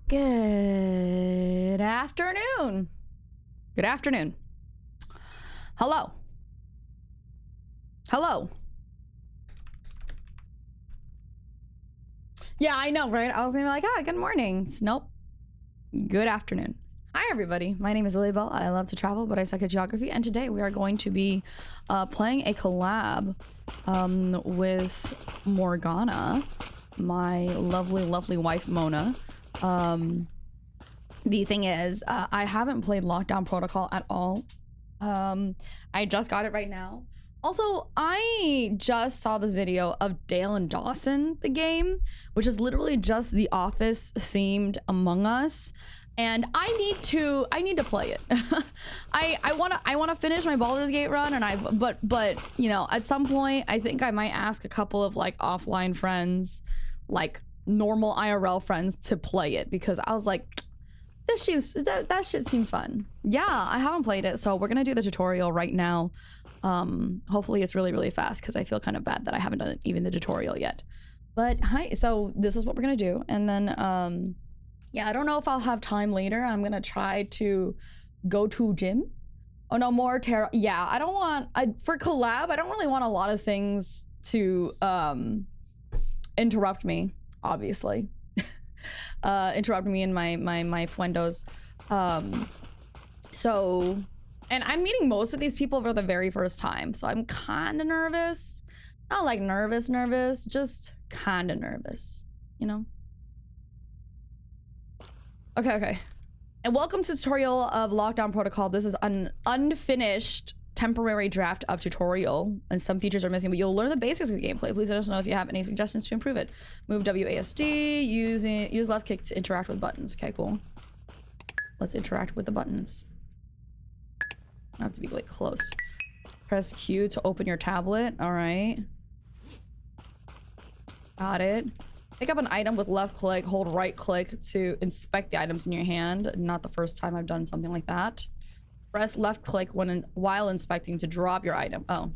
Good afternoon. Good afternoon. Hello. Hello. Yeah, I know, right? I was gonna be like, good morning. Nope. Good afternoon. Hi, everybody. My name is Lily Bell. I love to travel, but I suck at geography. And today we are going to be playing a collab with Morgana, my lovely, lovely wife, Mona. The thing is, I haven't played Lockdown Protocol at all. I just got it right now. Also, I just saw this video of Dale and Dawson, the game, which is literally just The Office themed Among Us. And I need to play it. I wanna finish my Baldur's Gate run, and but you know, at some point I think I might ask a couple of like offline friends, like normal IRL friends, to play it, because I was like, that shit seemed fun. Yeah, I haven't played it, so we're gonna do the tutorial right now. Hopefully it's really, really fast, because I feel kind of bad that I haven't done even the tutorial yet. But hi, so this is what we're gonna do, and then yeah, I don't know if I'll have time later. I'm gonna try to go to gym. Oh no, more tarot. Yeah, I don't want, for collab, I don't really want a lot of things to interrupt me, obviously. Interrupt me in my fuendos. So, and I'm meeting most of these people for the very first time, so I'm kind of nervous. Not like nervous, just kind of nervous, you know? Okay. And welcome to tutorial of Lockdown Protocol. This is an unfinished temporary draft of tutorial, and some features are missing, but you'll learn the basics of the gameplay. Please let us know if you have any suggestions to improve it. Move WASD, use left click to interact with buttons. Okay, cool. Let's interact with the buttons. I have to be like close. Press Q to open your tablet. All right. Got it. Pick up an item with left click, hold right click to inspect the items in your hand. Not the first time I've done something like that. Press left click while inspecting to drop your item. Oh.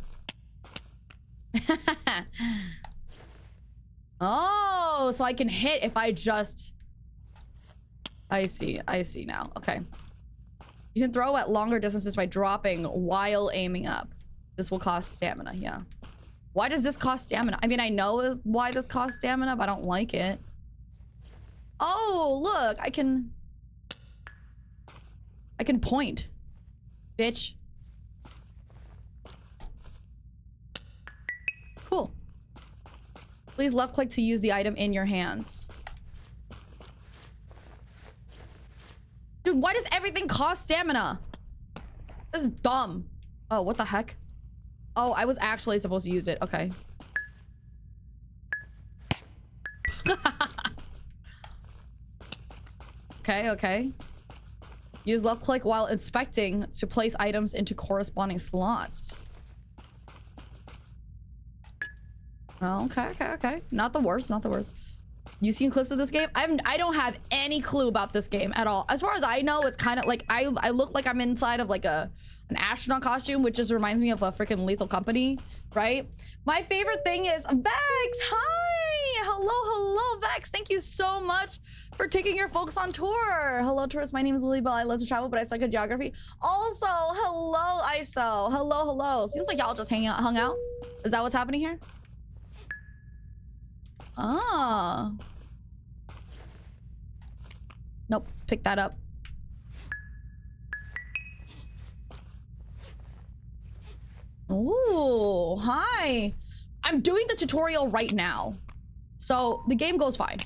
Oh, so I can hit if I just... I see now. Okay. You can throw at longer distances by dropping while aiming up. This will cost stamina, yeah. Why does this cost stamina? I mean, I know why this costs stamina, but I don't like it. Oh, look, I can point. Bitch. Cool. Please left click to use the item in your hands. Dude, why does everything cost stamina? This is dumb. Oh, what the heck? Oh, I was actually supposed to use it. Okay. Okay. Use left click while inspecting to place items into corresponding slots. Oh, okay. Not the worst. You seen clips of this game? I don't have any clue about this game at all. As far as I know, it's kind of like I look like I'm inside of like an astronaut costume, which just reminds me of a freaking Lethal Company, right? My favorite thing is Vex. Hi, hello, Vex. Thank you so much for taking your folks on tour. Hello, tourists. My name is Lily Bell. I love to travel, but I suck at geography. Also, hello, ISO. Hello. Seems like y'all just hung out. Is that what's happening here? Ah. Nope. Pick that up. Ooh, hi. I'm doing the tutorial right now, so the game goes fine.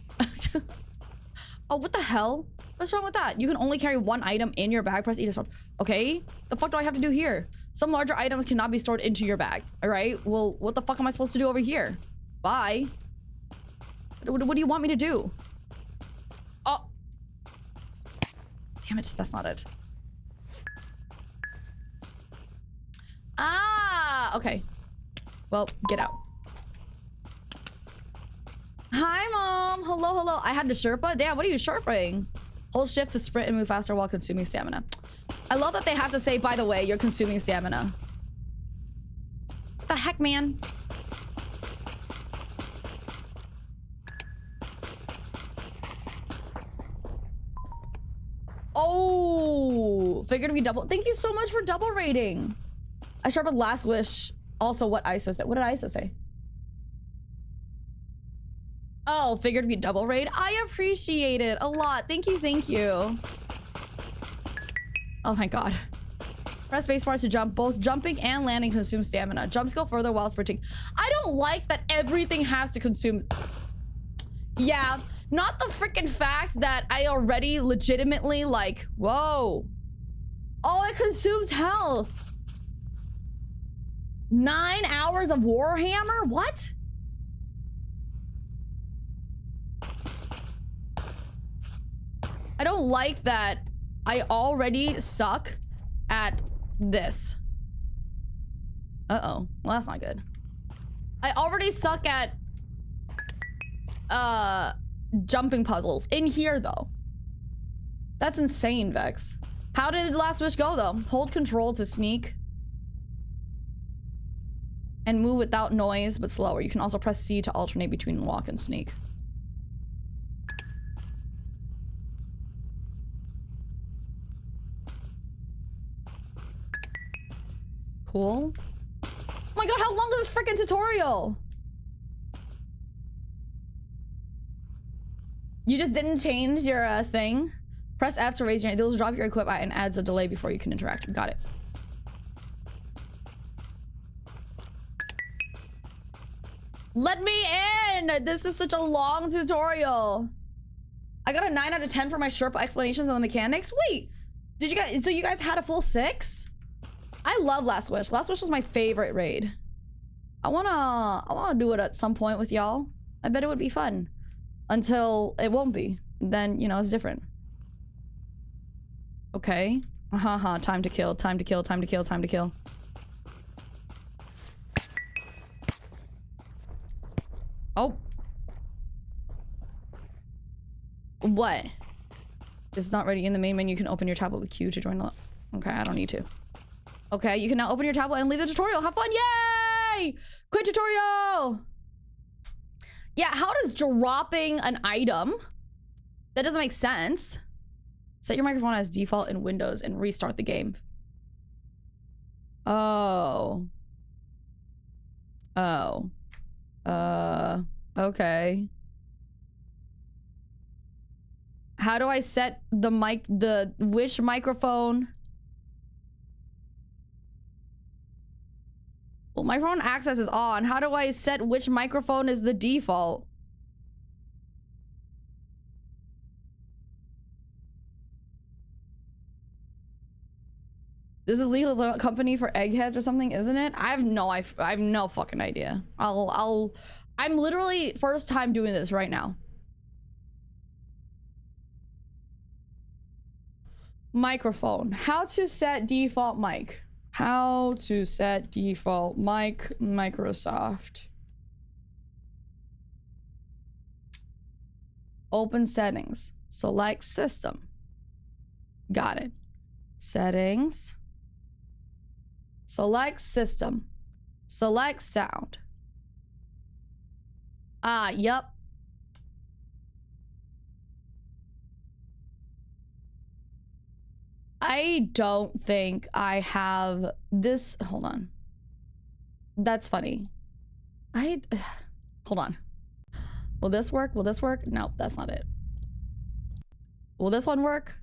Oh, what the hell? What's wrong with that? You can only carry one item in your bag. Press E to start. Okay, the fuck do I have to do here? Some larger items cannot be stored into your bag. All right, well, what the fuck am I supposed to do over here? Bye. What do you want me to do? Oh. Damn it, that's not it. Ah, okay. Well, get out. Hi, Mom. Hello. I had to Sherpa. Damn, what are you Sherping? Hold shift to sprint and move faster while consuming stamina. I love that they have to say, by the way, you're consuming stamina. What the heck, man? figured we double. Thank you so much for double rating. I sharpened Last Wish. Also, what ISO said. What did ISO say? Oh, figured we double raid. I appreciate it a lot. Thank you, thank you. Oh, thank God. Press spacebar to jump. Both jumping and landing consume stamina. Jumps go further while sprinting. I don't like that everything has to consume. Yeah, not the freaking fact that I already legitimately like, whoa. Oh, it consumes health. 9 hours of Warhammer? What? I don't like that I already suck at this. Uh-oh. Well, that's not good. I already suck at jumping puzzles. In here, though. That's insane, Vex. How did Last Wish go, though? Hold control to sneak. And move without noise, but slower. You can also press C to alternate between walk and sneak. Cool. Oh my God, how long is this freaking tutorial? You just didn't change your thing? Press F to raise your hand. Those drop your equip and adds a delay before you can interact. Got it. Let me in! This is such a long tutorial. I got a 9 out of 10 for my Sherpa explanations on the mechanics. Wait, did you guys, so you guys had a full 6? I love Last Wish. Last Wish is my favorite raid. I wanna do it at some point with y'all. I bet it would be fun. Until it won't be. Then, you know, it's different. Okay. Haha, time to kill, time to kill, time to kill, time to kill. Oh. What? It's not ready in the main menu. You can open your tablet with Q to join the... Okay, I don't need to. Okay, you can now open your tablet and leave the tutorial. Have fun. Yay! Quit tutorial! Yeah, how does dropping an item? That doesn't make sense. Set your microphone as default in Windows and restart the game. Oh. Oh. Okay. How do I set the which microphone? Well, microphone access is on. How do I set which microphone is the default? This is legal company for eggheads or something, isn't it? I have no fucking idea. I'm literally first time doing this right now. Microphone. How to set default mic. How to set default mic, Microsoft. Open settings. Select system. Got it. Settings. Select system. Select sound. Ah, yep. I don't think I have this. Hold on. That's funny. Hold on. Will this work? Will this work? No, that's not it. Will this one work?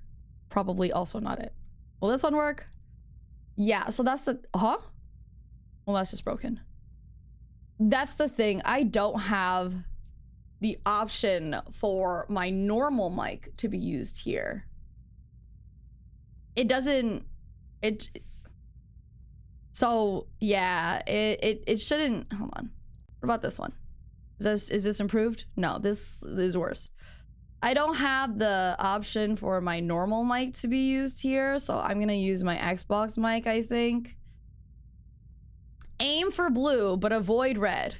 Probably also not it. Will this one work? Yeah, so that's the, huh? Well, that's just broken. That's the thing. I don't have the option for my normal mic to be used here. It doesn't, so yeah, it shouldn't, hold on. What about this one? Is this improved? No, this is worse. I don't have the option for my normal mic to be used here, so I'm gonna use my Xbox mic, I think. Aim for blue, but avoid red.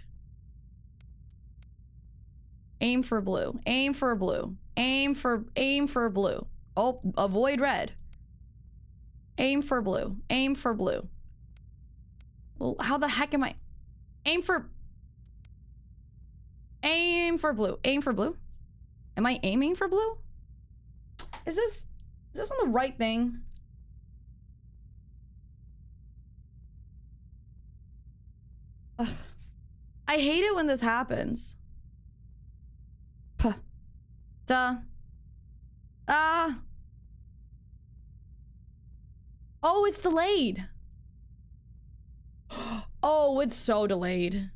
Aim for blue. Aim for blue. Aim for blue. Oh, avoid red. Aim for blue. Aim for blue. Well, how the heck am I? Aim for blue. Aim for blue. Am I aiming for blue? Is this on the right thing? Ugh. I hate it when this happens. Puh. Duh. Ah. Oh, it's delayed. Oh, it's so delayed.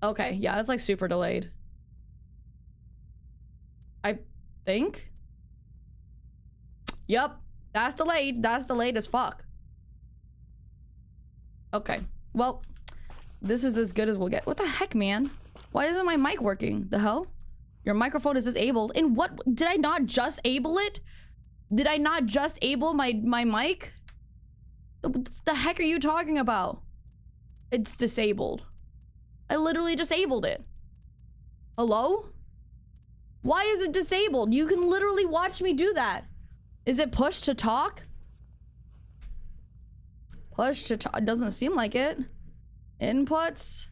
Okay, yeah, it's like super delayed. I think. Yep, that's delayed. That's delayed as fuck. Okay, well, this is as good as we'll get. What the heck, man? Why isn't my mic working? The hell? Your microphone is disabled. And what? Did I not just able it? Did I not just able my mic? The heck are you talking about? It's disabled. I literally disabled it. Hello? Why is it disabled? You can literally watch me do that. Is it push to talk? Push to talk. It doesn't seem like it. Inputs.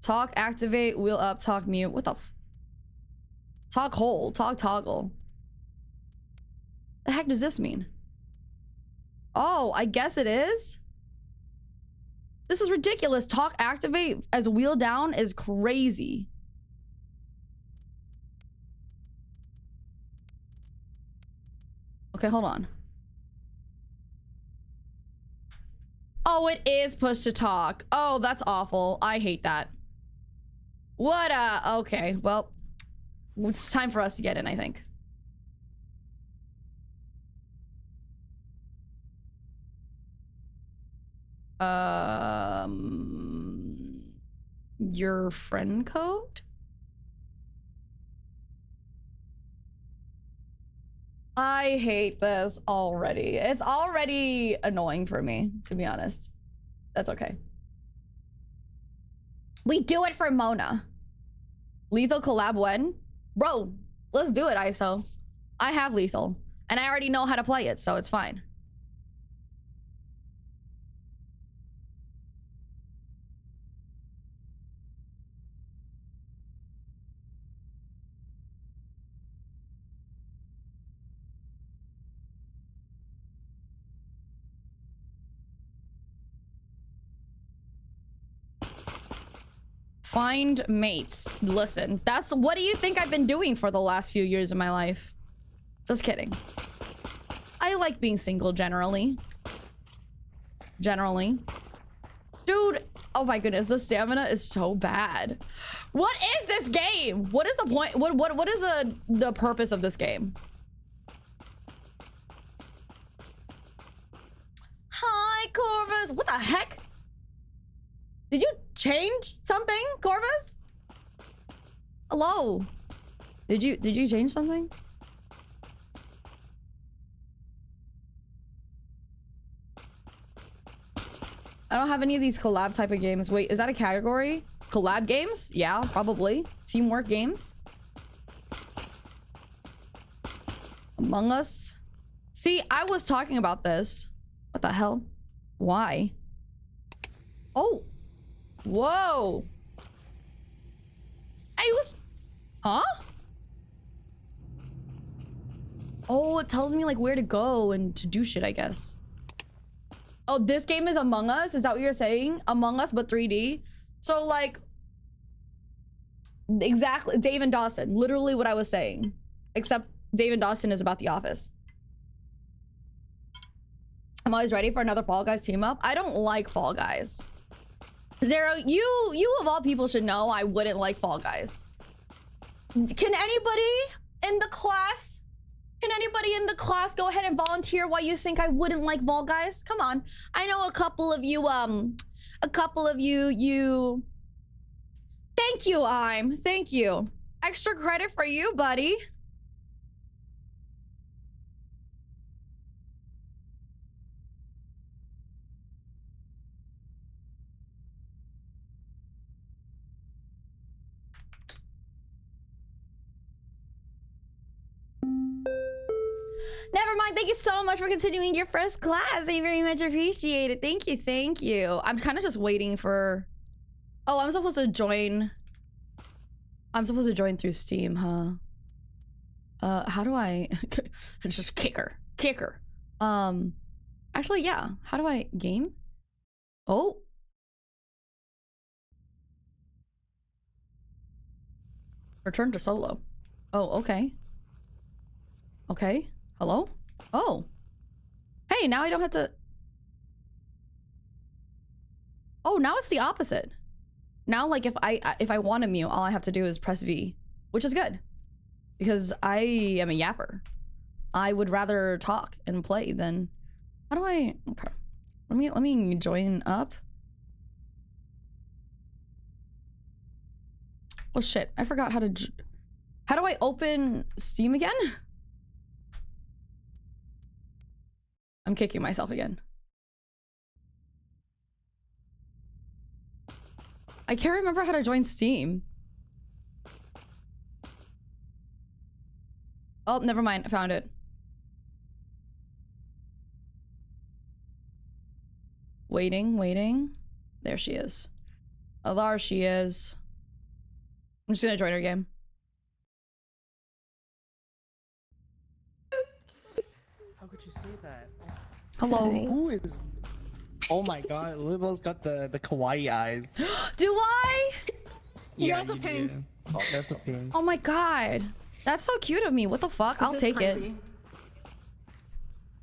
Talk, activate, wheel up, talk, mute. What the f? Talk hold, talk toggle. The heck does this mean? Oh, I guess it is. This is ridiculous. Talk activate as wheel down is crazy. Okay, hold on. Oh, it is push to talk. Oh, that's awful. I hate that. What okay, well, it's time for us to get in, I think. Your friend code? I hate this already. It's already annoying for me, to be honest. That's okay. We do it for Mona. Lethal collab when? Bro, let's do it, ISO. I have Lethal, and I already know how to play it, so it's fine. Find mates. Listen, that's what do you think I've been doing for the last few years of my life? Just kidding. I like being single generally. Dude, oh my goodness, the stamina is so bad. What is this game? What is the point? What is the purpose of this game? Hi, Corvus. What the heck? Did you change something, Corvus? Hello. Did you change something? I don't have any of these collab type of games. Wait, is that a category? Collab games? Yeah, probably. Teamwork games. Among Us. See, I was talking about this. What the hell? Why? Oh. Whoa. I was... Huh? Oh, it tells me like where to go and to do shit, I guess. Oh, this game is Among Us? Is that what you're saying? Among Us, but 3D? So like... Exactly. Dave and Dawson. Literally what I was saying. Except Dave and Dawson is about The Office. I'm always ready for another Fall Guys team up. I don't like Fall Guys. Zero, you of all people should know I wouldn't like Fall Guys. Can anybody in the class go ahead and volunteer why you think I wouldn't like Fall Guys? Come on. I know a couple of you, Thank you, thank you. Extra credit for you, buddy. Never mind. Thank you so much for continuing your first class. I very much appreciate it. Thank you. Thank you. I'm kind of just waiting for... Oh, I'm supposed to join... I'm supposed to join through Steam, huh? How do I... Just kicker. Actually, yeah. How do I... Game? Oh. Return to solo. Oh, okay. Okay. Hello? Oh. Hey, now I don't have to... Oh, now it's the opposite. Now, like, if I want to mute, all I have to do is press V, which is good. Because I am a yapper. I would rather talk and play than... How do I... Okay. Let me join up. Oh shit, I forgot how to... How do I open Steam again? I'm kicking myself again. I can't remember how to join Steam. Oh, never mind. I found it. Waiting, waiting. There she is. Oh, there she is. I'm just gonna join her game. How could you say that? Hello. Sorry. Who is? Oh my God, Libo's got the kawaii eyes. Do I? Yeah, also you pink. do. Oh, that's a pink. Oh my god. That's so cute of me. What the fuck? I'll take it.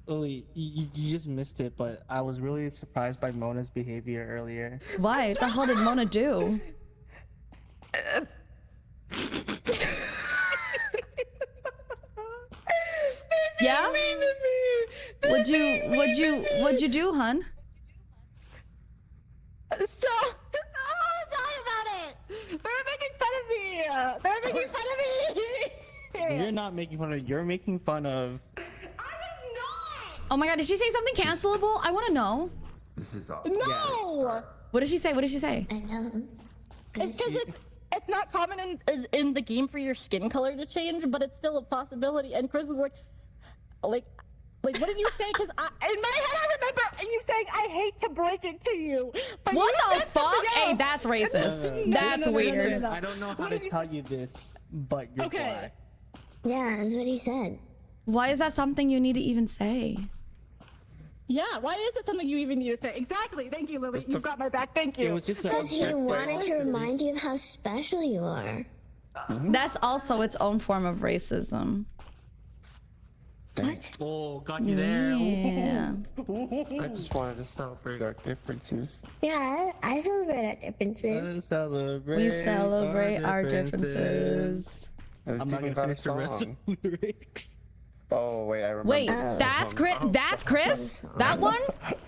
Lily, you just missed it, but I was really surprised by Mona's behavior earlier. Why? What the hell did Mona do? Yeah? What'd you do, hun? Stop! Oh, talk about it! They're making fun of me! They're making fun of me! You're not making fun of. You're making fun of. I'm not! Oh my god, did she say something cancelable? I want to know. This is all. No! What did she say? What did she say? I know. It's because it's not common in the game for your skin color to change, but it's still a possibility. And Chris is like, what did you say? Because in my head I remember you saying, "I hate to break it to you." But What you the said fuck? something Hey, else. that's racist. That's no, no, no, weird. no, no. I don't know how What to did you- tell you this, but you're Okay. black. Yeah, that's what he said. Why is that something you need to even say? Yeah, why is it something you even need to say? Exactly. Thank you, Lily. You've got my back. Thank you. It was just an Because he objective- wanted to remind you of how special you are. That's also its own form of racism. What? Oh, got you there. Yeah. I just wanted to celebrate our differences. Yeah, I celebrate our differences. We celebrate our differences. And I'm it's not even gonna got a finish the rest song. of the lyrics. Oh wait, I remember. Wait, this that's song. Chris? That's Chris? That one?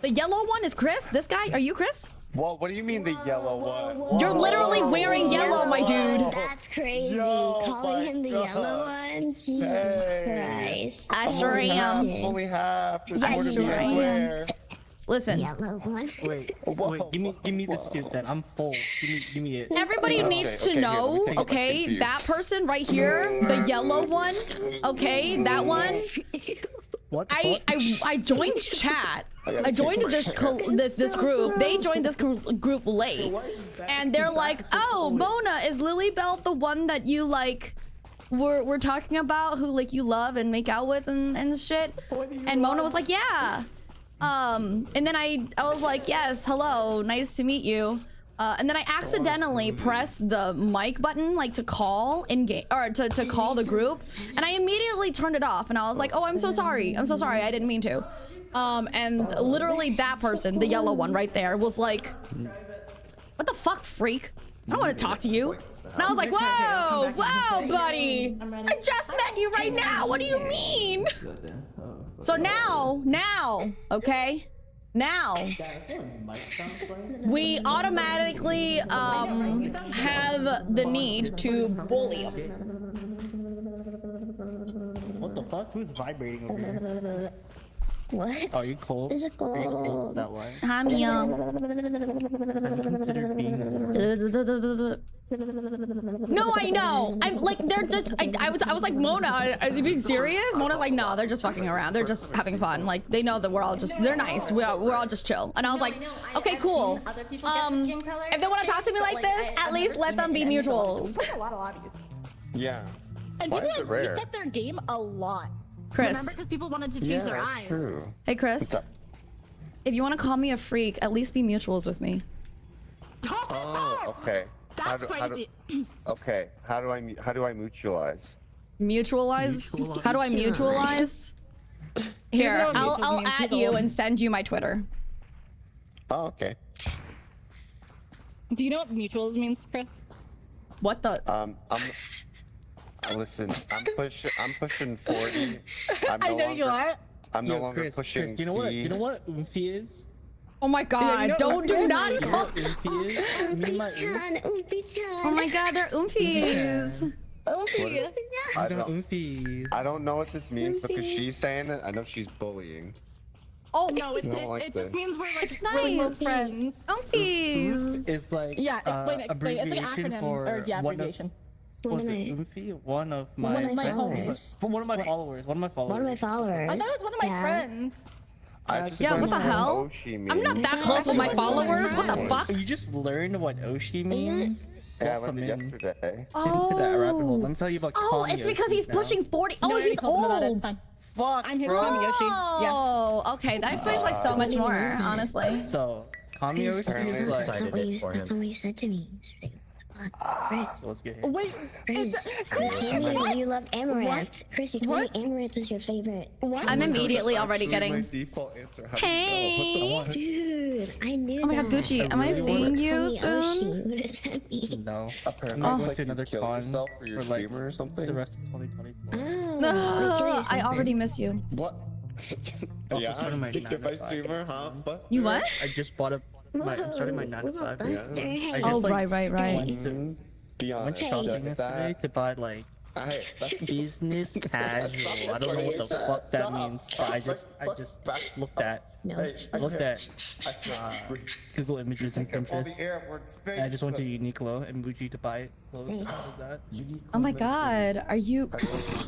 The yellow one is Chris? This guy? Are you Chris? What do you mean the yellow one? You're literally wearing yellow, my dude. That's crazy. Yo, Calling my him the God. yellow one? Jesus Christ. I sure am. Only half. There's Yeah, more to sure me, I am. swear. Listen, Yellow one? Wait, give me the suit then. I'm full. Give me it. everybody Okay, needs okay, to here, let me know, take my okay? thing for you. That person right here, the yellow one, okay? That one. What? the I joined chat. gotta I joined take my this group. They joined this group late, and they're like, "Oh, Mona, is Lilybell the one that you like? We're talking about who like you love and make out with and shit?" And Mona was like, "Yeah." And then I was like, "Yes, hello, nice to meet you." And then I accidentally pressed the mic button, like to call in game or to call the group, and I immediately turned it off. And I was like, "Oh, I'm so sorry. I'm so sorry. I didn't mean to." And literally that person, the yellow one right there, was like, "What the fuck, freak? I don't want to talk to you." And I was like, "Whoa, whoa, buddy! I just met you right now. What do you mean?" So now, okay. Now, we automatically have the need to bully him. What the fuck? Who's vibrating over here? What? Oh, you cold? Is it Are you cold? cold? Is that why? I'm young. Have you considered being? No, I know. I'm like, they're just. I was like, Mona, is you being serious? Mona's like, no, they're just fucking around. They're just having fun. Like, they know that we're all just. They're nice. We're all just chill. And I was like, okay, cool. If they want to talk to me like this, at least let them be mutuals. It's like a lot of lobbies. Yeah. And Why people is it have rare? reset their game a lot. Remember, Chris. because people wanted to Yeah, change their that's eyes. true. Hey, Chris. What's up? If you want to call me a freak, at least be mutuals with me. Oh, okay. That's crazy. Okay. How do I mutualize? Mutualize? How do I mutualize? Here, know what mutuals I'll means. add He's you old. and send you my Twitter. Oh, okay. Do you know what mutuals means, Chris? What the? Listen, I'm pushing 40. I know you are. I'm no Yo, longer Chris, pushing. Chris, do you know what? P. Do you know what Oomphy is? Oh my god! know Don't do what- not You know call. what Oomphy is? Me and my Oomph. Umpy-chan, Umpy-chan. Oh my god, they're oomfies. Okay. I You know don't, Oomphies. I don't know what this means because she's saying it. I know she's bullying. Oh, No, it, I don't it, like it just this. means we're like It's we're, like, we're nice. friends. oomfies. It's like Yeah, explain it. Explain it. It's like an abbreviation acronym for or yeah, one of- abbreviation. Was One it of Oomphy? One of my one of my friends? followers. One of my followers. One of my followers. One of my followers. I thought it was one of my Yeah. friends. I just Yeah, learned what the what hell? Oshi means. I'm not that close with my followers. What the fuck? You just learned what Oshi means? Yeah, I learned it Welcome in. yesterday. Into that rabbit hole. Let Oh. me tell you about Oh, Kami it's because Yoshi he's now. pushing 40. No, I Oh, already he's told him about it. It's old. fine. Fuck, I'm his bro. Kami Yoshi. Yeah. Oh, okay. That explains like so much more, honestly. So, Kami Yoshi Apparently is it's like... That's not what you, for that's him. not what you said to me. Straight. Chris, So let's get here. Wait, Chris, you told me you loved Amaranth. Chris, you told me Amaranth was your favorite. what? I'm immediately already Actually, my getting. default answer. How Hey. Dude, I knew Oh my god, that. Gucci, am I really seeing Kami you Oshi. soon? What does that mean? No. Apparently, I'm it's going like to another you kill con yourself for your for, like, streamer or something. The rest of 2024. Oh, No, I already miss you. What? Also yeah, starting my if I 9 to 5. streamer, huh? Buster? You what? I just bought a... I'm starting my 9 to 5. Buster, hey. I Oh, just, like, right. went to- Mhm. Be I went honest. shopping Look yesterday at to buy like that. Hey, that's business casual. I don't know what the fuck that means, but I just looked at No. looked at Google Images and On the Pinterest. air, we're in space. And I just went to Uniqlo and Muji to buy clothes. Hey. How was that? Oh my god, are you?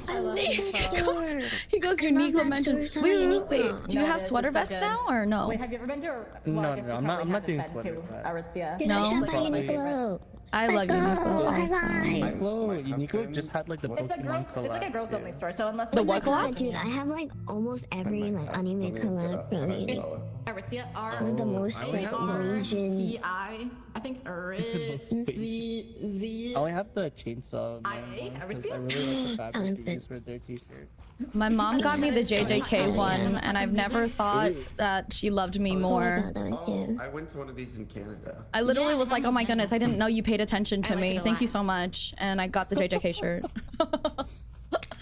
I love He that goes, store. he goes I love Uniqlo that mentioned. store Wait, so wait, much. wait. Do you No, have it is, sweater it's so vests good. now or no? Wait, have you ever been to? No, I guess no, you I'm probably not haven't doing been sweater to vest. Aritzia. Dude, No. I shop at Probably- Uniqlo. I love Uniqlo High also. five. Uniqlo just had like the It's a girl. Pokemon It's like a collab. girls only store. So unless The Oh my what god, collab? dude, I have like almost every like anime collab probably. Aritzia R. I'm the most I only like have the- Asian. T-I. I think Z. I only have the chainsaw man IA, ones 'cause I everything? really like the fabric Sounds they good. use for their t-shirt. My mom got me the JJK one, and I've never thought that she loved me Oh, I more. got that one Oh, too. I went to one of these in Canada. I literally was like, oh my goodness, I didn't know you paid attention to I like me. it a Thank you lot. so much. And I got the JJK shirt.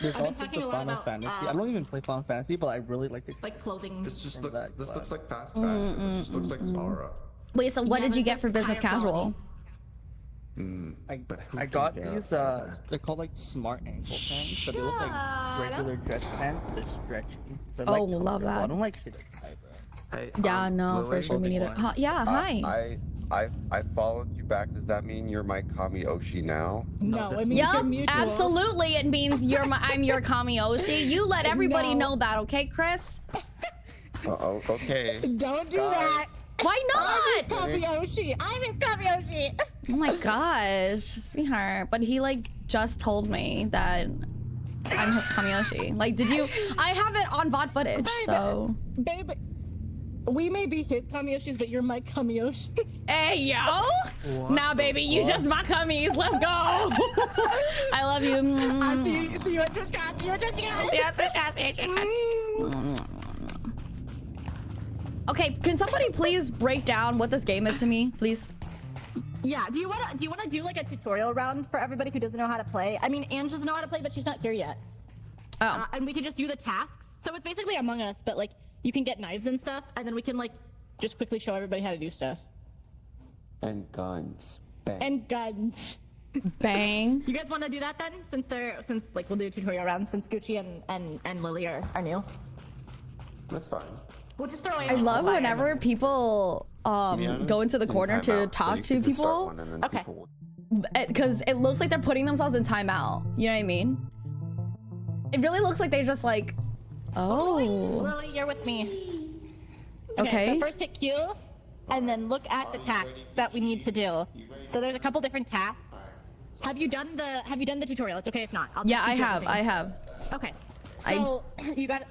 There's I've been also talking the a lot Final about, Fantasy. I don't even play Final Fantasy, but I really like the Like clothing. This just And looks. that This collab. looks like fast fashion. This just looks like Zara. Wait, so what Yeah, did you but get for it's business higher casual? quality. But who I can got get these that? they're called like smart ankle pants, but they look like regular dress pants, but they're stretchy. They're, Oh, like, love comfortable. I that. don't like shit that's tight, bro. Hey, Yeah, no, for Lily, sure, me Clothing neither. wise. Yeah, hi. I followed you back. Does that mean you're my Kami Oshi now? No, this it means Yup, you're mutual. absolutely. It means I'm your Kamioshi. You let everybody No. know that, okay, Chris? Oh, okay. Don't do Guys. that. Why not? Kamioshi. I'm his Kamioshi. Oh my gosh, sweetheart. But he like just told me that I'm his Kamioshi. Like, did you? I have it on VOD footage, so. Baby. We may be his Kamioshis, but you're my Kamioshi. Hey yo! Now, baby, you just my Kamis. Let's go. I love you. I see you at Twitch Cast. See you at Twitch Cast. See you at Twitch Cast, bitch. Okay, can somebody please break down what this game is to me, please? Yeah. Do you wanna do like a tutorial round for everybody who doesn't know how to play? I mean, Ange doesn't know how to play, but she's not here yet. Oh, And we can just do the tasks. So it's basically Among Us, but like you can get knives and stuff, and then we can like just quickly show everybody how to do stuff. And guns. Bang. And guns. bang. You guys want to do that then? Since like we'll do a tutorial round since Gucci and Lily are new. That's fine. We'll just throw in. I love whenever people To be honest, go into the in corner to timeout, so talk you to can just start people one and then Okay. people- because it looks like they're putting themselves in timeout. You know what I mean? It really looks like they just like, oh, Lily, you're with me. okay. So first hit Q, and then look at the tasks that we need to do. So there's a couple different tasks. Have you done the tutorial? It's okay if not. I'll just Yeah, I keep have. everything. I have. Okay. So you got.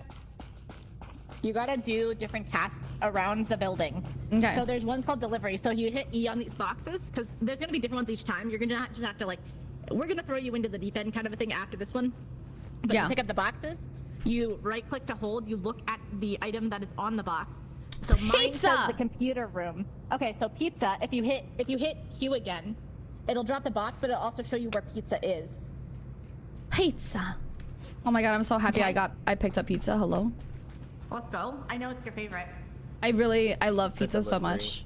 you gotta do different tasks around the building. Okay. So there's one called delivery. So you hit E on these boxes, because there's gonna be different ones each time. You're gonna just have to like, we're gonna throw you into the deep end kind of a thing after this one. But Yeah. you pick up the boxes, you right click to hold, you look at the item that is on the box. So mine Pizza! says the computer room. Okay, so pizza, if you hit Q again, it'll drop the box, but it'll also show you where pizza is. Pizza. Oh my god, I'm so happy Okay. I picked up pizza. Hello. Let's go. I know it's your favorite. I love pizza so delivery. much.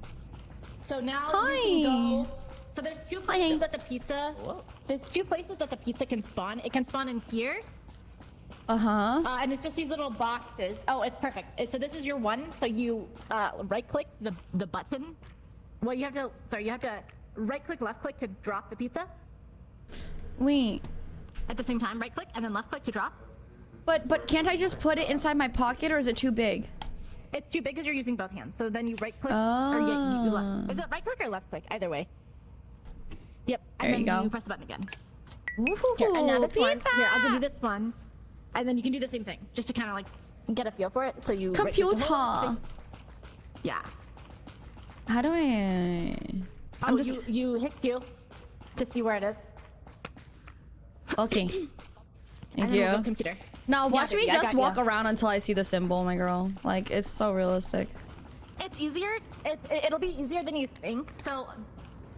So now Hi. you can go. So there's two places Hi. that the pizza. Hello. There's two places that the pizza can spawn. It can spawn in here, Uh-huh. and it's just these little boxes. Oh, it's perfect. So this is your one. So you right click the button. Well, you have to. Sorry, you have to right click, left click to drop the pizza. Wait. At the same time, right click and then left click to drop. But can't I just put it inside my pocket or is it too big? It's too big because you're using both hands. So then you right click. Or yeah, you left. Is it right click or left click? Either way. Yep. And There then you go. you press the button again. Ooh, Here, and now this one. pizza! Here, I'll give you this one. And then you can do the same thing, just to kind of like get a feel for it. So you right-click the Computer. whole thing. Yeah. How do I? I'm just you hit Q to see where it is. okay. And Thank then we'll go you. computer. Now watch me baby, I just got walk ya. around until I see the symbol, my girl. Like it's so realistic. It's easier. It'll be easier than you think. So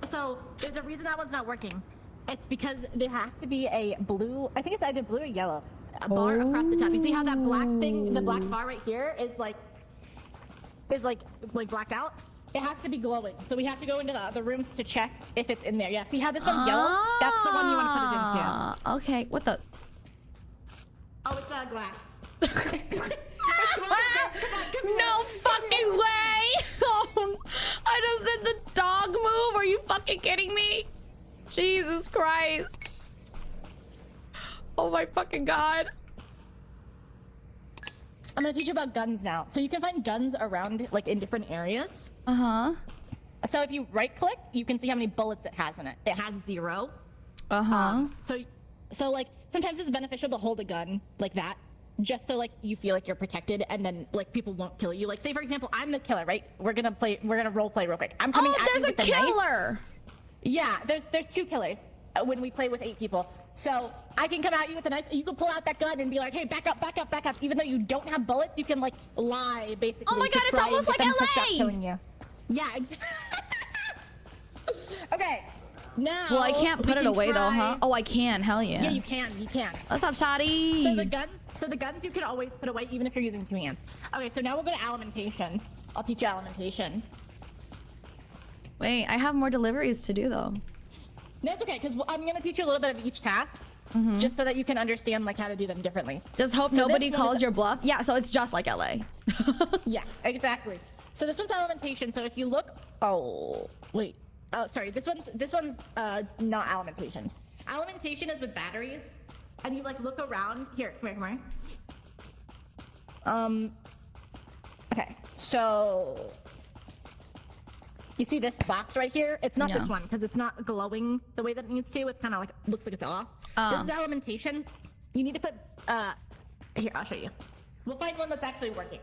there's a reason that one's not working. It's because there has to be a blue. I think it's either blue or yellow. A bar across the top. You see how that black thing, the black bar right here, is like blacked out. It has to be glowing. So we have to go into the other rooms to check if it's in there. Yeah. See how this one's yellow? That's the one you want to put it into. Ah, okay. What the? Oh, it's glass. No fucking way! Oh, I just did the dog move. Are you fucking kidding me? Jesus Christ! Oh my fucking god! I'm gonna teach you about guns now. So you can find guns around, like, in different areas. Uh-huh. So if you right-click, you can see how many bullets it has in it. It has 0. Uh-huh. So like, sometimes it's beneficial to hold a gun like that, just so like you feel like you're protected, and then like people won't kill you. Like, say for example, I'm the killer, right? We're gonna role play real quick. I'm coming Oh, at you there's a with the knife. killer! Yeah, there's 2 killers when we play with 8 people. So I can come at you with a knife. You can pull out that gun and be like, "Hey, back up, back up, back up!" Even though you don't have bullets, you can like lie basically. Oh my to God, it's try and almost get like them to stop LA! killing you. Yeah. Okay. Now. Well, I can't we put it can away though, huh? try- Oh, I can. Hell yeah. Yeah, you can. You can. What's up, Shotty? So the guns you can always put away even if you're using 2 hands. Okay, so now we'll go to alimentation. I'll teach you alimentation. Wait, I have more deliveries to do though. No, it's okay, because I'm gonna teach you a little bit of each task, just so that you can understand like how to do them differently. Just hope So nobody this one calls is- your bluff. Yeah, so it's just like LA. Yeah, exactly. So this one's alimentation. So if you look, oh wait, oh sorry, this one's not alimentation. Alimentation is with batteries, and you like look around. Here, come here. Okay, so you see this box right here? It's not Yeah. this one because it's not glowing the way that it needs to. It's kind of like looks like it's off. This is alimentation. You need to put here. I'll show you. We'll find one that's actually working.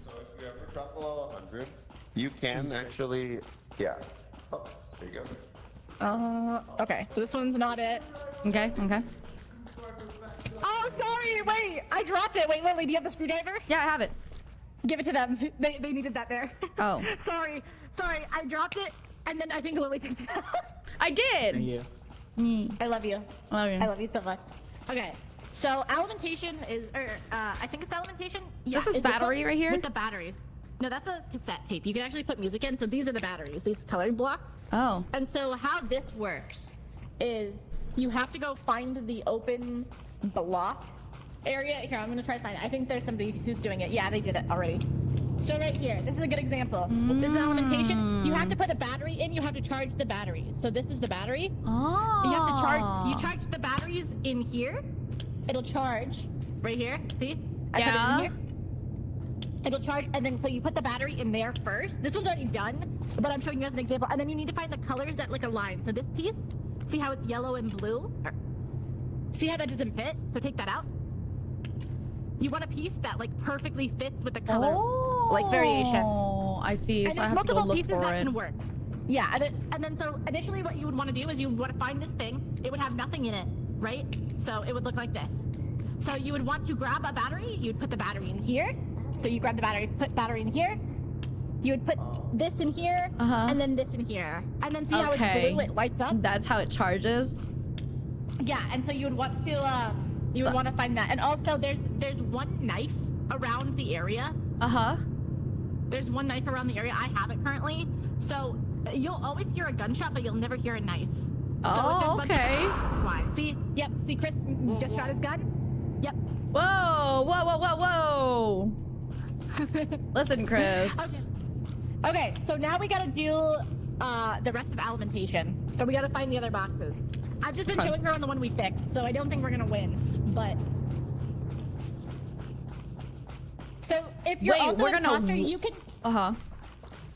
So if you ever drop below 100, you can actually, yeah. Oh, there you go. Okay, so this one's not it. Okay, okay. Oh, sorry, wait, I dropped it. Wait, Lily, do you have the screwdriver? Yeah, I have it. Give it to them. They needed that there. Oh. sorry, I dropped it, and then I think Lily picked it up. I did. Yeah. I love you. Okay. I love you so much. Okay, so alimentation is, I think it's alimentation. Is this it's battery one right here? With the batteries. No, that's a cassette tape. You can actually put music in. So these are the batteries, these colored blocks. Oh. And so how this works is you have to go find the open block area. Here, I'm gonna try to find it. I think there's somebody who's doing it. Yeah, they did it already. So right here, this is a good example. This is alimentation. You have to put a battery in, you have to charge the batteries. So this is the battery. Oh. You have to charge, you charge the batteries in here. It'll charge right here. See? I put it Yeah. in here. It'll charge, and then so you put the battery in there first. This one's already done, but I'm showing you as an example. And then you need to find the colors that like align. So this piece, see how it's yellow and blue? See how that doesn't fit? So take that out. You want a piece that like perfectly fits with the color, like variation. Oh, I see. And So I there's have to go multiple look pieces for that it. can work. Yeah, and then so initially what you would want to do is you would want to find this thing. It would have nothing in it, right? So it would look like this. So you would want to grab a battery. You'd put the battery in here. So you grab the battery, put battery in here. You would put this in here, and then this in here. And then see how it's blue, it lights up? That's how it charges. Yeah, and so you would want to you would want to find that. And also there's one knife around the area. There's one knife around the area. I have it currently. So you'll always hear a gunshot, but you'll never hear a knife. Oh, okay. Why? See? Yep. See, Chris just shot his gun? Yep. Whoa, whoa, whoa, whoa, whoa. Listen, Chris. Okay, so now we gotta do the rest of alimentation. So we gotta find the other boxes. I've just been showing her on the one we fixed, so I don't think we're gonna win. But so if you're also an imposter, you can.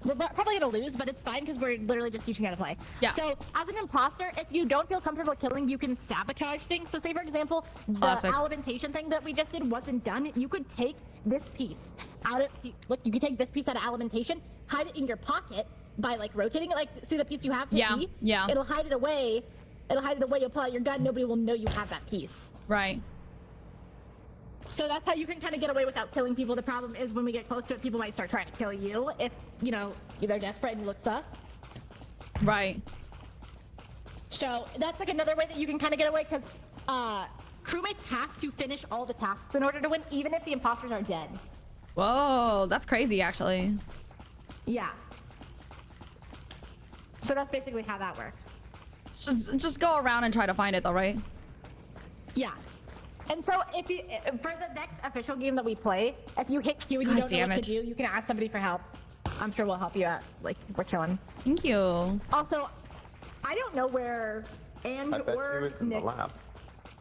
We're probably gonna lose, but it's fine because we're literally just teaching how to play. Yeah. So as an imposter, if you don't feel comfortable killing, you can sabotage things. So say for example, the alimentation thing that we just did wasn't done. You could take this piece out of look. You could take this piece out of alimentation, hide it in your pocket by like rotating it. Like see the piece you have. Yeah. It'll hide it away. It'll hide it away. You'll pull out your gun. Nobody will know you have that piece. Right. So that's how you can kind of get away without killing people. The problem is when we get close to it, people might start trying to kill you if, you know, they're desperate and you look sus. Right. So that's like another way that you can kind of get away because crewmates have to finish all the tasks in order to win, even if the imposters are dead. Whoa, that's crazy, actually. Yeah. So that's basically how that works. It's just go around and try to find it, though, right? Yeah. And so if you, for the next official game that we play, if you hit Q and you don't know what to do, you can ask somebody for help. I'm sure we'll help you out. Like, we're chilling. Thank you. Also, I don't know where Ange or Nick. Lab.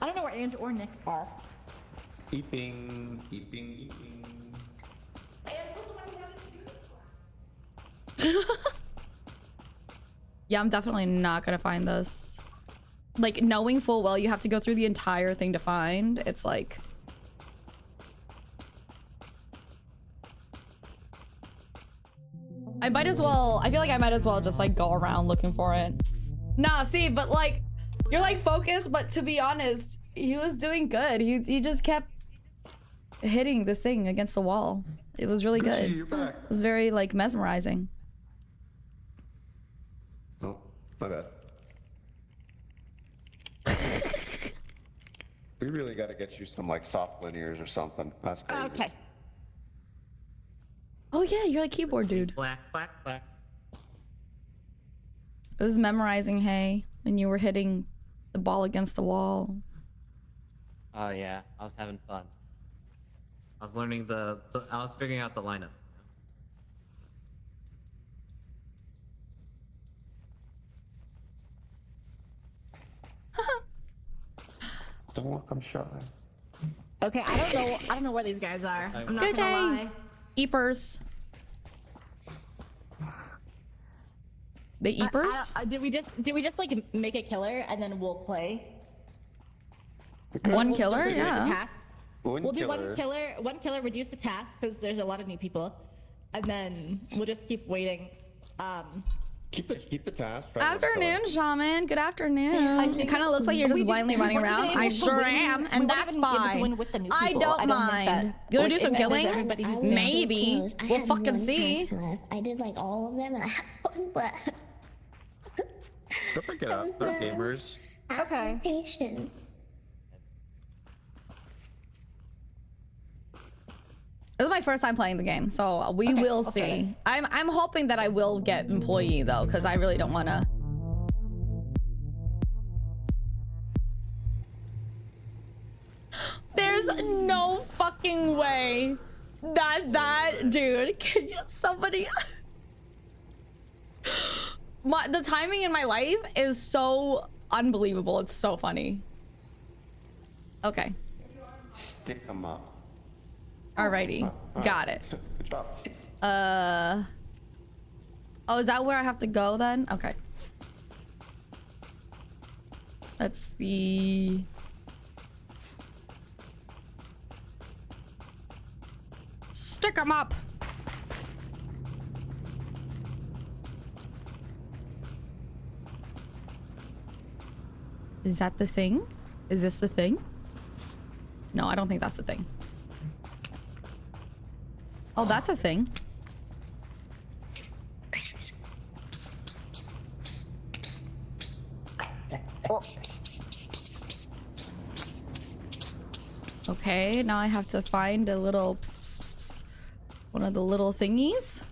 I don't know where Ange or Nick are. Eeping. Yeah, I'm definitely not gonna find this. Like, knowing full well you have to go through the entire thing to find, it's like... I feel like I might as well just like go around looking for it. Nah, see, but like, you're like focused, but to be honest, he was doing good. He just kept hitting the thing against the wall. It was really good. You're back. It was very like mesmerizing. Oh, my bad. We really got to get you some like soft linears or something. That's crazy. Okay. Oh yeah, you're like keyboard dude. Black. It was memorizing, hey, when you were hitting the ball against the wall. Oh yeah, I was having fun. I was learning I was figuring out the lineup. Don't look, I'm shy. Okay, I don't know where these guys are. I'm not Good gonna day. lie. Eepers. The Eepers? Did we just like make a killer and then we'll play? One We'll killer? reduce the Yeah. tasks. We'll do one killer, reduce the task because there's a lot of new people, and then we'll just keep waiting. Keep the task. try to Afternoon, Shaman. Good afternoon. I It think kind of looks like you're just we blindly didn't- running we weren't around. even I able to sure win. am, We and weren't that's even able to fine. win with the new I people. don't I don't think mind. that- You wanna like, do some if there's killing? everybody who's I was new. Maybe. close. I We'll had fucking one see. task left. I did like all of them and I had one left. Don't pick it up. They're gamers. Okay. Patient. This is my first time playing the game, so we will see. I'm hoping that I will get employee though, because I really don't want to. There's no fucking way that dude. Can you somebody? The timing in my life is so unbelievable. It's so funny. Okay. Stick them up. Alrighty. Got it. Good job. Oh, is that where I have to go then? Okay. That's the... Stick 'em up. Is that the thing? Is this the thing? No, I don't think that's the thing. Oh, that's a thing. Okay, now I have to find a little one of the little thingies.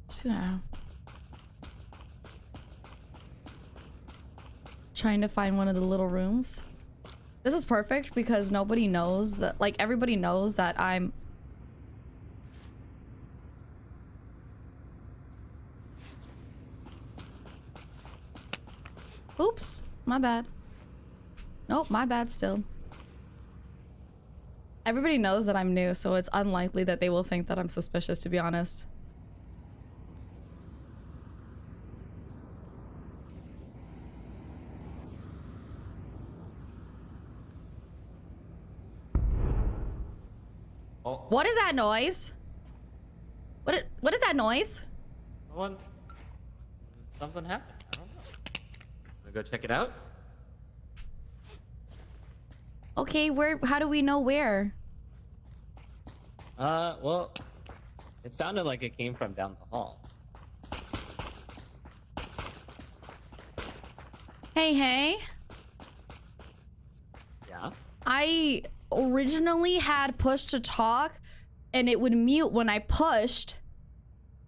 Just gonna trying to find one of the little rooms. This is perfect because nobody knows that, like, everybody knows that I'm... Oops, my bad. Nope, my bad still. Everybody knows that I'm new, so it's unlikely that they will think that I'm suspicious, to be honest. Oh, What is that noise? What is that noise? someone. Something happened. I don't know. Wanna go check it out? Okay, how do we know where? Well, it sounded like it came from down the hall. Hey. Yeah? I originally had push to talk and it would mute when I pushed,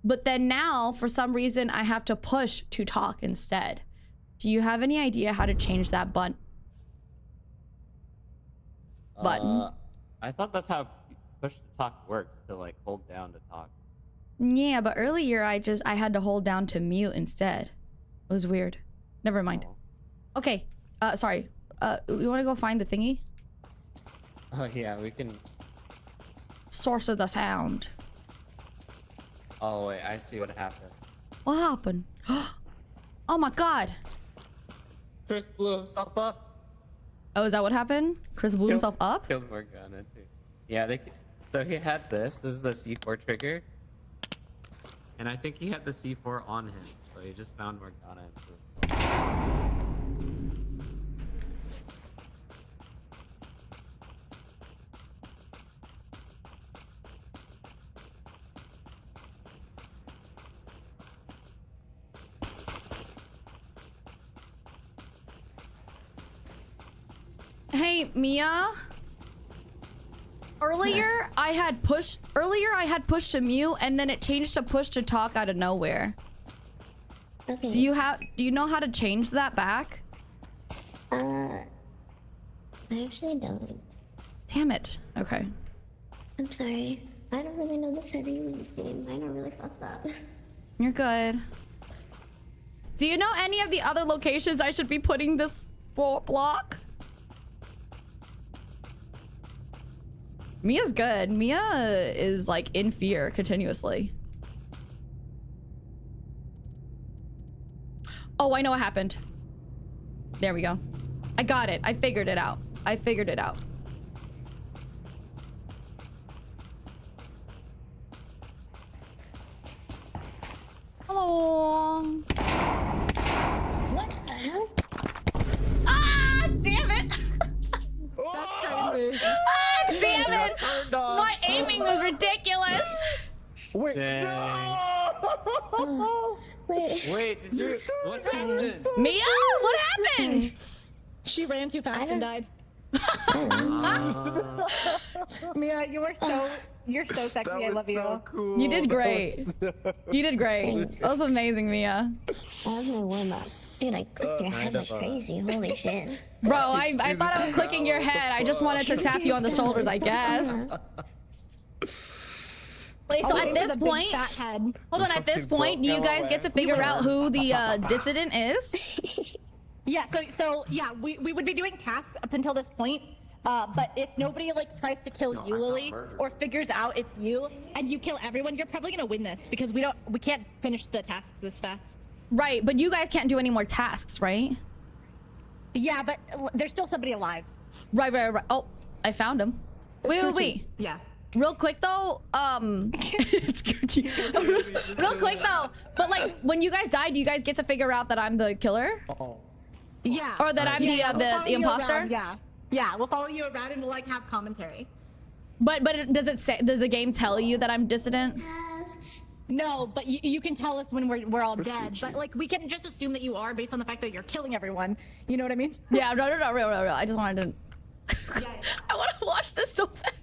but then now for some reason I have to push to talk instead. Do you have any idea how to change that button? I thought that's how push to talk works, to like hold down to talk. Yeah, but earlier I had to hold down to mute instead. It was weird. Never mind. Oh. Okay, sorry. We want to go find the thingy? Oh yeah, we can. Source of the sound. Oh wait, I see what happened. What happened? Oh my god. Chris blew himself up. Oh, is that what happened? Chris blew himself up? Killed Morgana too. Yeah, so he had this. This is the C4 trigger. And I think he had the C4 on him. So he just found Morgana and blew himself. Hey, Mia. Earlier I had push to mute and then it changed to push to talk out of nowhere. Okay. Do you know how to change that back? I actually don't. Damn it. Okay. I'm sorry. I don't really know the settings of this game. I got really fucked up. You're good. Do you know any of the other locations I should be putting this block? Mia's good. Mia is like in fear continuously. Oh, I know what happened. There we go. I got it. I figured it out. Hello. What the hell? Ah, damn it. Ah, damn it. My aiming was ridiculous. Wait. Dang. Oh, wait. Wait, did you? What happened? Mia, what happened? She ran too fast and died. Mia, you're so sexy. I love you. So cool. You did great. You did great. That was amazing, Mia. That was my warm up. Dude, I clicked your head like crazy. Holy shit. Bro, I thought I was clicking your head. I just wanted to tap you on the shoulders, I guess. Wait, so at this point, Fat head. hold on, at this point, do you guys get to figure out who the dissident is? Yeah, so yeah, we would be doing tasks up until this point. But if nobody like tries to kill you, Lily, or figures out it's you, and you kill everyone, you're probably gonna win this because we can't finish the tasks this fast. Right, but you guys can't do any more tasks, right? Yeah, but there's still somebody alive. Right. Oh, I found him. Wait. Yeah. Real quick though, it's Gucci. Real quick though, but like when you guys die, do you guys get to figure out that I'm the killer? Oh. Yeah. Or that I'm we'll follow the you imposter? around, yeah. Yeah, we'll follow you around and we'll like have commentary. But does the game tell you that I'm dissident? No, but you can tell us when we're all dead. But like we can just assume that you are based on the fact that you're killing everyone. You know what I mean? Yeah, no, real. I just wanted to. Yeah. I want to watch this so fast.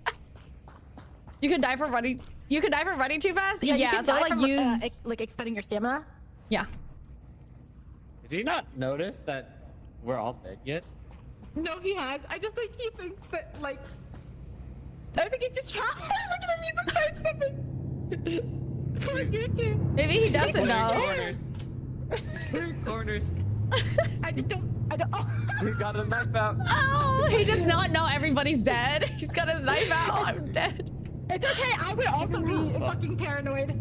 You could die for running. You could die for running too fast. you Yeah, can so die like from, use. like expending your stamina. Yeah. Did you not notice that we're all dead yet? No, he has. I just think he thinks that like. I think he's just trying. Look at him. He's inside something. Poor Gucci. Maybe he doesn't know. Corners. Corners. I don't. Oh. We got a knife out. Oh, he does not know everybody's dead. He's got his knife out. I'm dead. It's okay. I would also be fucking paranoid.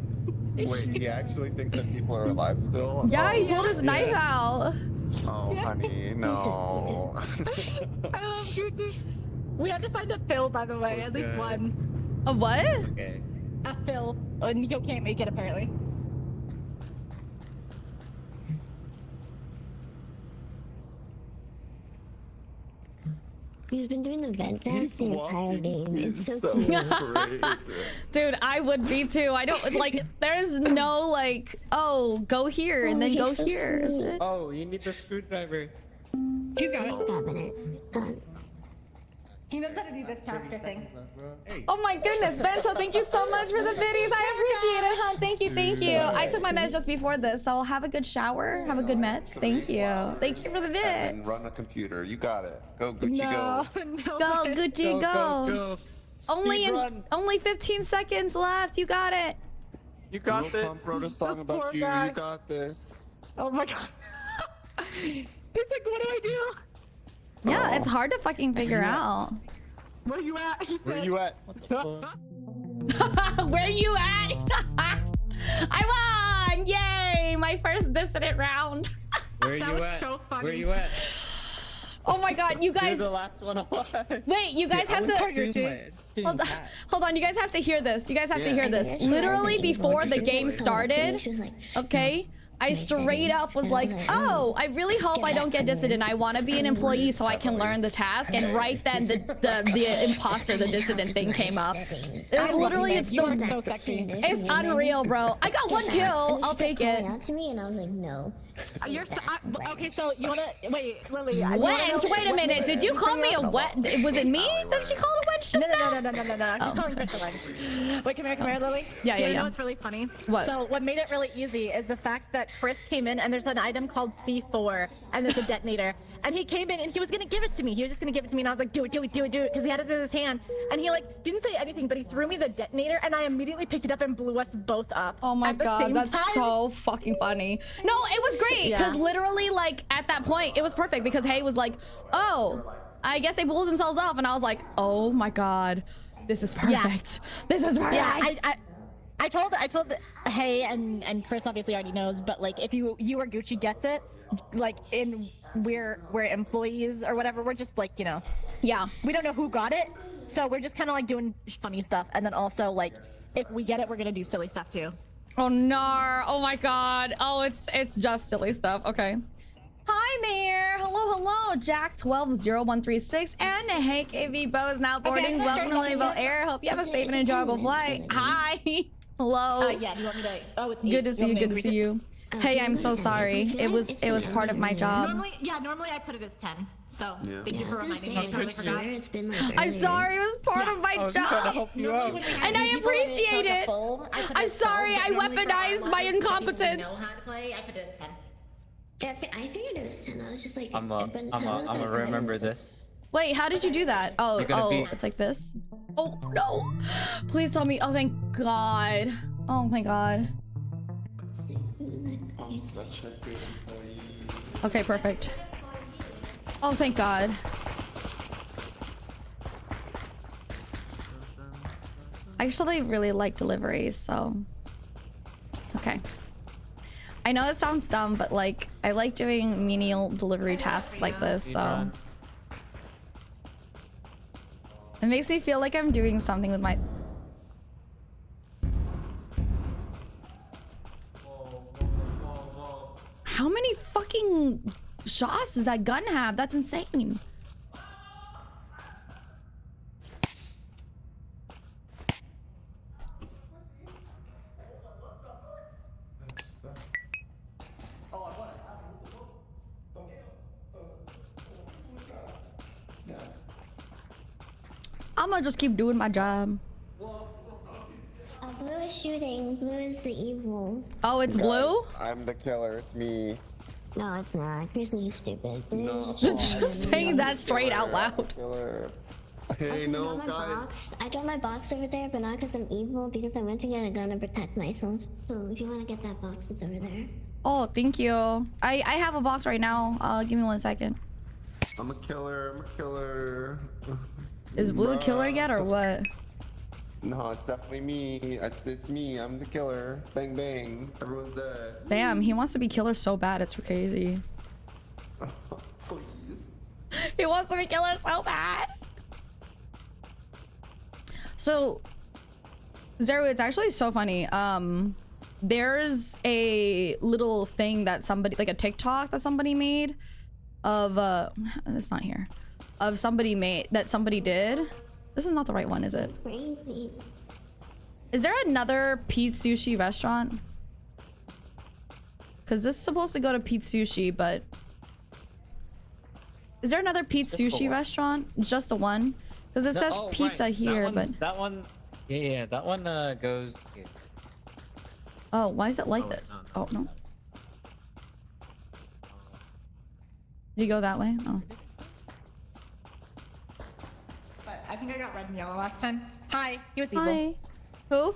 Wait, he actually thinks that people are alive still? Yeah, he Oh, pulled his knife out. Oh, honey, no. I love Gucci. We have to find a Phil, by the way. At least Okay. one. A what? Okay. A Phil. Oh, Nico can't make it apparently. He's been doing the vent dance the entire game. It's so so cute. great. Dude, I would be too. I don't like. There's no like. Oh, go here and Oh, then he's go so here. Is sweet. it? Oh, you need the screwdriver. He's got it. Stop it. Done. He knows how to do this task, I think. Oh my goodness, Bento, thank you so much for the biddies. I appreciate it, huh? Thank you. I took my meds just before this, so have a good shower. Have a good meds. Thank you. Thank you for the And bits. run a computer. You got it. Go, Gucci, No, go. no. Go, way. Gucci, go. Speed Only 15 seconds left. You got it. You got Lil it. Pump wrote a song This about poor you. guy. You got this. Oh my god. He's like, what do I do? Yeah, Oh. it's hard to fucking figure out. Where you at? He Where said. you at? Where you at? I won! Yay! My first dissident round. Where That you was at? so funny. Where you at? Oh my god, you You're guys. the last one alive. Wait, you guys have to. Hold on, you guys have to hear this. You guys have to Yeah. hear this. Literally before the game started, She was like, okay? I straight up was like, oh, I really hope I don't get dissident. I want to be an employee so I can learn the task. And right then the imposter, the dissident thing came up. It literally, it's You are the, so sexy. it's unreal, bro. I got one kill. I'll take it. Out to me, and I was like, no. You're so, okay, so you wanna wait, Lily? you wanna know Wench, wait a what- minute. Did you call me a wet? Was it me that she called a wench just now? No. I'm just calling Chris a wench. Wait, come here, Lily. Yeah, You yeah. know what's really funny? What? So what made it really easy is the fact that Chris came in and there's an item called C4 and there's a detonator. And he came in and he was gonna give it to me. He was just gonna give it to me and I was like, do it, because he had it in his hand. And he like didn't say anything, but he threw me the detonator and I immediately picked it up and blew us both up. Oh my at the god, same that's time. so fucking funny. No, it was great because Yeah. literally, like at that point, it was perfect because Hay was like, "Oh, I guess they blew themselves off," and I was like, "Oh my god, this is perfect. This is perfect." Yeah, I told Hey and Chris obviously already knows, but like if you or Gucci gets it, like we're employees or whatever, we're just like, you know, Yeah. we don't know who got it, so we're just kind of like doing funny stuff, and then also like if we get it, we're gonna do silly stuff too. Oh no. Oh my god. Oh, it's just silly stuff. Okay. Hi there. Hello, Jack 120136 and Hank AV Bo is now boarding. Okay, Welcome to Laybo Air. Hope you have a safe and enjoyable flight. Hi. Hello. Yeah, you want me to? Oh, it's Good to see you. Good to increase see it? you. Hey, I'm so sorry. It was part of my job. Normally I put it as 10. So Yeah. thank you for I was reminding gonna me. say, Totally I forgot. swear it's been like I'm earlier. sorry. It was part of my I was trying to job. help you out. And I appreciate it. I'm sorry, I weaponized my incompetence. I put it as 10. Yeah, I figured it was 10. I was just like, I'm by the time I looked gonna at it, remember I was like, this. Wait, how did you do that? Oh, You're gonna be- it's like this. Oh no! Please tell me. Oh, thank God. Oh my God. Okay, perfect. Oh, thank God. I actually really like deliveries, so. Okay. I know it sounds dumb, but like I like doing menial delivery tasks like this, so it makes me feel like I'm doing something with my. How many fucking shots does that gun have? That's insane. I'm gonna just keep doing my job. Blue is shooting. Blue is the evil. Oh, it's blue? I'm the killer. It's me. No, it's not. Chris is stupid. Blue No. is Just saying that straight out loud. Killer. Hey, Also, no, I dropped my guys. box. I dropped my box over there, but not because I'm evil, because I went to get a gun to protect myself. So if you want to get that box, it's over there. Oh, thank you. I have a box right now. Give me 1 second. I'm a killer. I'm a killer. Is Blue a killer yet or what? No, it's definitely me. It's me. I'm the killer. Bang bang. Everyone's dead. Damn, he wants to be killer so bad. It's crazy. Please. He wants to be killer so bad. So, Zero, it's actually so funny. There's a little thing that somebody, like a TikTok that somebody made of, it's not here. Of somebody that somebody did. This is not the right one, is it? Crazy. Is there another Pete Sushi restaurant? Because this is supposed to go to Pete Sushi, but... Is there another Pete Sushi restaurant? Just a one? Because it says pizza here, but... That one... Yeah, that one goes... Here. Oh, why is it like this? Oh, no. Did you go that way? Oh. But I think I got red and yellow last time. Hi, he was evil. Hi. Who?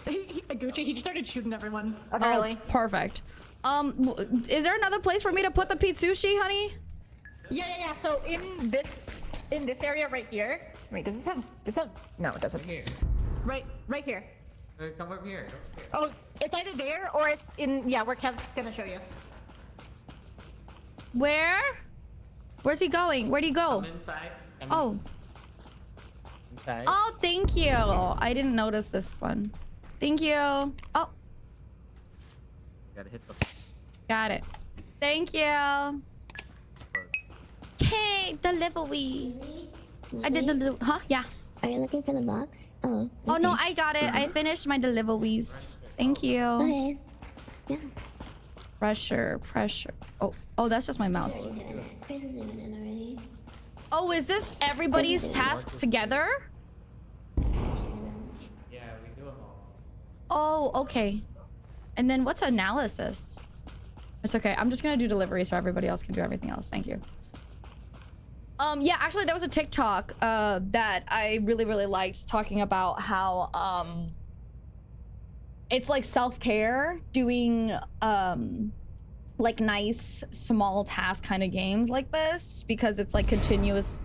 Gucci, he just started shooting everyone. Oh, Apparently. perfect. Is there another place for me to put the Pete Sushi, honey? Yeah. So in this area right here. Wait, does this have? No, it doesn't. Here. Right here. Come over here. Oh, it's either there or it's in. Yeah, where Kev's gonna show you. Where? Where's he going? Where'd he go? Come inside. Oh. Inside. Oh, thank you. I didn't notice this one. Thank you. Oh, Gotta hit the... got it. Thank you. Okay, delivery. I did the little, huh? Yeah. Are you looking for the box? Oh. Oh no, okay. I got it. I finished my deliveries. Thank you. Okay. Yeah. Pressure. Oh, that's just my mouse. You're doing it. Chris is doing it already. Oh, is this everybody's tasks together? Yeah, we do them all. Oh, okay. And then what's analysis? It's okay. I'm just gonna do delivery so everybody else can do everything else. Thank you. Yeah, actually there was a TikTok that I really liked talking about how it's like self-care doing like nice small task kind of games like this because it's like continuously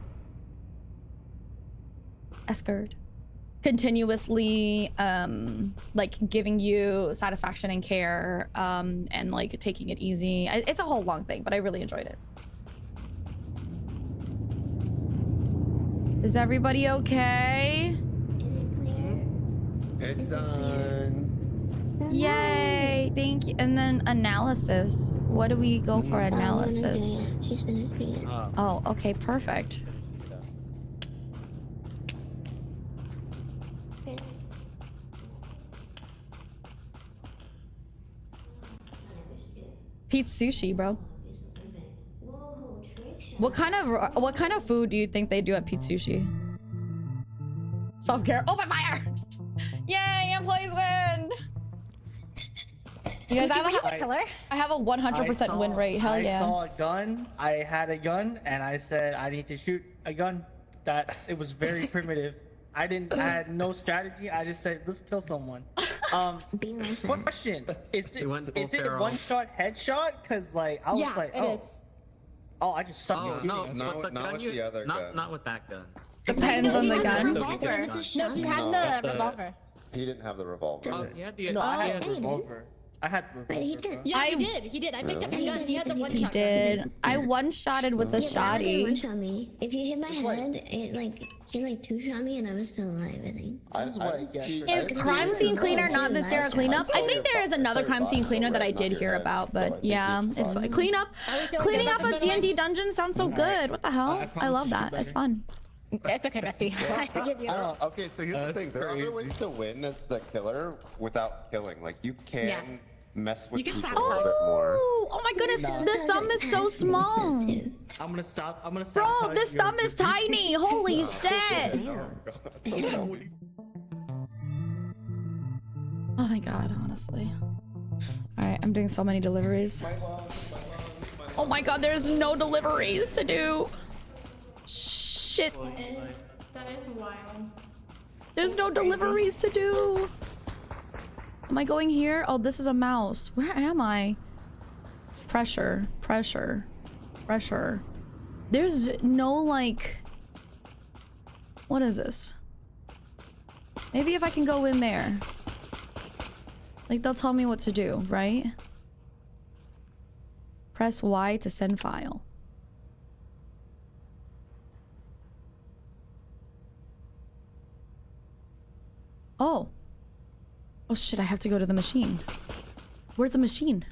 like giving you satisfaction and care and like taking it easy. It's a whole long thing, but I really enjoyed it. Is everybody okay? Is it clear? It's done. Yay! Thank you. And then analysis. What do we go for analysis? Luna's doing it. She's finishing it. Oh, okay, perfect. Chris. Pete's Sushi, bro. Whoa, trick shot. What kind of food do you think they do at Pete's Sushi? Self-care. Open fire! Yay! Employees win! You guys have I have a 100% win rate. Hell yeah. I saw a gun. I had a gun, and I said I need to shoot a gun. That it was very primitive. I had no strategy. I just said let's kill someone. Be like that. Question: Is it feral. one-shot headshot? Cause like I was like, it oh, is. oh, I just sucked Oh, at no, shooting. Not but the with gun the other gun. Not with that gun. Depends on the he had gun. revolver. It's a No, shotgun. he had No, the that's revolver. He didn't have the revolver. Oh, he had the... No, I had no, a you didn't. revolver. I had. But he did. Yeah, I- he did. He did. I picked up his He gun. did, He had the he one did. He shot. did. I one-shotted with the Yeah, but I didn't shoddy. one-shot me. If you hit my Just wait. head, he like two-shot me and I was still alive, I think. This is what I get. Is crime scene cleaner not the Sarah cleanup? I think there is another crime scene cleaner that I did hear about, but yeah, it's fine. Cleanup. Cleaning up a D&D dungeon sounds so good. What the hell? I promise love to shoot that. It's better. fun. It's okay, Bessie. I forgive you. Okay, so here's the That's thing. There are other ways crazy. to win as the killer without killing. Like you can Yeah. mess with You can people a sabotage. bit more. Oh my goodness, the thumb is so small. I'm gonna stop. I'm gonna Bro, sabotage this your thumb is review. tiny. Holy shit. Oh my god, honestly. Alright, I'm doing so many deliveries. Oh my god, there's no deliveries to do. Shit. That is wild. There's no deliveries to do. Am I going here? Oh, this is a mouse. Where am I? Pressure, pressure, pressure. There's no like... What is this? Maybe if I can go in there. Like they'll tell me what to do, right? Press Y to send file. Oh. Oh shit, I have to go to the machine. Where's the machine?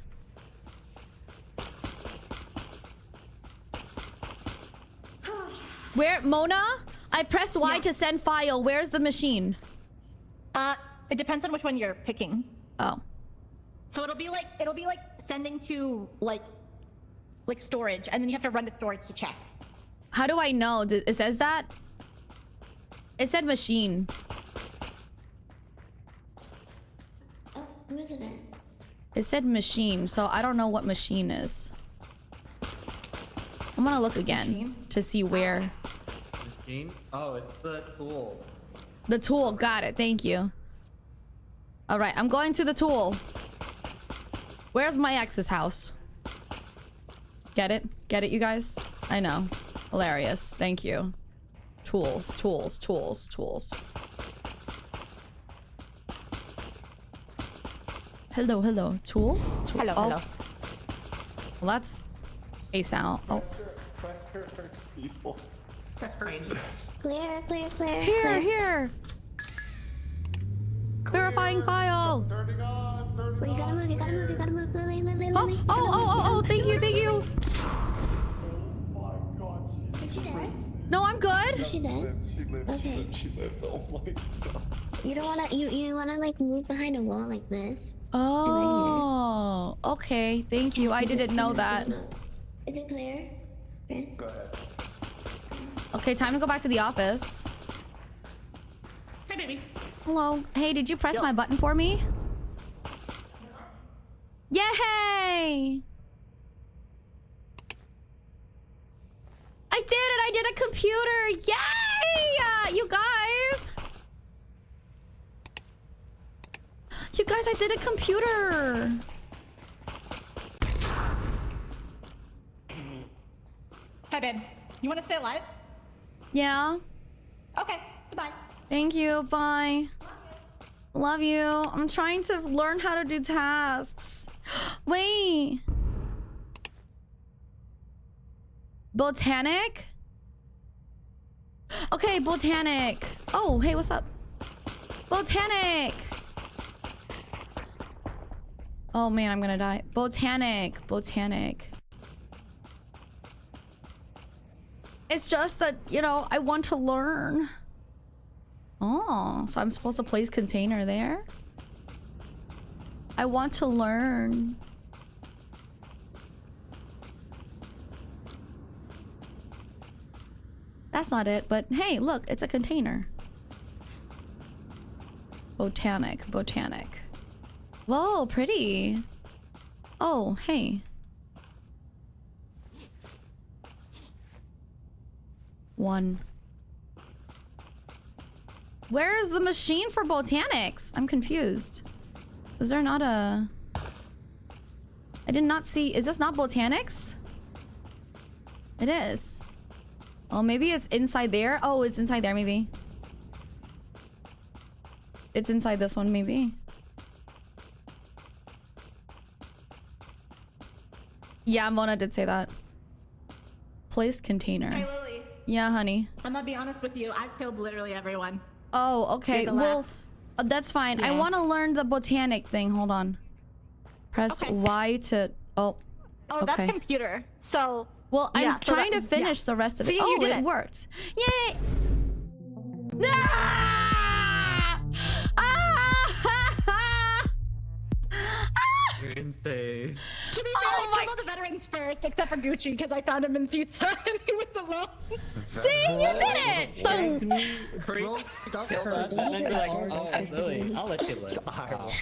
Where, Mona? I pressed Y to send file. Where's the machine? It depends on which one you're picking. Oh. So it'll be like sending to like storage, and then you have to run to storage to check. How do I know? It says that? It said machine. Oh, who is it at? It said machine, so I don't know what machine is. I'm gonna look again to see where. Machine? Oh, it's the tool. The tool, got it, thank you. Alright, I'm going to the tool. Where's my ex's house? Get it? Get it, you guys? I know. Hilarious, thank you. Tools, tools, tools, tools. Hello, hello. Tools? Hello, oh. hello. Well, that's a sound. Oh. That's crazy. Clear, clear, clear. Here, clear. here. Verifying file. Turning on, turning Wait, you gotta move, you gotta move, you gotta move. Lily, Lily, Lily. Oh, thank you, thank you. Is she dead? No, I'm good. Is she dead? She lived, Okay. she lived. Oh my god. You don't wanna, you wanna like move behind a wall like this. Oh, okay, thank you. I didn't know that. Is it clear? Chris? Go ahead. Okay, time to go back to the office. Hey, baby. Hello. Hey, did you press my button for me? Yay! I did it! I did a computer! Yay! You guys! You guys, I did a computer! Hi, babe. You want to stay alive? Yeah? Okay. Goodbye. Thank you. Bye. Love you. I'm trying to learn how to do tasks. Wait. Botanic? Okay, Botanic. Oh, hey, what's up? Botanic. Oh man, I'm gonna die. Botanic. Botanic. It's just that, you know, I want to learn. Oh, so I'm supposed to place container there? I want to learn. That's not it, but hey, look, it's a container. Botanic, botanic. Whoa, pretty. Oh, hey. One. Where is the machine for botanics? I'm confused. Is there not a... I did not see... Is this not botanics? It is. Oh, maybe it's inside there. Oh, it's inside there, maybe. It's inside this one, maybe. Yeah, Mona did say that. Place container. Hey, Lily. Yeah, honey. I'm gonna be honest with you. I've killed literally everyone. Oh, okay. To the Well, left. that's fine. I Yeah. want to learn the botanic thing. Hold on. Press Okay. Y to. Oh. Oh, Okay. that's computer. So. Well, I'm Yeah, so trying that- to finish yeah. the rest of it. See, Oh, you did it it. worked. Yay! Ah! Ah! You're insane. To be fair, Oh I killed all the veterans first, except for Gucci, because I found him in pizza and he was alone. See, you did it! Boom. Bro, Stop kill us and then be like, oh, Lily, I'll let you live.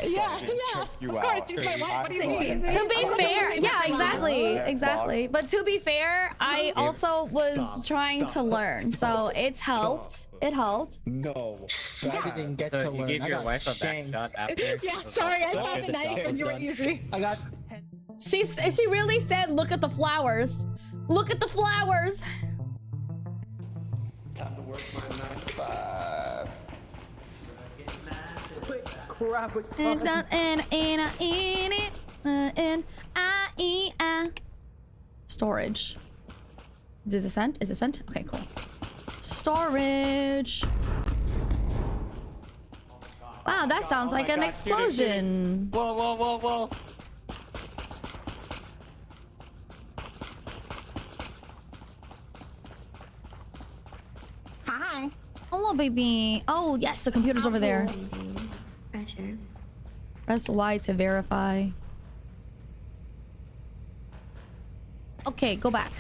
Yeah, of course, he's my wife. What do you mean? To be fair, yeah, exactly, Yeah, exactly. But to be fair, I also was trying to learn, so it helped. It helped. No. I didn't get So to you learn. gave I your got wife a back shanked. shot after? Yeah, sorry, I That's found good the to knife know. because you weren't easy. I got She really said, "Look at the flowers. Look at the flowers." Time to work my 9 to 5. crap with And storage. Is it sent? Is it sent? Okay, cool. Storage. Wow, that sounds like an God, shoot it, shoot it. explosion. Whoa, whoa, whoa, whoa. Hi. Hello, baby. Oh, yes, the computer's over there. Pressure. Press Y to verify. Okay, go back.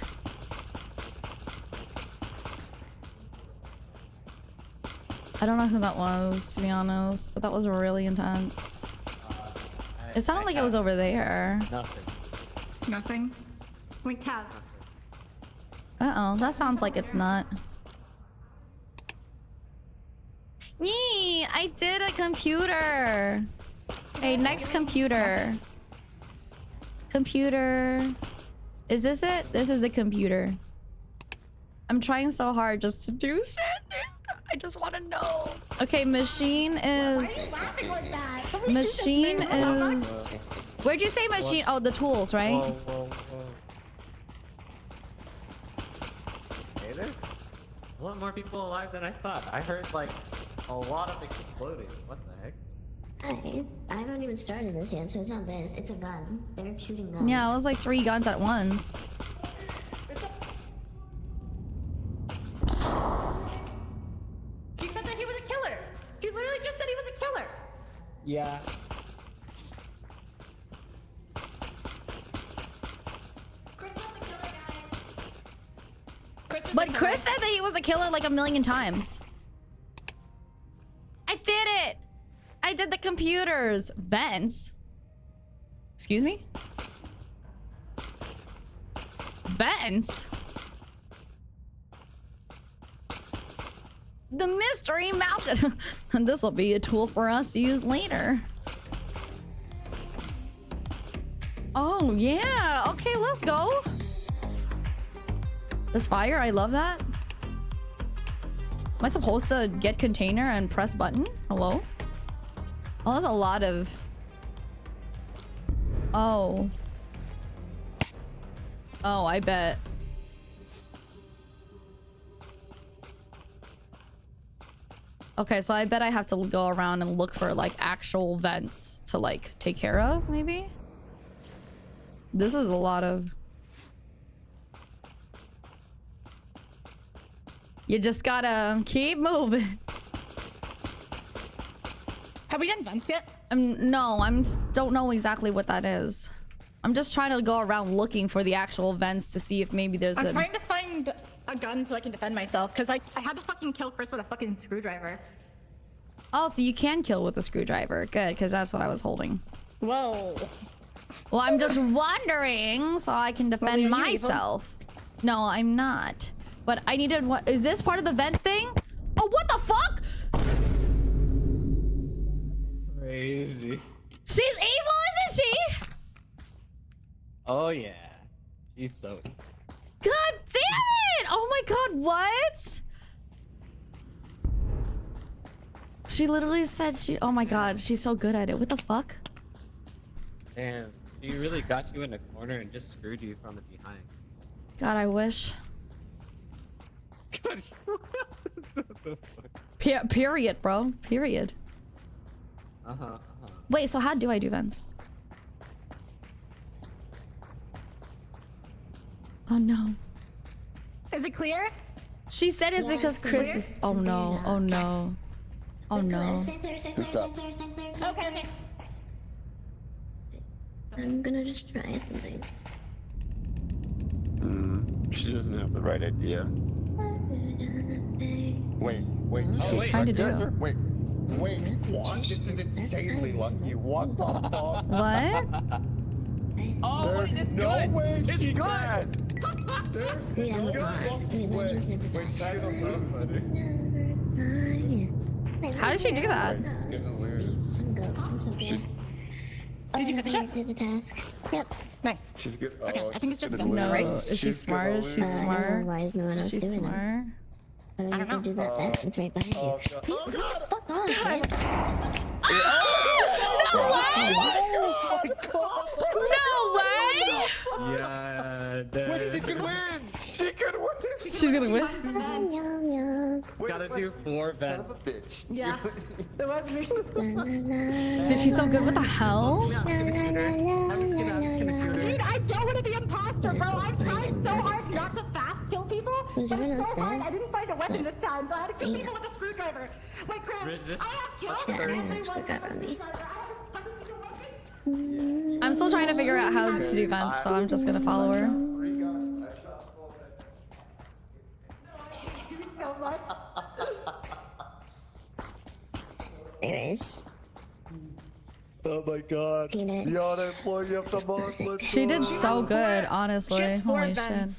I don't know who that was, to be honest, but that was really intense. It sounded like it was over there. Nothing. Nothing. We have. Uh-oh, that sounds like it's not. Yee! I did a computer! Okay, next computer. Computer. Is this it? This is the computer. I'm trying so hard just to do shit. I just want to know. Okay, machine is... Laughing like that. Machine is... Where'd you say machine? Oh, the tools, right? Whoa, whoa, whoa. Hey there. A lot more people alive than I thought. I heard like a lot of exploding. What the heck? I haven't even started this yet, so it's not this. It's a gun. They're shooting guns. Yeah, it was like 3 guns at once. He said that he was a killer. He literally just said he was a killer. yeah. Chris was the killer, guys. Chris was But the Chris killer. said that he was a killer like 1,000,000 times. I did it! I did the computers. Vents? Excuse me? Vents? The mystery mouse. And this will be a tool for us to use later. Oh, yeah. Okay, let's go. This fire, I love that. Am I supposed to get container and press button? Hello? Oh, there's a lot of... Oh. Oh, I bet. Okay, so I bet I have to go around and look for like actual vents to like take care of, maybe? This is a lot of... You just gotta keep moving. Have we done vents yet? No, don't know exactly what that is. I'm just trying to go around looking for the actual vents to see if maybe there's I'm a... trying to find a gun so I can defend myself because I had to fucking kill Chris with a fucking screwdriver. Oh, so you can kill with a screwdriver. Good, because that's what I was holding. Whoa. Well, I'm just wondering so I can defend are you evil? myself. No, I'm not. But I needed what? Is this part of the vent thing? Oh, what the fuck? Crazy. She's evil, isn't she? Oh yeah. She's so. God damn it! Oh my god, what? She literally said she... Oh my god, she's so good at it. What the fuck? Damn. He really got you in a corner and just screwed you from the behind. God, I wish. God, Period, bro. Period. Wait, so how do I do vents? Oh no. Is it clear? She said it's because Chris is. Oh no. Oh no. Oh no. Stay clear, stay clear, stay clear, stay clear. Okay, okay. I'm gonna just try something. She doesn't have the right idea. Wait. She's trying to do. Wait. What? This is insanely lucky. What the fuck? What? Oh, There's wait, it's no good. way It's she good. does. There's We have no a car. fucking way. Just never Wait, die. I don't know, buddy. How did she do that? She's gonna lose. I'm good. I'm so She's, good. Did you I finish it? did the task. Yep. Nice. she's good. Okay, Oh, I think it's she's just gonna no, lose. right? Is she She's smart? gonna Is she lose. I don't smart? know why is no one else She's doing it. smart. I don't I know. don't Do that vent. It's right behind you. Oh, God. Oh, God. Fuck off, man. No way! No way! Yeah, Wait, she could win! She could win! She's gonna win. Yum, yum. Gotta do 4 Son of vents. a bitch. Yeah. It was me. La, la, la, Dude, she's so good. What the hell? la, la, la, la, Dude, I don't want to be imposter, bro. I'm trying so hard not to fast kill people. Was but everyone it's so else hard. dead? I didn't find a weapon this time, so I had to kill people with a screwdriver. Like, Chris, Resist- I have killed Yeah, I don't have a everyone screwdriver on with a me. screwdriver. I haven't fucking a weapon. I'm still trying to figure out how to do vents, so I'm just gonna follow her. So much. There is. Oh my god. Peanuts. Yana employee of the month. Let's She did go. so good, She honestly. has 4 Holy shit. vents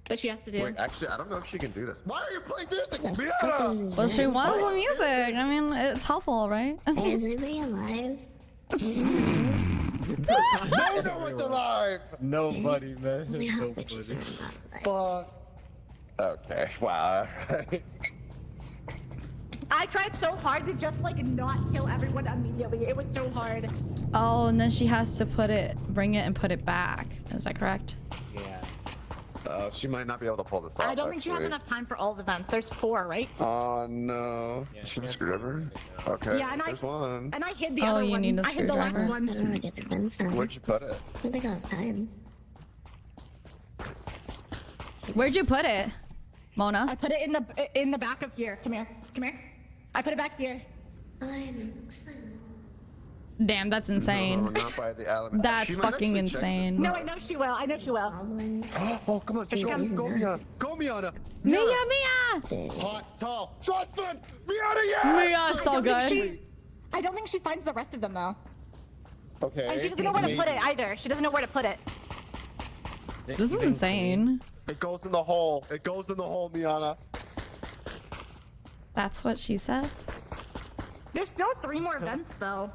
that she has to do. Wait, actually, I don't know if she can do this. Why are you playing music? The fuck Miata! is Well, she that? wants the music. I mean, it's helpful, right? Hey, is anybody alive? No one's alive! Nobody, man. Only half bitches Nobody. are alive. Fuck. Okay, wow. Alright. I tried so hard to just like not kill everyone immediately. It was so hard. Oh, and then she has to bring it and put it back. Is that correct? Yeah. She might not be able to pull this off. I don't think she has actually. enough time for all the vents. There's 4, right? Oh no. Yeah, She has a she has screwdriver? one. Okay, Yeah, and there's one. And I hid the Oh, other you one. need a I hid the last screwdriver? one. I don't want to get the fence out. Where'd you put it? I don't think I have time. Where'd you put it, I Mona? put it in the back of here. Come here. Come here. I put it back here. I'm excited. Damn, that's No, insane. not by the element. That's She might fucking actually check this insane. No, I know she will. I know she will. Goblin. Oh, come on. Here she comes. Go, Miata. Go, Miata. Mia, Mia! Hot, tall, Justin! Miata, yes! Mia, so good. I don't think she finds the rest of them though. Okay. And she doesn't know where to put it either. She doesn't know where to put it. This is insane. It goes in the hole. It goes in the hole, Miata. That's what she said? There's still 3 more vents though.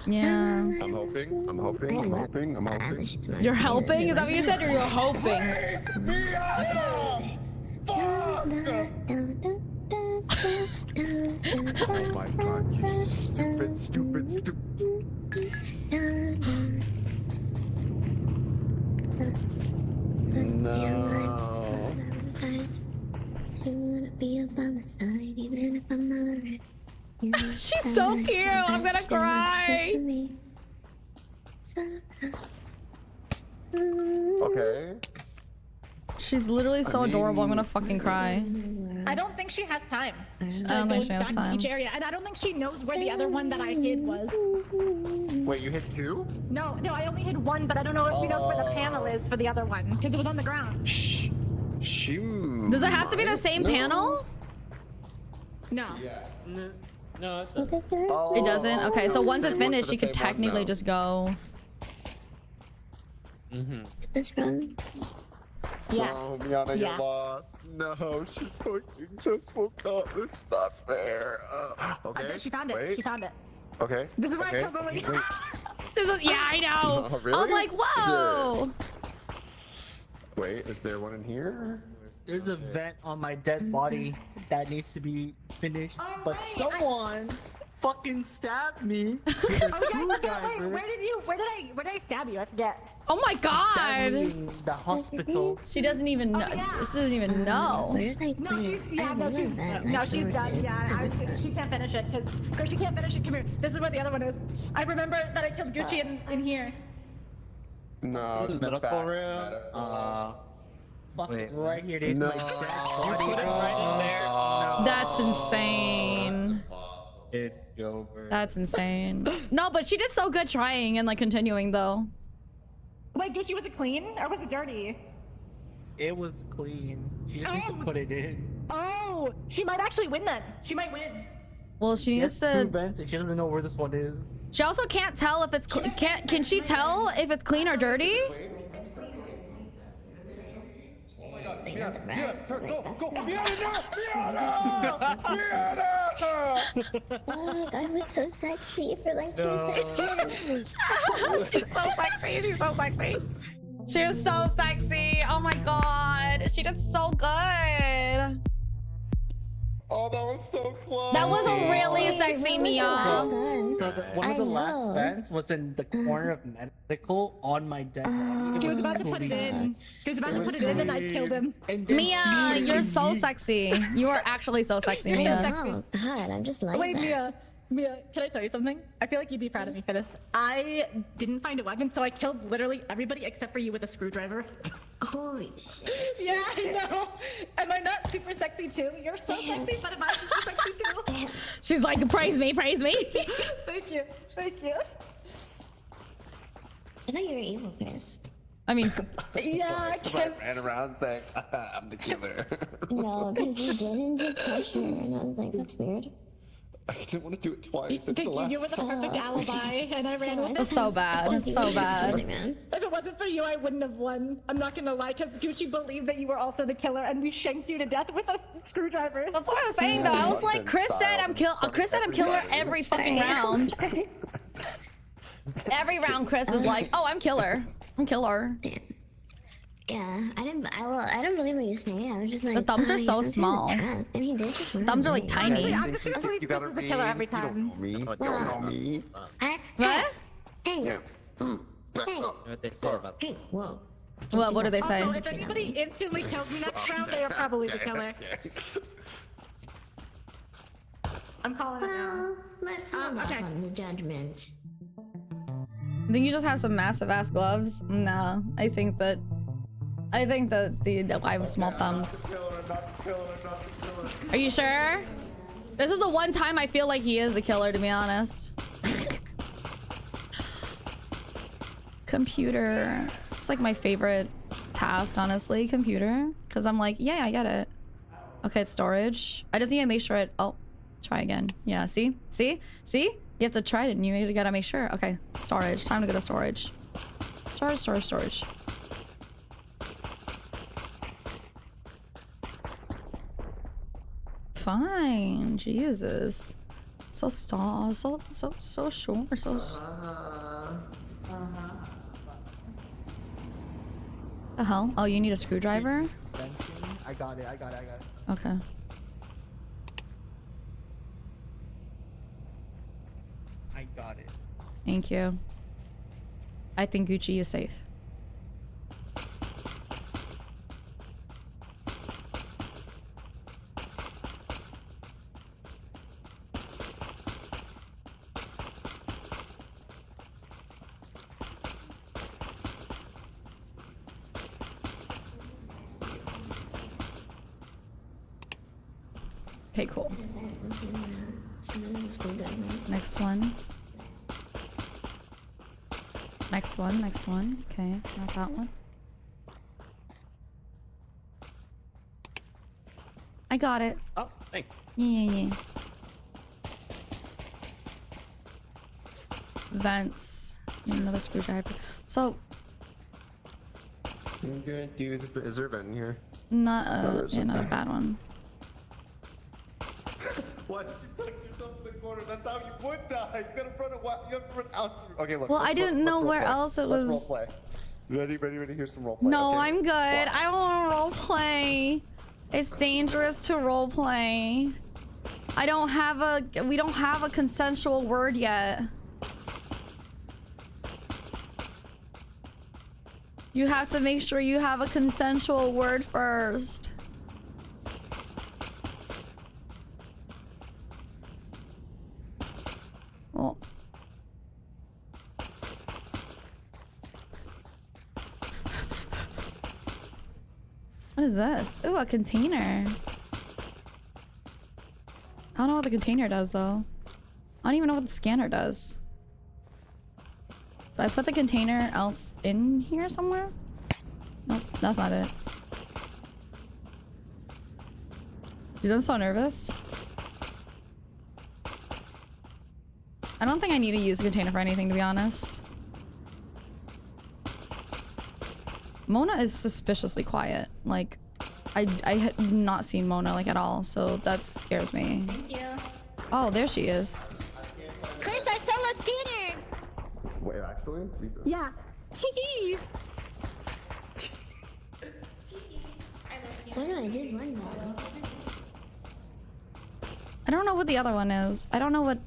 Yeah. I'm hoping. I'm hoping. I'm hoping. I'm Add hoping. this shit to my You're computer. helping? Is that what you said? Or you're hoping? Miata! Fuck! Oh my god, you stupid. No. She's so cute. I'm gonna cry. Okay. She's literally so I adorable. I'm mean- gonna fucking cry. I don't think she has time. I don't think she has back to time. each area, and I don't think she knows where the other one that I hid was. Wait, you hit 2? No, I only hid 1, but I don't know if she knows where the panel is for the other one because it was on the ground. She. Does it have to be the might same know. panel? No. No, it doesn't. Oh, It doesn't? Okay, so once it's they work finished, for she the could same one technically now. just go. This run. Yeah. No, Miata, Yeah. you're lost. No, she fucking just woke up. It's not fair. Okay. She found it. Wait. She found it. Okay. This is where okay. I come Wait. from. This is, yeah, I know. Oh, I was really? like, whoa. Wait, is there one in here? There's a vent on my dead body that needs to be finished, but Alright, someone fucking stabbed me. Oh yeah, I forget. Wait, where did I stab you? I forget. Oh my Stabbed me god! in the hospital. She doesn't even know. yeah. She doesn't even know. Where's like No, she's done. Yeah, she can't finish it because she can't finish it. Come here. This is what the other one is. I remember that I killed Gucci in here. No, the Medical back- room. medical. Fucking right here, there's No. my dead You body. put it right in there. No. That's insane. Awesome. It's over. That's insane. No, but she did so good trying and like continuing though. Wait, Gucci, was it clean or was it dirty? It was clean. She just needs to put it in. Oh, she might actually win then. She might win. Well, she needs Two to. vents and she doesn't know where this one is. She also can't tell if it's. Can she tell if it's clean or dirty? they got the rat. Like, that's the- Fuck, I was so sexy for like 2 seconds. She's so sexy. She's so sexy. She was so sexy. Oh my god. She did so good. Oh, that was so close. That was a really sexy Mia. Son. So one of the I know. last vents was in the corner of medical on my dead body. He was about to put it in. He was about to put it in and I killed him. And then Mia, you're so sexy. You are actually so sexy, Mia. Oh god, I'm just like Wait, that. Mia, can I tell you something? I feel like you'd be proud of me for this. I didn't find a weapon, so I killed literally everybody except for you with a screwdriver. Holy shit. Yeah, I know. Am I not super sexy too? You're so sexy, but am I super sexy too? She's like, praise me, praise me. Thank you, thank you. I thought you were evil, Chris. I mean, Yeah, Because I ran around saying, I'm the killer. No, because you didn't do pressure, and I was like, that's weird. I didn't want to do it twice. It's the thank you. last You were the perfect alibi, and I ran with it. it's so bad. It's so bad. Really, man. If it wasn't for you, I wouldn't have won. I'm not gonna lie, because Gucci believed that you were also the killer, and we shanked you to death with a screwdriver. That's what I was saying though. I was like, Chris said I'm killer every fucking round. Every round, Chris is like, oh, I'm killer. I'm killer. Damn. Yeah, I didn't believe what you say. I was just like, The thumbs are you so sound kinda small. bad. And he did just run Thumbs are like away. tiny. I'm just gonna believe You Chris gotta is the killer every You don't time. know me. Oh, You it's don't not know me. fun. What? Hey, Yeah. hey, You know what they say about hey, whoa. What do they say? Also, if anybody instantly kills me next round, they are probably the killer. I'm calling it now. Well, let's hold off okay. on the judgment. Think you just have some massive ass gloves? No, I think that I have small thumbs. Are you sure? This is the one time I feel like he is the killer, to be honest. Computer. It's like my favorite task, honestly. Computer. Because I'm like, yeah, I get it. Okay, it's storage. I just need to make sure it... Oh, try again. Yeah, see? See? See? You have to try it and you gotta make sure. Okay, storage. Time to go to storage. Storage. Fine. Jesus. So sure. The hell? Oh, you need a screwdriver? Venting. I got it. Okay. I got it. Thank you. I think Gucci is safe. Okay, cool. Next one. Next one. Okay, not that one. I got it. Oh, thanks. Yeah. Vents. Another screwdriver. So, I'm gonna do the. Is there a vent in here? not there's a not a vent. bad one. What? Did you tuck yourself in the corner? That's how you would die. You gotta run away. You have to run out. Okay, look. Well, I didn't know let's where roleplay. else it Let's was. roleplay. Ready? Here's some roleplay. No, okay? I'm good. Watch. I don't want to role play. It's dangerous to role play. I don't have a. We don't have a consensual word yet. You have to make sure you have a consensual word first. Well. What is this? Ooh, a container. I don't know what the container does though. I don't even know what the scanner does. Do I put the container else in here somewhere? Nope, that's not it. Dude, I'm so nervous. I don't think I need to use a container for anything, to be honest. Mona is suspiciously quiet. Like, I had not seen Mona like at all, so that scares me. Thank you. Oh, there she is. Chris, I stole a scanner! Wait, actually? Jesus. Yeah. Oh no, I did one though. I don't know what the other one is. I don't know what...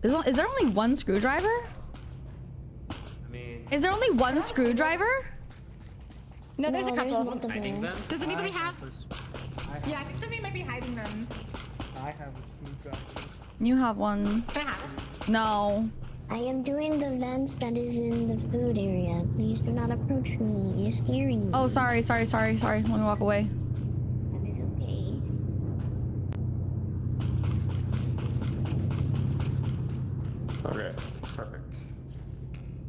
Is there only one screwdriver? I mean, Is there only one screwdriver? No, there's a There's couple. multiple. hiding them? Does anybody have? Yeah. I think somebody might be hiding them. I have a screwdriver. You have one. Can I have it? No. I am doing the vents that is in the food area. Please do not approach me. You're scaring me. Oh, sorry. Let me walk away. That is okay. Okay, perfect.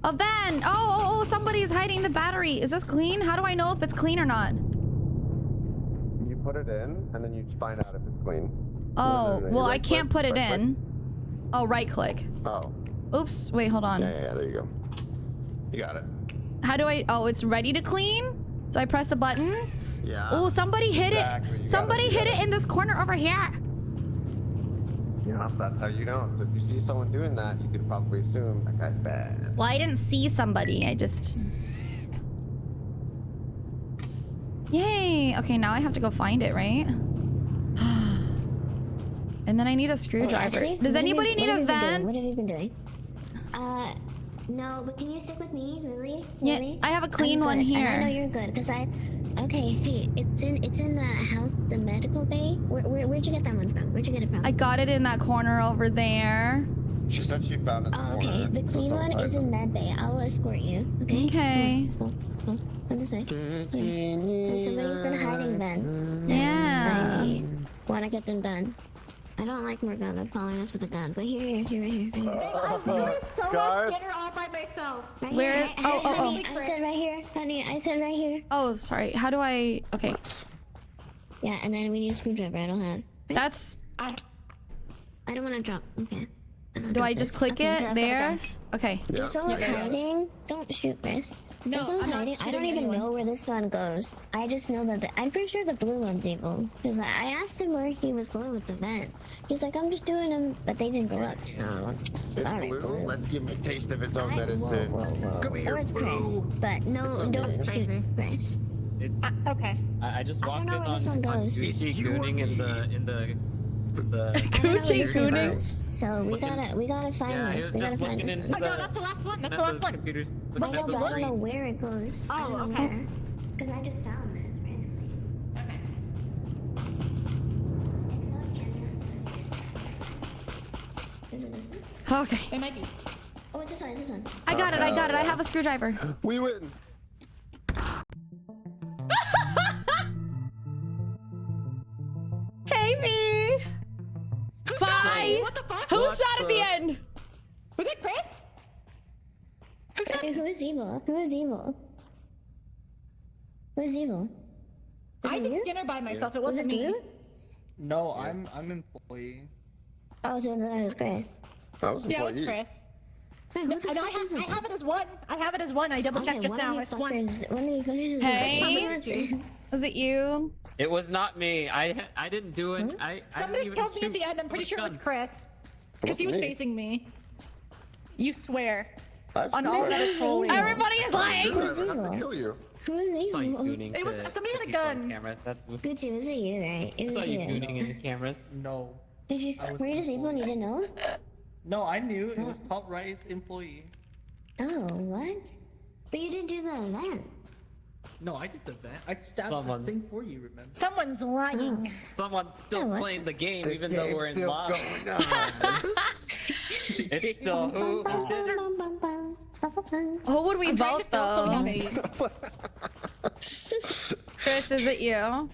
A van! Oh, somebody's hiding the battery. Is this clean? How do I know if it's clean or not? You put it in, and then you find out if it's clean. Oh, No, well, I right can't click, put it right click. in. Oh, right click. Oh, Oops, wait, hold on. yeah, there you go. You got it. How do I... Oh, it's ready to clean? So I press the button? Yeah. Oh, somebody hit Exactly, you it. got Somebody it, you hit got it in this corner over here. Yeah, that's how you know. So if you see someone doing that, you could probably assume that guy's bad. Well, I didn't see somebody. I just... Yay. Okay, now I have to go find it, right? And then I need a screwdriver. Actually, Does what have anybody you- need what a have you been doing? van? What have you been doing? No, but can you stick with me, Lily? Yeah, Lily? I have a clean I'm one good, here. And I know you're good, because okay, hey, it's in the house, the medical bay. Where'd you get that one from? Where'd you get it from? I got it in that corner over there. She said she found it. Oh, okay. The clean one is in med bay. I'll escort you. Okay. Okay. Come on, let's go. Come this way. Somebody's been hiding vents. Yeah. I want to get them done. I don't like Morgana following us with a gun, but here, right here. So Guys. much scanner all by myself. Right Where here. is- oh, oh, honey, I said right here. Honey, I said right here. Oh, sorry. How do I... Okay. Yeah, and then we need a screwdriver. I don't have. That's... I don't want to drop. Okay. Do I just click it there? Okay. This one was hiding. Don't shoot, Chris. No, this one's I'm not hiding. I shooting don't even anyone. know where this one goes. I just know that I'm pretty sure the blue one's evil. Because I asked him where he was going with the vent. He's like, I'm just doing them, but they didn't go up, so... It's Alright, blue. Let's give him a taste of its own Whoa, medicine. whoa. Come here, Or it's Chris. Blue. But no, It's okay. don't It's shoot Chris. It's. Okay. I just I don't walked know in where on, this one goes. Gucci Gooning in the I don't know Gucci where this one Gooning? goes. So we Looking- gotta find Yeah, he this. was We gotta just find looking this into one. Oh no, that's the last one. That's the at last one. computers. I Looking know, at the but I don't know screen. where it goes. I Oh, don't know okay. where. Because I just found this randomly. Okay. Is it this one? Okay. It might be. Oh, it's this one. It's this one. I got it. I have a screwdriver. We win. Hey, V! Bye! What the fuck? Who What shot at the the- end? Was it Chris? Wait, who is evil? Who is evil? Who is evil? Was I it did you? scanner by myself. It Was it wasn't me. you? No, I'm employee. Oh, so then I was Chris. That was Yeah, it was employee. Chris. Wait, who No, the I, fuck is I it? have it as one. I have it as one. I double checked just one now. of you It's one. fuckers. One of you fuckers is Hey? Was it you? It was not me. I didn't do it. I didn't Somebody even killed me at shoot the end. I'm pretty with sure it was guns. Chris. Because he was wasn't me. facing me. You swear. I've On all that it's totally evil. Everybody is lying. Screwdriver had to kill you. Who's I saw you evil? gooning It was- to somebody had a people on gun. cameras. That's Gucci, was it you, right? It I saw was you you. gooning in the cameras. No. Did you? I was Were you just evil and you didn't know? No, I knew it was top right's employee. Oh, what? But you didn't do the event. No, I did the event. I stabbed Someone's- the thing for you, remember? Someone's lying. Someone's still Oh, what? playing the game, The even though game's we're in still live. going on. It's still who? Who would we I'm trying vote to fill so we though? have 8. Chris, is it you?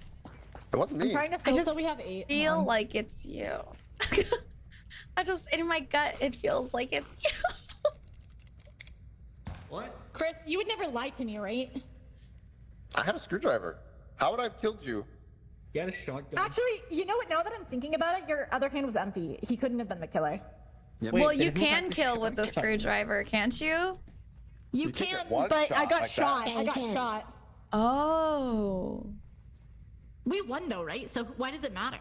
It wasn't I'm me. trying to fill just so we have 8. Feel like it's you. I just in my gut it feels like it's you. What? Chris, you would never lie to me, right? I had a screwdriver. How would I have killed you? You had a shotgun. Actually, you know what? Now that I'm thinking about it, your other hand was empty. He couldn't have been the killer. Yeah, Wait, Well, then you who got can the kill with the shotgun? screwdriver, can't you? You can can, get one but I shot got like that. shot. Yeah, I you got can. shot. Oh. We won though, right? So why does it matter?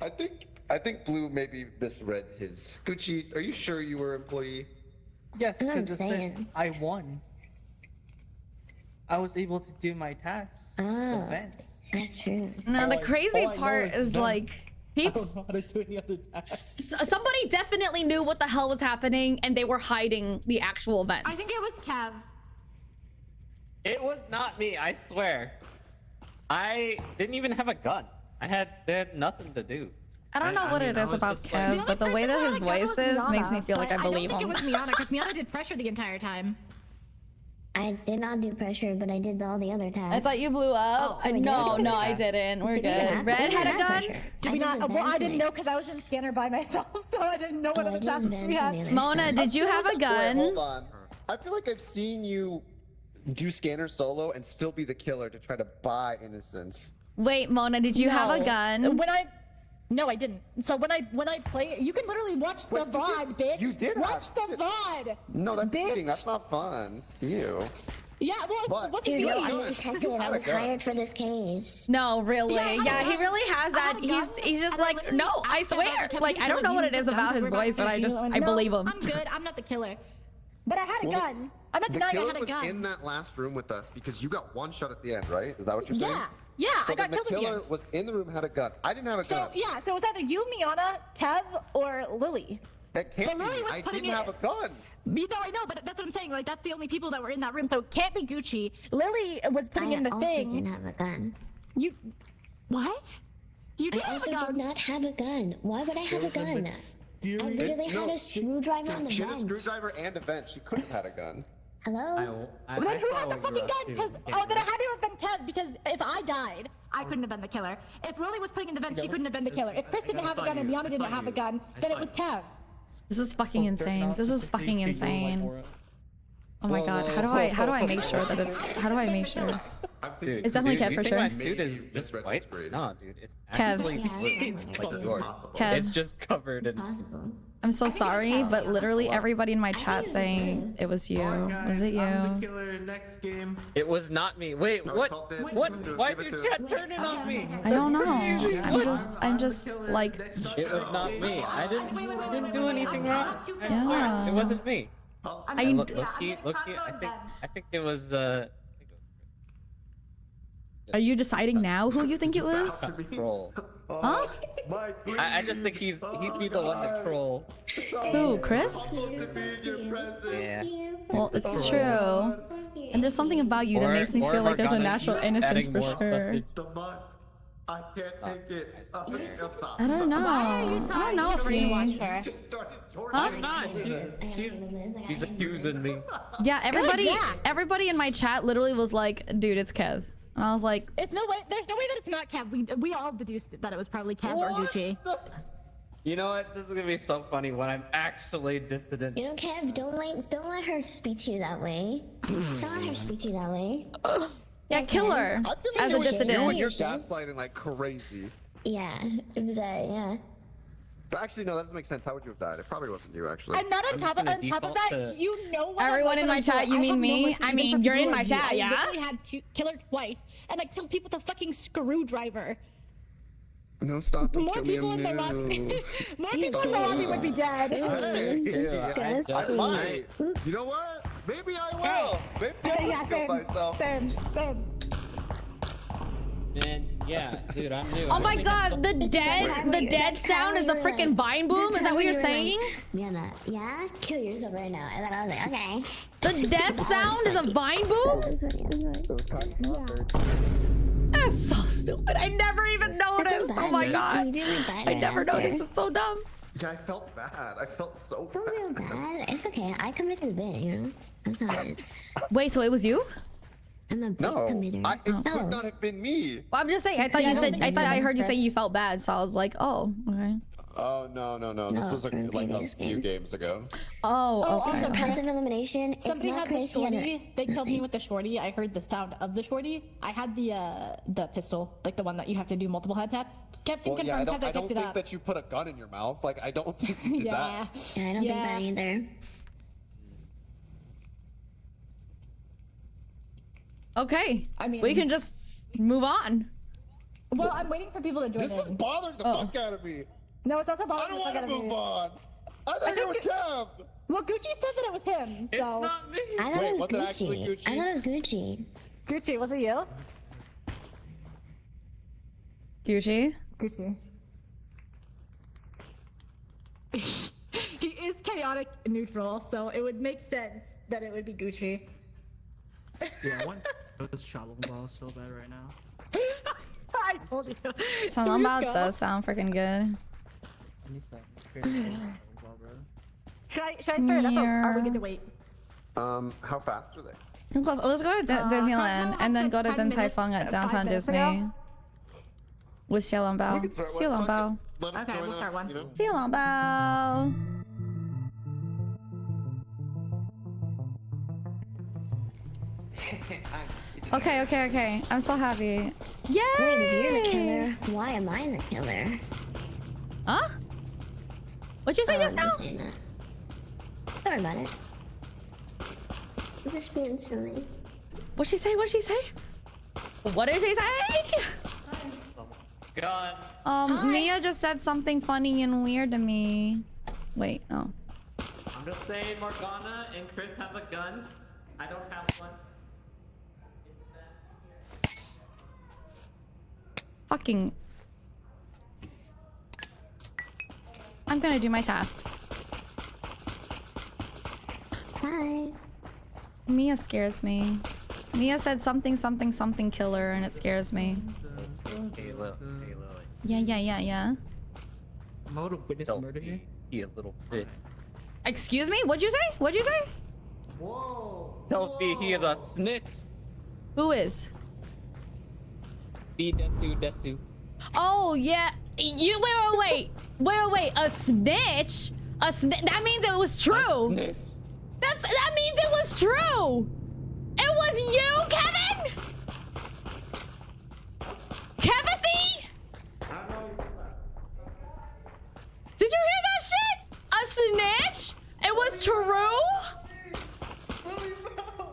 I think Blue maybe misread his. Gucci, are you sure you were employee? Yes, That's what I'm because it said saying. I won. I was able to do my tasks. Oh. Events. That's true. No, the All I- crazy all I know part is is guns. like I peeps. don't know how to do any other tasks. Somebody definitely knew what the hell was happening and they were hiding the actual events. I think it was Kev. It was not me, I swear. I didn't even have a gun. They had nothing to do. I don't know what mean, it I is was about just like- Kev, but the way that his voice is makes me feel like I believe I him. don't think it was Miana, because Miana did pressure the entire time. I did not do pressure, but I did all the other tasks. I thought you blew up. Oh, we No, did. no, I didn't. We're We didn't good. have- Red we had a didn't have gun. pressure. Did we did not? the Well, I vents didn't in know it. because I was in scanner by myself, so I didn't know what Oh, other I did tasks vents we on had. the other Mona, side. did you have a Wait, gun? hold on. I feel like I've seen you do scanner solo and still be the killer to try to buy innocence. Wait, Mona, did you have a No. gun? No, I didn't. So when I play, you can literally watch the Wait, you VOD, did- bitch. you did watch have- the VOD. No, that's Bitch. cheating. That's not fun. You. Yeah, well, But- what's Dude, the no, You I'm a had a detective. I gun. was hired for this case. No, really. Yeah, Yeah, he really has I that. had a gun, He's just and I like, literally no, I asked him, swear. "Can Like, we I don't kill know what you it is with about guns? his We're not voice, but I gonna just, shoot you." I No, believe him. I'm good. I'm not the killer. But I had a Well, gun. I'm not The denying I killer had a was gun. in that last room with us because you got one shot at the end, right? Is that what you're saying? Yeah, yeah, So I got then killed the in the killer end. was in the room, had a gun. I didn't have a So gun. yeah, so it was either you, Miana, Kev, or Lily. That can't But be. Lily was I putting didn't have a gun. You know, I know, but that's what I'm saying. Like, that's the only people that were in that room, so it can't be Gucci. Lily was putting I in the also thing. didn't have a gun. You, what? You did I have a also gun. did not have a gun. Why would I have a gun? I literally It's- had no, a screwdriver on the She had a vent. screwdriver and a vent. She couldn't have had a gun. Hello? Well, then who saw had the what you fucking were gun? up to Because on oh, then it camera. had to have been Kev. Because if I died, I couldn't have been the killer. If Lily was putting in the vent, she couldn't have been the killer. If Chris didn't I have a saw gun and you. Miana I didn't saw have a you. gun, I then it saw was you. Kev. This is fucking insane. This is fucking insane. Oh my Whoa, god, whoa, how do I whoa. make sure that it's, how do I make sure? I'm Dude, It's definitely dude, Kev you for think sure. my suit is Maybe just misread white? this grade. No, dude, it's Kev. actually Yeah, blue. it's Like It's yours. possible. Kev. It's just covered in. Possible. I'm so sorry, but literally Wow. everybody in my think chat it's saying it was you. Was it I'm the you? killer next game. It was not me. Wait, No, what? call it. What? Give it Why to is him. your chat turning on me? I don't know. I'm just like, It was not me. I didn't do anything wrong. I Yeah. swear, it wasn't me. I And mean, look, I think it was are you deciding now who you think it was? troll. Huh? I just think he'd be the one to troll. Who, Chris? Yeah. Well, it's true. And there's something about you that Or- makes me or feel like there's a Morgana's natural innocence adding for more sure. sausage. The musk. I can't take it. I don't know. I don't know if he. Just started Huh? I'm not. She's accusing me. Yeah, yeah. everybody in my chat literally was like, dude, it's Kev. And I was like, It's no way. There's no way that it's not Kev. We all deduced that it was probably Kev or Gucci. You know what? This is gonna be so funny when I'm actually dissident. You know, Kev, don't let her speak to you that way. Don't let her speak to you that way. yeah, killer. I feel like As it a was you dissident. and you're gaslighting like crazy. Yeah, it was yeah. But actually, no, that doesn't make sense. How would you have died? It probably wasn't you, actually. And not on I'm top just of, gonna on top of default that, to- you know what? Everyone in my chat, you mean me? I mean, you're in my chat, yeah? I literally had killer twice, and I killed people with a fucking screwdriver. No, stop and More kill people in me. the No. lobby. More He's people in the lobby would be dead. I might. You know what? Maybe I will. Maybe I will kill myself. Same. Man, yeah, dude, I'm new. Oh I my don't even god, the dead sound is the freaking vine boom? Is that what you're saying? Yeah, kill yourself right now. And then I was like, okay. The death sound is a vine boom? That's so stupid. I never even noticed. Oh my god. I never noticed. It's so dumb. Yeah, I felt bad. I felt so Don't feel bad. bad. It's okay. I committed the bit, you know? That's how it is. Wait, so it was you? I'm a bit No, committer. it Oh. could not have been me. Well, I'm just saying. I thought you said. I thought I heard you say you felt bad, so I was like, oh, okay. Oh no. This No, was like from a previous few game. games ago. Oh, okay. Also, passive elimination. It's Somebody not had the crazy. and shorty. They killed me with the shorty. I heard the sound of the shorty. I had the pistol, like the one that you have to do multiple head taps. Captain Well, yeah, I confirmed don't because I picked it think up. that you put a gun in your mouth. Like, I don't think you did Yeah. that. Yeah, I don't think that either. Okay. I mean- we can just move on. Well, I'm waiting for people to join This is in. bothering the fuck out of me. No, it's not about I don't want to move on. I thought it was Cam. Well, Gucci said that it was him. It's So not me. I thought Wait, it was was it Gucci. actually Gucci? I thought it was Gucci. Gucci, was it you? Gucci. Gucci. He is chaotic neutral, so it would make sense that it would be Gucci. Dude, I want those Shalom Ball so bad right now. I told you. Something Can we about go? does sound freaking good. I need some Shalom Ball, bro. Should I start it up or are we good to wait? How fast are they? Come close. Oh, let's go to Disneyland and then go to Din Tai Fung at downtown Disney. With Xiaolong Bao. Xiaolong Bao. Let 'em Okay, join we'll us, start one. you know? Xiaolong Bao. Okay. I'm so happy. Yay! Wait, if you're the killer, why am I the killer? Huh? What'd you say just I'm now? saying that. Don't worry about it. I'm just being silly. What'd she say? What did she say? God, Mia just said something funny and weird to me. Wait, oh. I'm just saying Morgana and Chris have a gun. I don't have one. Fucking. I'm gonna do my tasks. Hi. Mia scares me. Mia said something killer and it scares me. Hey, Lily. Yeah. I'm about to witness a murder here. You little bitch. Excuse me? What'd you say? Sophie, he is a snitch. Who is? Be Desu. Oh yeah. You wait. A snitch? That means it was true. Snitch. That means it was true. It was you, Kevin? Kevathy? Did you hear that shit? A snitch? It was true? Lily, bro,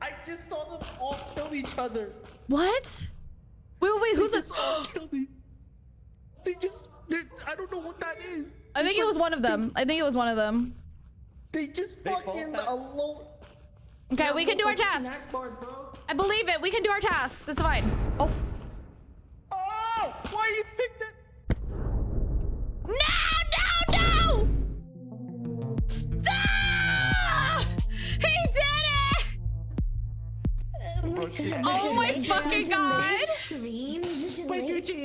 I just saw them all kill each other. What? Wait, who's a... Kill me. I don't know what that is. I think it was one of them. They just both fucking have- alone. Okay, we can do our tasks. I believe it. We can do our tasks. It's fine. Oh. Oh, why you picked it? No! Ah! He did it! Oh my fucking god! Wait, Gucci.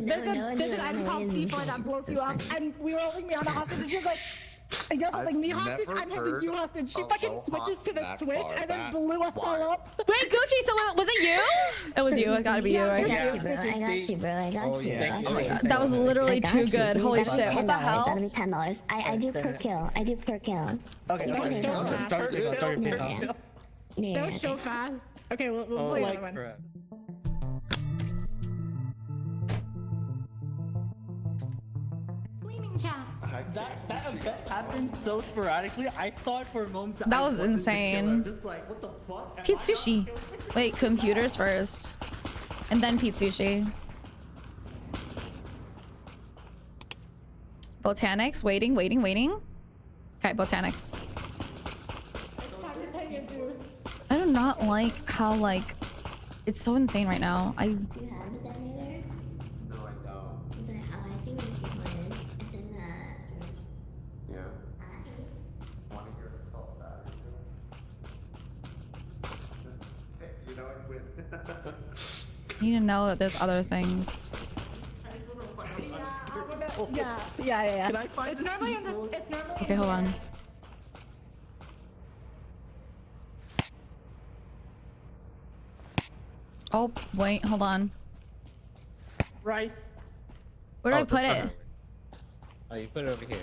There's an uncalled people that broke you up, and we were holding me on a hostage, and she was like, and you're holding me hostage, I'm holding you hostage. She fucking switches to the switch and then blew us all up. Wait, Gucci, so was it you? It was you. It's gotta be you, I right? got you, bro. I got you, bro. I got Oh, you. yeah. bro. Oh my God. That was literally I got too you. good. You Holy got shit. What the $10. hell? That'll be $10. I do per kill. I do per kill. Okay, Don't okay, show okay, fast. start your Yeah. PayPal. Yeah. That was okay. so fast. Okay, we'll Oh, play like another one. crap. Flaming chat. That event happened so sporadically. I thought for a moment That I was wasn't the insane. killer. I'm just like, what the fuck? Pete Sushi. Wait, computers first. And then Pete Sushi. Botanics, waiting. Okay, Botanics. I do not like how, like, it's so insane right now. Do you have the detonator? No, I don't. Is it, oh, I see where the C4 is. It's in the storage. Yeah. Ah, Want to hear the salt battery? Hey, you know it win. I need to know that there's other things. Yeah. Can I find It's the normally in C4? this. It's normally. Okay, hold on. Oh, wait, hold on. Rice. Where do I Oh, put that's it? not over. Oh, you put it over here.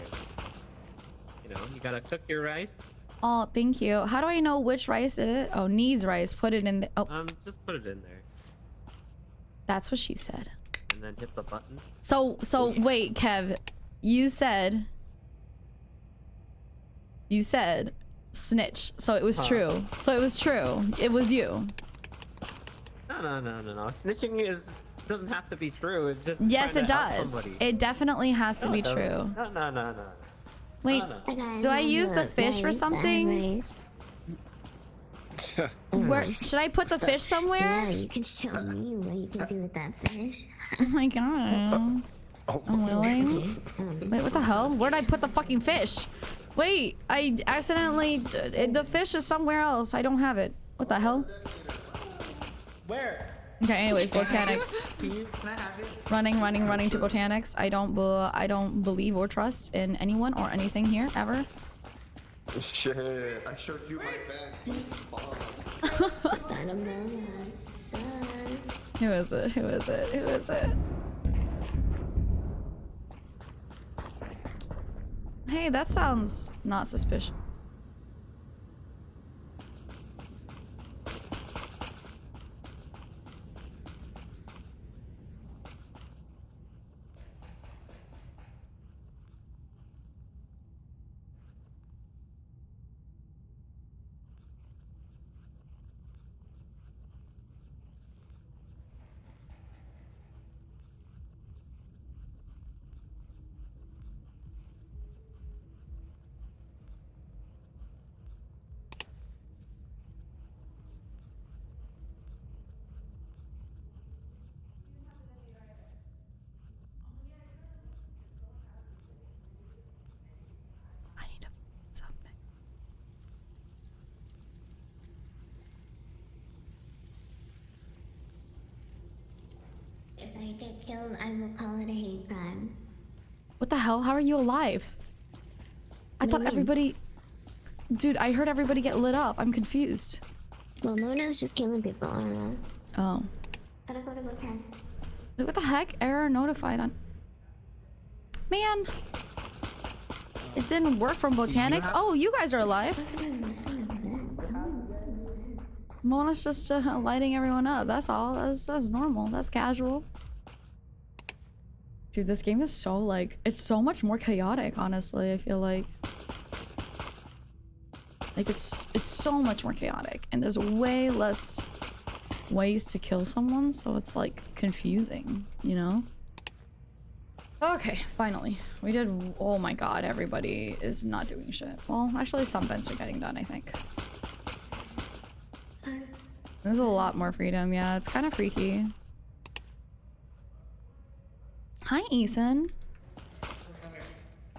You know, you gotta cook your rice. Oh, thank you. How do I know which rice it is? Oh, needs rice. Put it in the. Oh, Just put it in there, that's what she said. and then hit the button. So wait, Kev. You said snitch. So it was Huh. true. So it was true. It was you. No. Snitching doesn't have to be true. It's just Yes, trying it to help does. somebody. It definitely has to No, be it doesn't. true. No. Wait, No. hi guys, do I I'm use the the fish for rice, something? rice. Where should I put the fish somewhere? Yeah, you can show me what you can do with that fish. Oh my god. I'm willing. Wait, what the hell? Where'd I put the fucking fish? Wait, I accidentally. The fish is somewhere else. I don't have it. What the hell? Where? Okay, anyways, Botanics. Can I have it? Running to Botanics. I don't believe or trust in anyone or anything here ever. Shit, I showed you my fan. Bottom rice, son. Who is it? Hey, that sounds not suspicious. I need to find something. If I get killed, I will call it a hate crime. What the hell? How are you alive? I What do thought you mean? everybody. Dude, I heard everybody get lit up. I'm confused. Well, Mona's just killing people. I don't know. Oh. Gotta go to Bhutan. Wait, what the heck? Error notified on. Man. It didn't work from Botanics. Oh, you guys are alive. Mona's just lighting everyone up. That's all. That's normal. That's casual. Dude, this game is so like it's so much more chaotic. Honestly, I feel like it's so much more chaotic, and there's way less ways to kill someone. So it's like confusing, you know. Okay, finally. We did. Oh my god, everybody is not doing shit. Well, actually, some vents are getting done, I think. There's a lot more freedom. Yeah, it's kind of freaky. Hi, Ethan.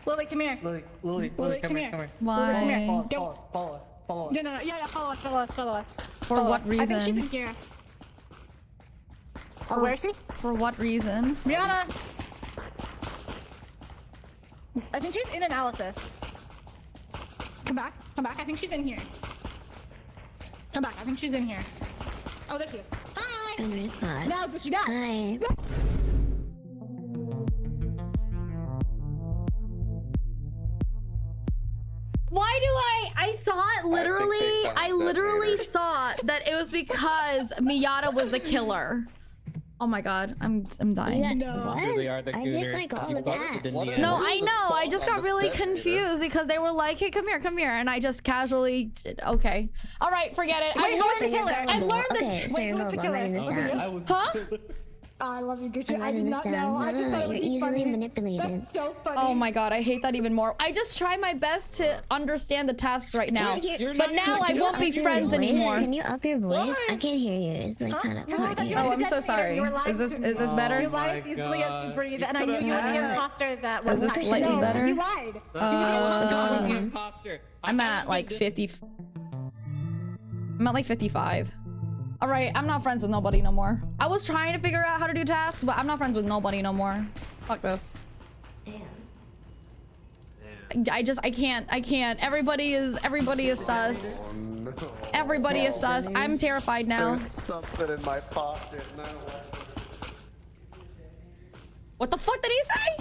Lily, come here. Lily, come here. Why? Follow us. No. Yeah, follow us. For what I think she's in reason? here. Oh, where is she? For what reason? Rihanna! I think she's in analysis. Come back. I think she's in here. Come back. I think she's in here. Oh, there she is. Hi! Henry Scott. Now, put you down. Hi. Why do I thought literally, take I that literally detonator. thought that it was because Miyata was the killer. Oh my god, I'm dying. Yeah, No. what? You really are the I gooner. did like all You the busted gas. in What the a- end. No, What I is the know. I salt just on got the really detonator? confused because they were like, "Hey, come here," and I just casually. Okay, all right, forget it. Wait, who was the killer? I've learned the. Okay, so you're who's the mobile. killer? I'm writing this down. I was Huh? I love you, Gucci. I'm I did writing this not down. know. I No, just no, thought it you're would be easily funny. manipulated. That's so funny. Oh my god, I hate that even more. I just try my best to understand the tasks right now. But now I won't be friends anymore. Can you up your voice? I can't hear you. It's like kind of hard to hear. Oh, I'm so sorry. Is this better? You lied. You sleep to breathe, and I knew you were the imposter that Is was this actually- slightly No, better? You lied. I'm at like 50. I'm at like 55. All right, I'm not friends with nobody no more. I was trying to figure out how to do tasks, but I'm not friends with nobody no more. Fuck this. I can't. Everybody is sus. Oh, no. Everybody is sus. I'm terrified now. There's something in my pocket. No. What the fuck did he say?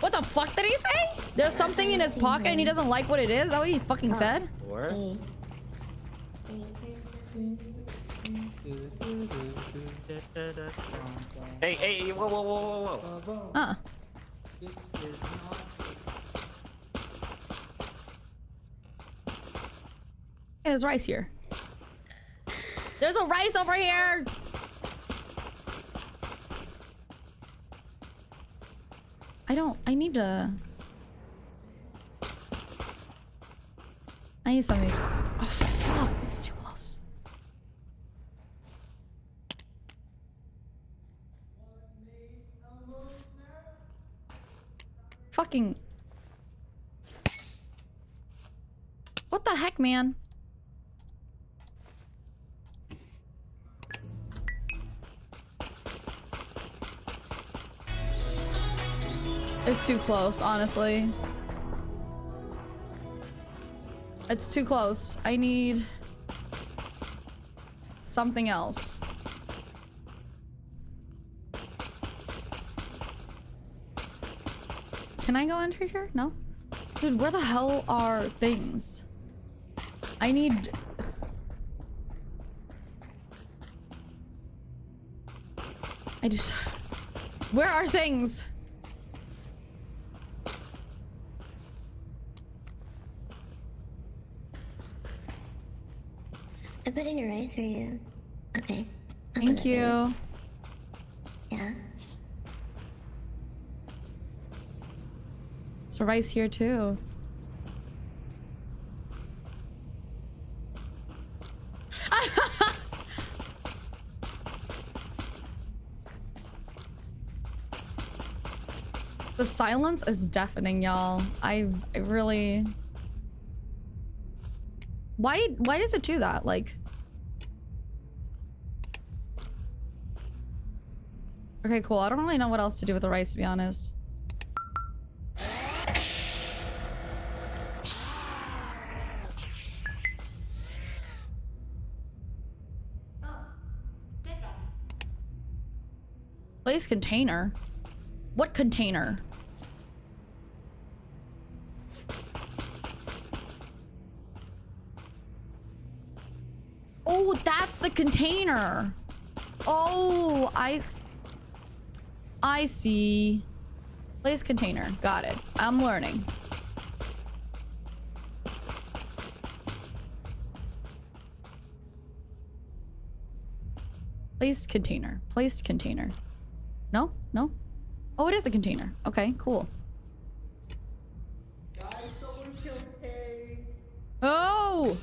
What the fuck did he say? There's something in his pocket and he doesn't like what it is? Is that what he fucking said? Or hey, whoa. Hey, there's rice here. There's a rice over here. I need something. Oh fuck, it's too close. Fucking. What the heck, man? It's too close, honestly. It's too close. I need something else. Can I go under here? No? Dude, where the hell are things? I need... Where are things? I put in your rice for you. Okay. Thank you. Yeah. So rice here too. The silence is deafening, y'all. I really... Why does it do that? Like... Okay, cool. I don't really know what else to do with the rice, to be honest. Place container? What container? Oh, that's the container. Oh, I see. Place container. Got it. I'm learning. Placed container. Placed container. No? No? Oh, it is a container. Okay, cool. Guys, someone killed Kay. Oh!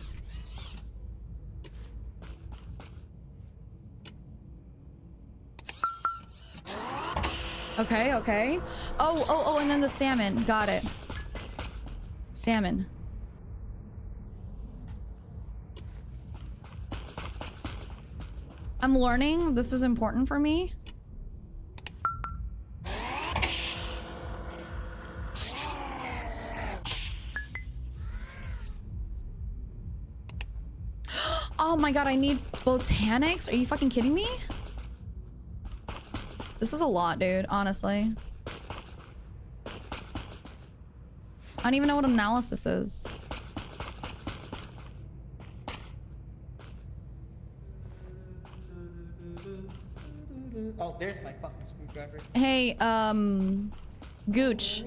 Okay, okay. Oh, and then the salmon. Got it. Salmon. I'm learning. This is important for me. Oh my god, I need botanics? Are you fucking kidding me? This is a lot, dude, honestly. I don't even know what analysis is. Oh, there's my fucking screwdriver. Hey, Gooch.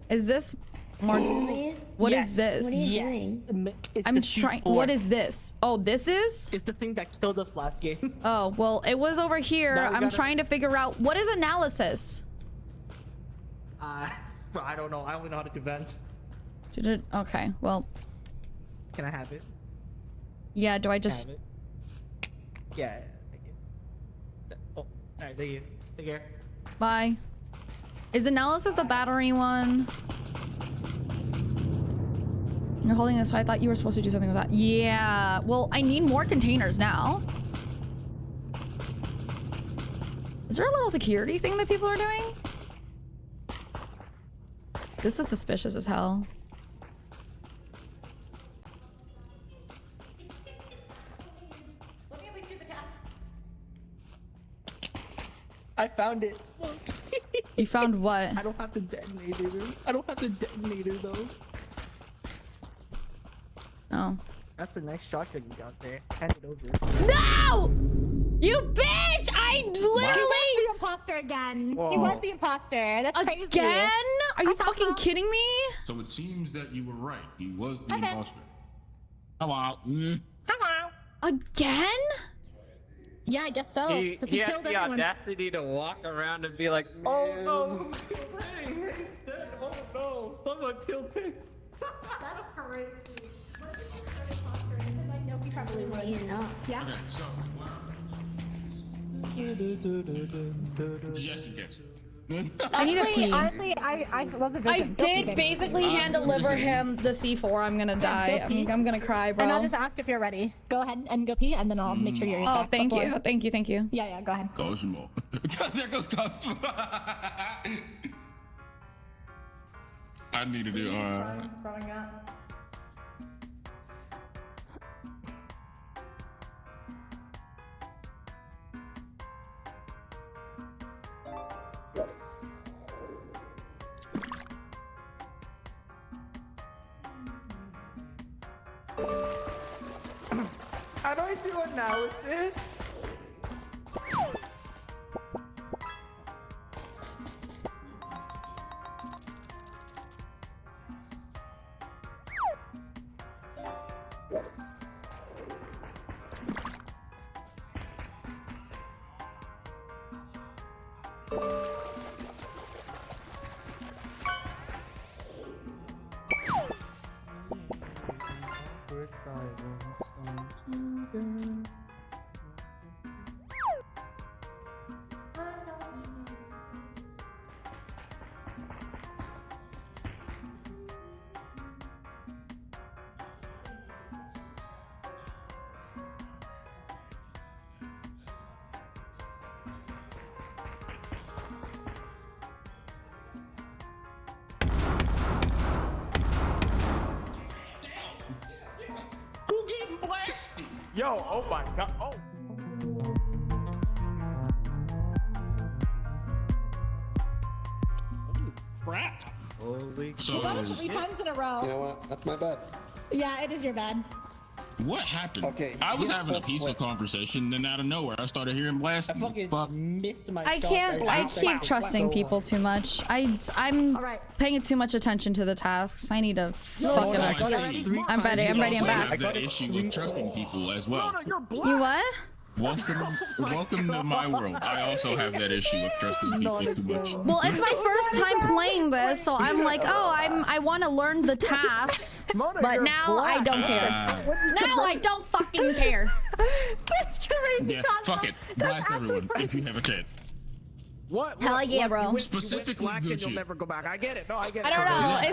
Is this More. Elliot, What is Yes. this? what are you Yes. doing? It's I'm the trying. C4. What is this? Oh, this is? It's the thing that killed us last game. Oh, well, it was over here. Now we I'm gotta- trying to figure out what is analysis. I don't know. I only know how to do vents. Okay, well, Can I have it? yeah. Do I just? Have it. Yeah. Thank you. Oh, all right. Thank you. Take care. Bye. Is analysis the battery one? You're holding this, so I thought you were supposed to do something with that. Yeah. Well, I need more containers now. Is there a little security thing that people are doing? This is suspicious as hell. I found it. You found what? I don't have the detonator. I don't have the detonator though. Oh. That's a nice shotgun you got there. Hand it over. No! You bitch! I He literally. was the imposter again. He was the imposter. That's crazy. Again? Are you fucking kidding me? So it seems that you were right. He was the Okay. imposter. Hello. Hello. Again? Yeah, I guess so. He, 'Cause he had killed the everyone. audacity to walk around and be like, Oh no! Hey, he's dead. Oh no! Someone killed him. That's crazy. I know he probably would. You know. Yeah. Okay, so just in case. I need a pee. Honestly, I love the I vision. did basically hand deliver him the C4. I'm gonna die. I'm gonna cry, And I'll bro. just ask if you're ready. Go ahead and go pee, and then I'll make sure you're. Oh, back thank before- you. Thank you. Thank you. Yeah, go ahead. Cosmo. There goes Cosmo. I need to do. Growing up. How do I do analysis? Who getting blasted? Yo, oh my god. Oh. Crap. holy So You got it 3 times in a row. You know what? That's my bad. Yeah, it is your bad. what happened? Okay, I was you- having a peaceful wait. conversation, then out of nowhere, I started hearing I blasting. fucking Fuck. missed my I shot. can't. I keep trusting Go people on. too much. I'm All right. paying too much attention to the tasks. I need to fuck it Oh, up. I see. I'm ready. I'm ready. I'm You also back. have that issue with trusting people as well. You what? Welcome to my world. I also have that issue of trusting people too much. Well, it's my first time playing this, so I'm like, oh, I want to learn the tasks, but now I don't care. Now I don't fucking care. That's crazy. Yeah, fuck it. Blast everyone if you have a chance. What? Hell yeah, bro. Specifically Gucci. never go back. I get it. No, I get I it. don't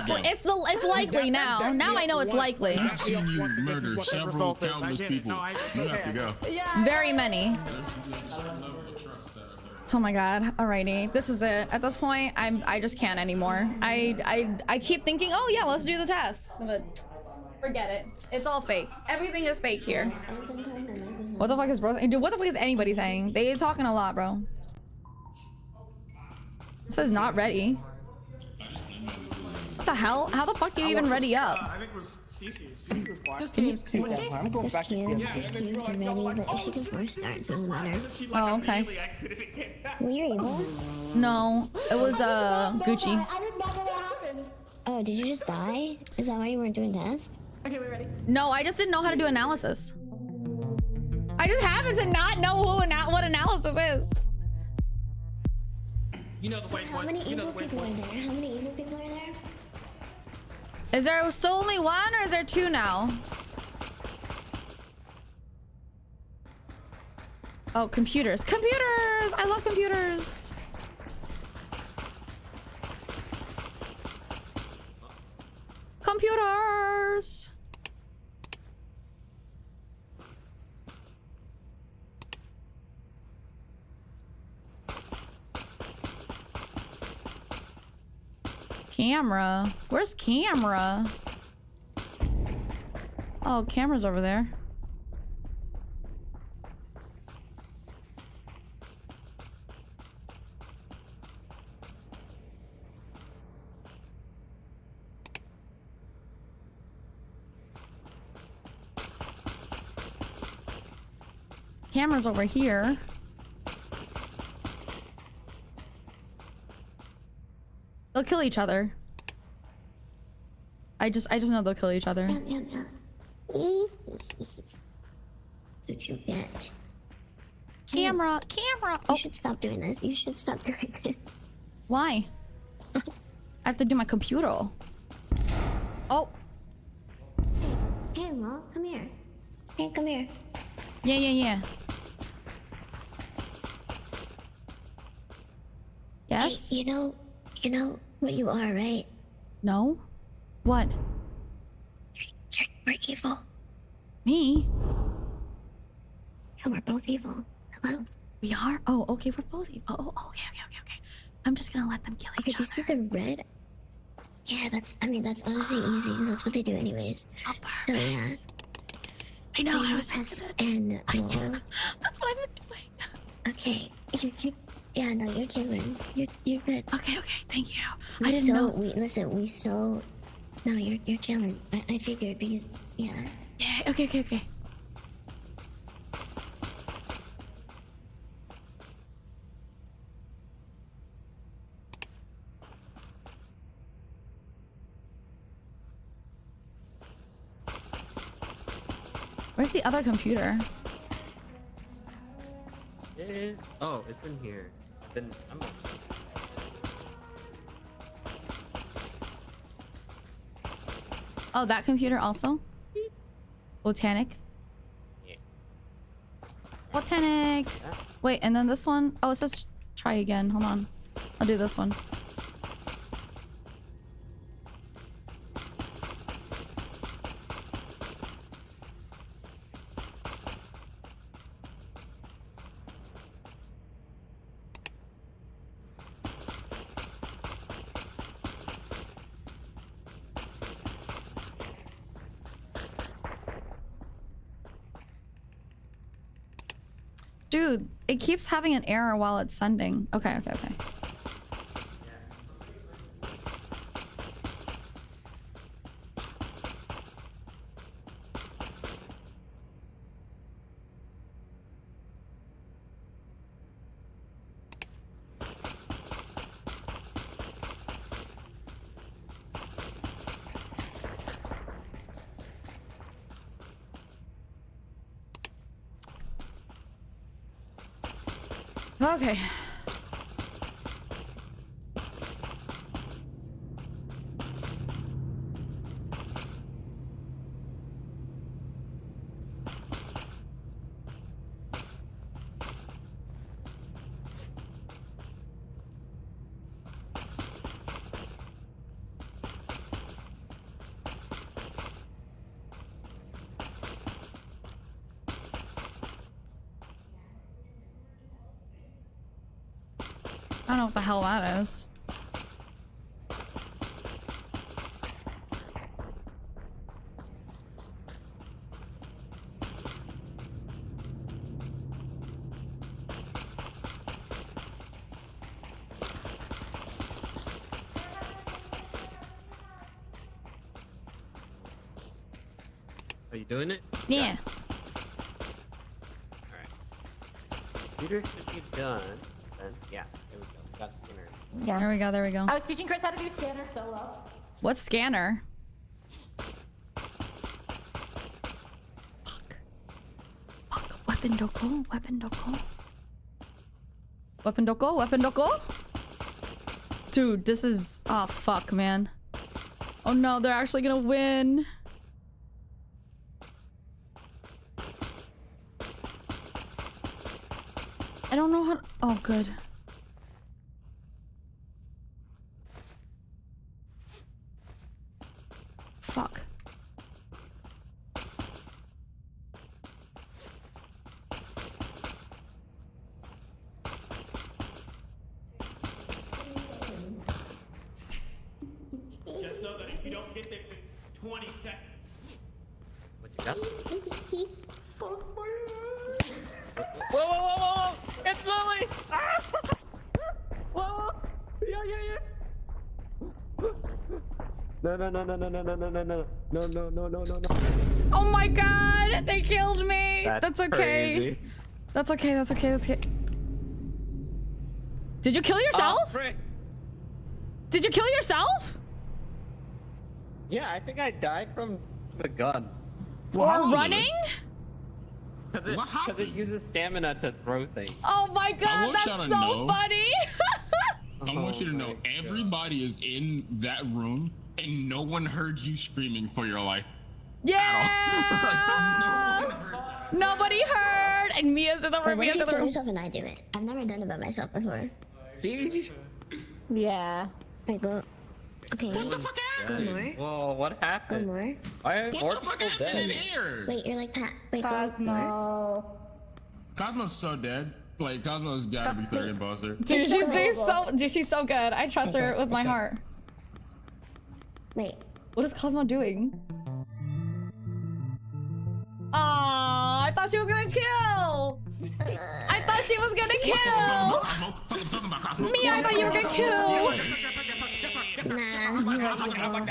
know. Yeah. It's likely now. Now I know it's likely. I've seen you murder what the several result is. I countless get it. people. No, I- You have to go. Yeah. Very many. Oh my god. Alrighty. This is it. At this point, I just can't anymore. I keep thinking, oh yeah, let's do the tasks, but forget it. It's all fake. Everything is fake here. What the fuck is bro? Dude, what the fuck is anybody saying? They talking a lot, bro. It says not ready. What the hell? How the fuck do you even ready up? I think it was Cece. Cece was black. This game's too damn hard. I'm going Just back to cute, the just cute, get ready, but if she gets worse starts, it doesn't matter. Oh, okay. Were you able? No, it was Gucci. I didn't know that happened. Oh, did you just die? Is that why you weren't doing tasks? Okay, we ready? No, I just didn't know how to do analysis. I just happen to not know what analysis is. You know the white How boys. many You know evil the white people are boys. there? How many evil people are there? Is there still only one or is there two now? Oh, computers. Computers! I love computers. Computers! Camera? Where's camera? Oh, camera's over there. Camera's over here. They'll kill each other. I just know they'll kill each other. Yeah. That's what you get. Camera. You Oh, should stop doing this. You should stop doing this. why? I have to do my computer. Oh, Hey, Will, come here. Hey, come here. yeah. Yes? Hey, you know what you are, right? No? What? We're evil. Me? Yeah, we're both evil. Hello? We are? Oh, okay, we're both. Oh, okay. I'm just gonna let them kill Okay, each do you see other. the red? Yeah, that's honestly easy. 'Cause that's what they do anyways. Oh, So, yeah. perfect. I know, I was just gonna... And Will. That's what I've been doing. Okay, yeah, no, you're chilling. You're good. Okay, thank you. I didn't know. No, you're chilling. I figured because, yeah. Yeah, okay. Where's the other computer? Oh, it's in here. Then I'm not. Oh, that computer also? Botanic? Yeah. Botanic! Wait, and then this one? Oh, it says try again. Hold on. I'll do this one. Dude, it keeps having an error while it's sending. Okay. Okay. I don't know what the hell that is. Are you doing it? Yeah. Alright. Computer should be done. Then, yeah, there we go. Got Skinner. Yeah. There we go. I was teaching Chris how to do scanner solo. What scanner? Fuck. Weapon doko. Weapon doko. Weapon doko. Weapon doko. Dude, this is... Oh, fuck, man. Oh, no. They're actually gonna win. I don't know how to... Oh, good. Fuck. Just know that if you don't get this in 20 seconds. What you got? Fuck my head. Whoa, whoa, whoa, whoa, whoa! It's Lily! Ah! Whoa, whoa! Yeah, yeah, yeah! No, no, no, no, no, no, no, no, no, no, no, no, no, no, no, no. Oh my god! They killed me! That's okay. Crazy. That's okay, that's okay, that's okay. Did you kill yourself? Frick. Did you kill yourself? Yeah, I think I died from the gun. Or running? Because What it happened? uses stamina to throw things. Oh my I god, want y'all that's to so know- funny! I want you to Oh know my God. everybody is in that room and no one heard you screaming for your life. Yeah! Nobody heard! And Mia's in the Wait, room, what Mia's if you in the kill room. yourself and I do it? I've never done it by myself before. See? Yeah. Wait, go. Okay, What the fuck go happened? more. Whoa, what Go happened? more. Why are more What the fuck people happened in dead? here? Wait, you're like Pat. Wait, go more. Cosmo. Cosmo's so dead. Like, Cosmo's gotta be third imposter. Dude, she's so good. I trust her with my heart. Wait. What is Cosmo doing? Aw, I thought she was gonna kill! I thought she was gonna kill! Me, I thought you were gonna kill! Nah, you're right, you know.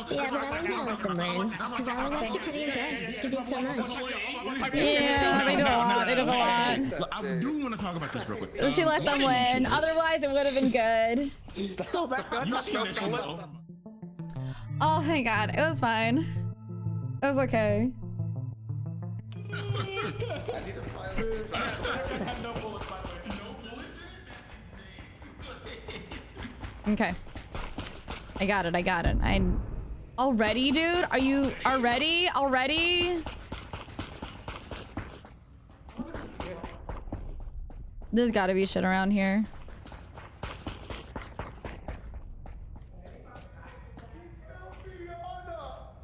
Yeah, but I was gonna let them win. Because I was actually pretty impressed. He did so much. Yeah, they did a lot, they did a lot. Look, I do want to talk about this real quick. She let them win, otherwise it would have been good. You seen that shit, though? Oh, thank God, it was fine. It was okay. I need to find this. Okay. I got it, I got it. I'm... Already, dude? Are you... Already? Already? There's gotta be shit around here.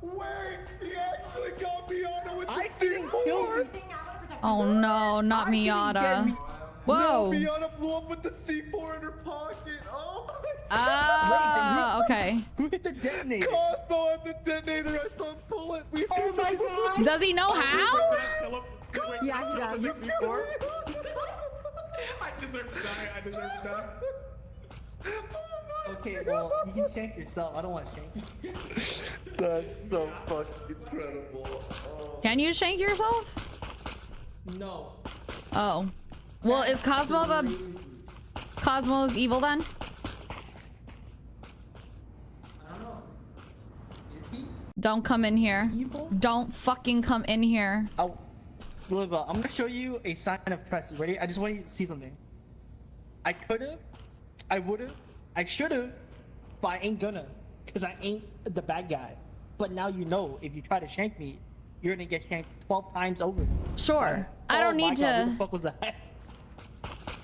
Wait, he actually got Miata with I the didn't kill C4. me. Oh no, not Miata. Whoa. No, Miata blew up with the C4 in her pocket. Oh my Ah, okay. Who hit the detonator? Cosmo had the detonator. I saw him pull it. We oh my god. Does he know how? Yeah, he does. I deserve to die. I deserve to die. Okay, well, you can shank yourself. I don't want to shank you. That's so fucking incredible. Oh. Can you shank yourself? No. Oh. Well, is Cosmo the... Cosmo's evil then? I don't know. Is he Don't come in here. evil? Don't fucking come in here. I'm gonna show you a sign of trust. You ready? I just want you to see something. I could've, I would've, I should've, but I ain't gonna, cause I ain't the bad guy. But now you know, if you try to shank me, you're gonna get shanked 12 times over. Sure. I don't Oh my need God, who to... the fuck was that?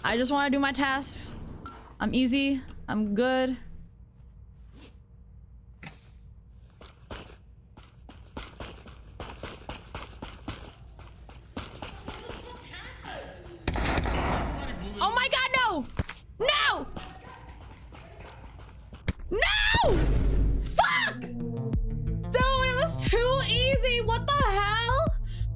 I just want to do my tasks. I'm easy. I'm good. Oh my God, no! No! No! Fuck! Dude, it was too easy. What the hell?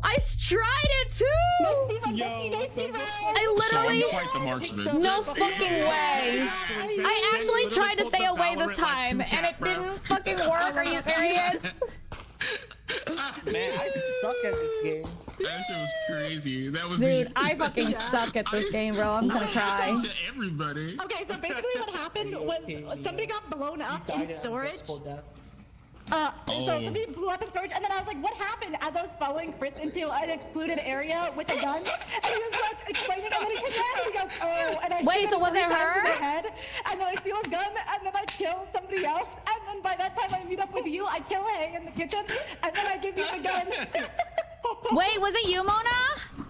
I tried it too. I literally... So I'm quite the marksman. No fucking way. I actually tried to stay away this time and it didn't fucking work. Are you serious? Man, I suck at this game. That shit was crazy. That was Dude, the, I fucking suck at this game, bro. I'm gonna cry. to everybody. Okay, so basically what happened was somebody got blown up in storage. So somebody blew up in storage, and then I was like, what happened? As I was following Chris into an excluded area with a gun, and he was like explaining, and then he came out and he goes, oh, and I Wait, shoot so him was 3 it times in her? the head, and then I steal a gun, and then I kill somebody else, and then by that time I meet up with you, I kill Hay in the kitchen, and then I give you the gun. Wait, was it you, Mona?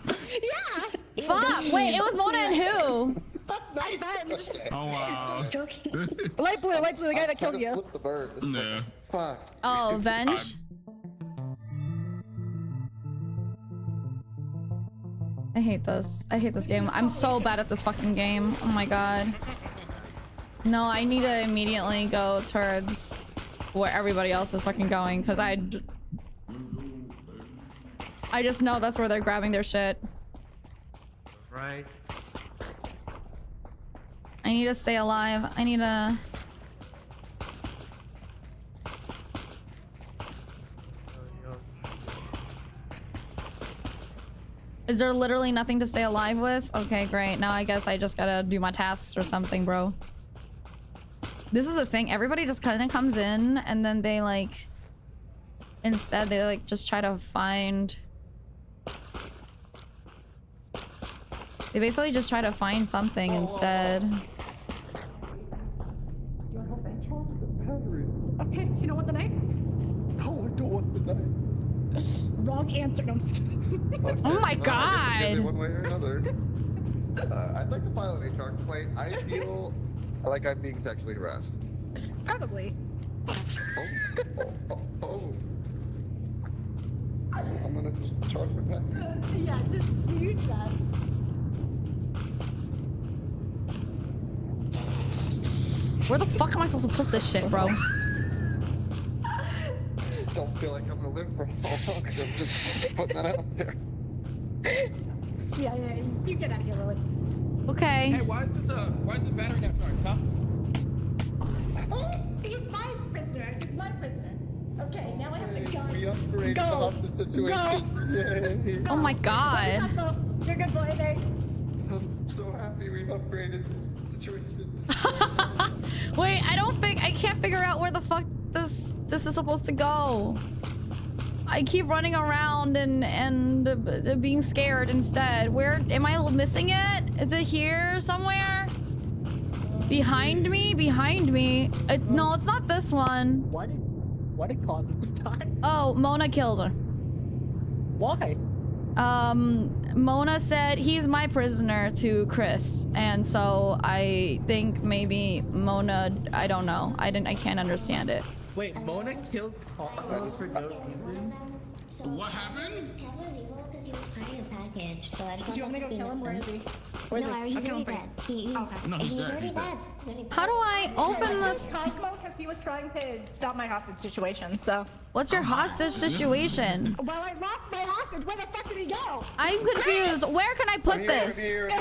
Yeah! Fuck. Wait, it was Mona and who? I Venge. Oh wow. Light blue, the guy that killed you. Flip the bird. This Yeah. fuck. Oh, Venge. I hate this. I hate this game. I'm so bad at this fucking game. Oh my god. No, I need to immediately go towards where everybody else is fucking going, because I just know that's where they're grabbing their shit. Right. I need to stay alive. I need to... Is there literally nothing to stay alive with? Okay, great. Now I guess I just gotta do my tasks or something, bro. This is the thing. Everybody just kind of comes in and then they like... Instead, they like just try to find... They basically just try to find something instead. Okay, you know what the knife? No, I don't want the knife. Wrong answer. No, I'm just kidding. Okay, Oh my no, I guess it's God. gonna be one way or another. I'd like to file an HR complaint. I feel like I'm being sexually harassed. Probably. Oh. I'm gonna just charge my package. Yeah, just use that. Where the fuck am I supposed to put this shit, bro? Just don't feel like I'm gonna live for long. I'm just putting that out there. Yeah, you get out of here, Lily. Okay. Hey, why is this battery not charged, huh? He's my prisoner. He's my prisoner. Okay, now I have to go. We upgraded the hostage situation. Yay. Oh my god. You're a good boy, there. I'm so happy we've upgraded this situation. Wait, I can't figure out where the fuck this is supposed to go. I keep running around and being scared instead. Where am I missing it? Is it here somewhere? Behind me? Behind me? No, it's not this one. Why did Cosmos die? Oh, Mona killed her. Why? Mona said he's my prisoner to Chris, and so I think maybe Mona, I don't know. I can't understand it. Wait, Mona killed Cosmos for no reason? What happened? Kev was evil because he was carrying a package, so I Do you want me to go kill him? Where is he? No, he's already dead. No, he's dead. already He's dead. dead. How do I open this? Cosmo, because he was trying to stop my hostage situation, so. What's your hostage situation? Well, I lost my hostage. Where the fuck did he go? I'm confused. Where can I put this? Here. He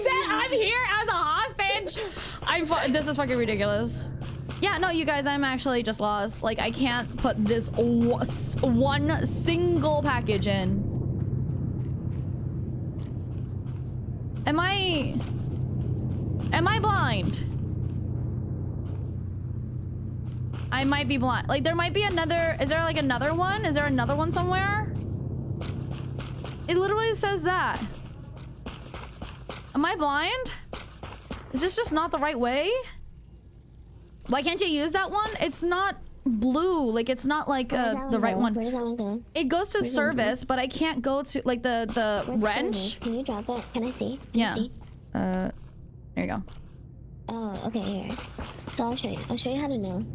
said I'm here as a hostage. This is fucking ridiculous. Yeah, no, you guys, I'm actually just lost. Like, I can't put this one single package in. Am I blind? I might be blind. Like, there might be another. Is there like another one? Is there another one somewhere? It literally says that. Am I blind? Is this just not the right way? Why can't you use that one? It's not blue. Like, it's not like the right one. Where does that one go? It goes to service, but I can't go to like the Where's wrench. service? Can you drop it? Can I see? Can Yeah. you see? There you go. Oh, okay, here. So I'll show you. I'll show you how to know.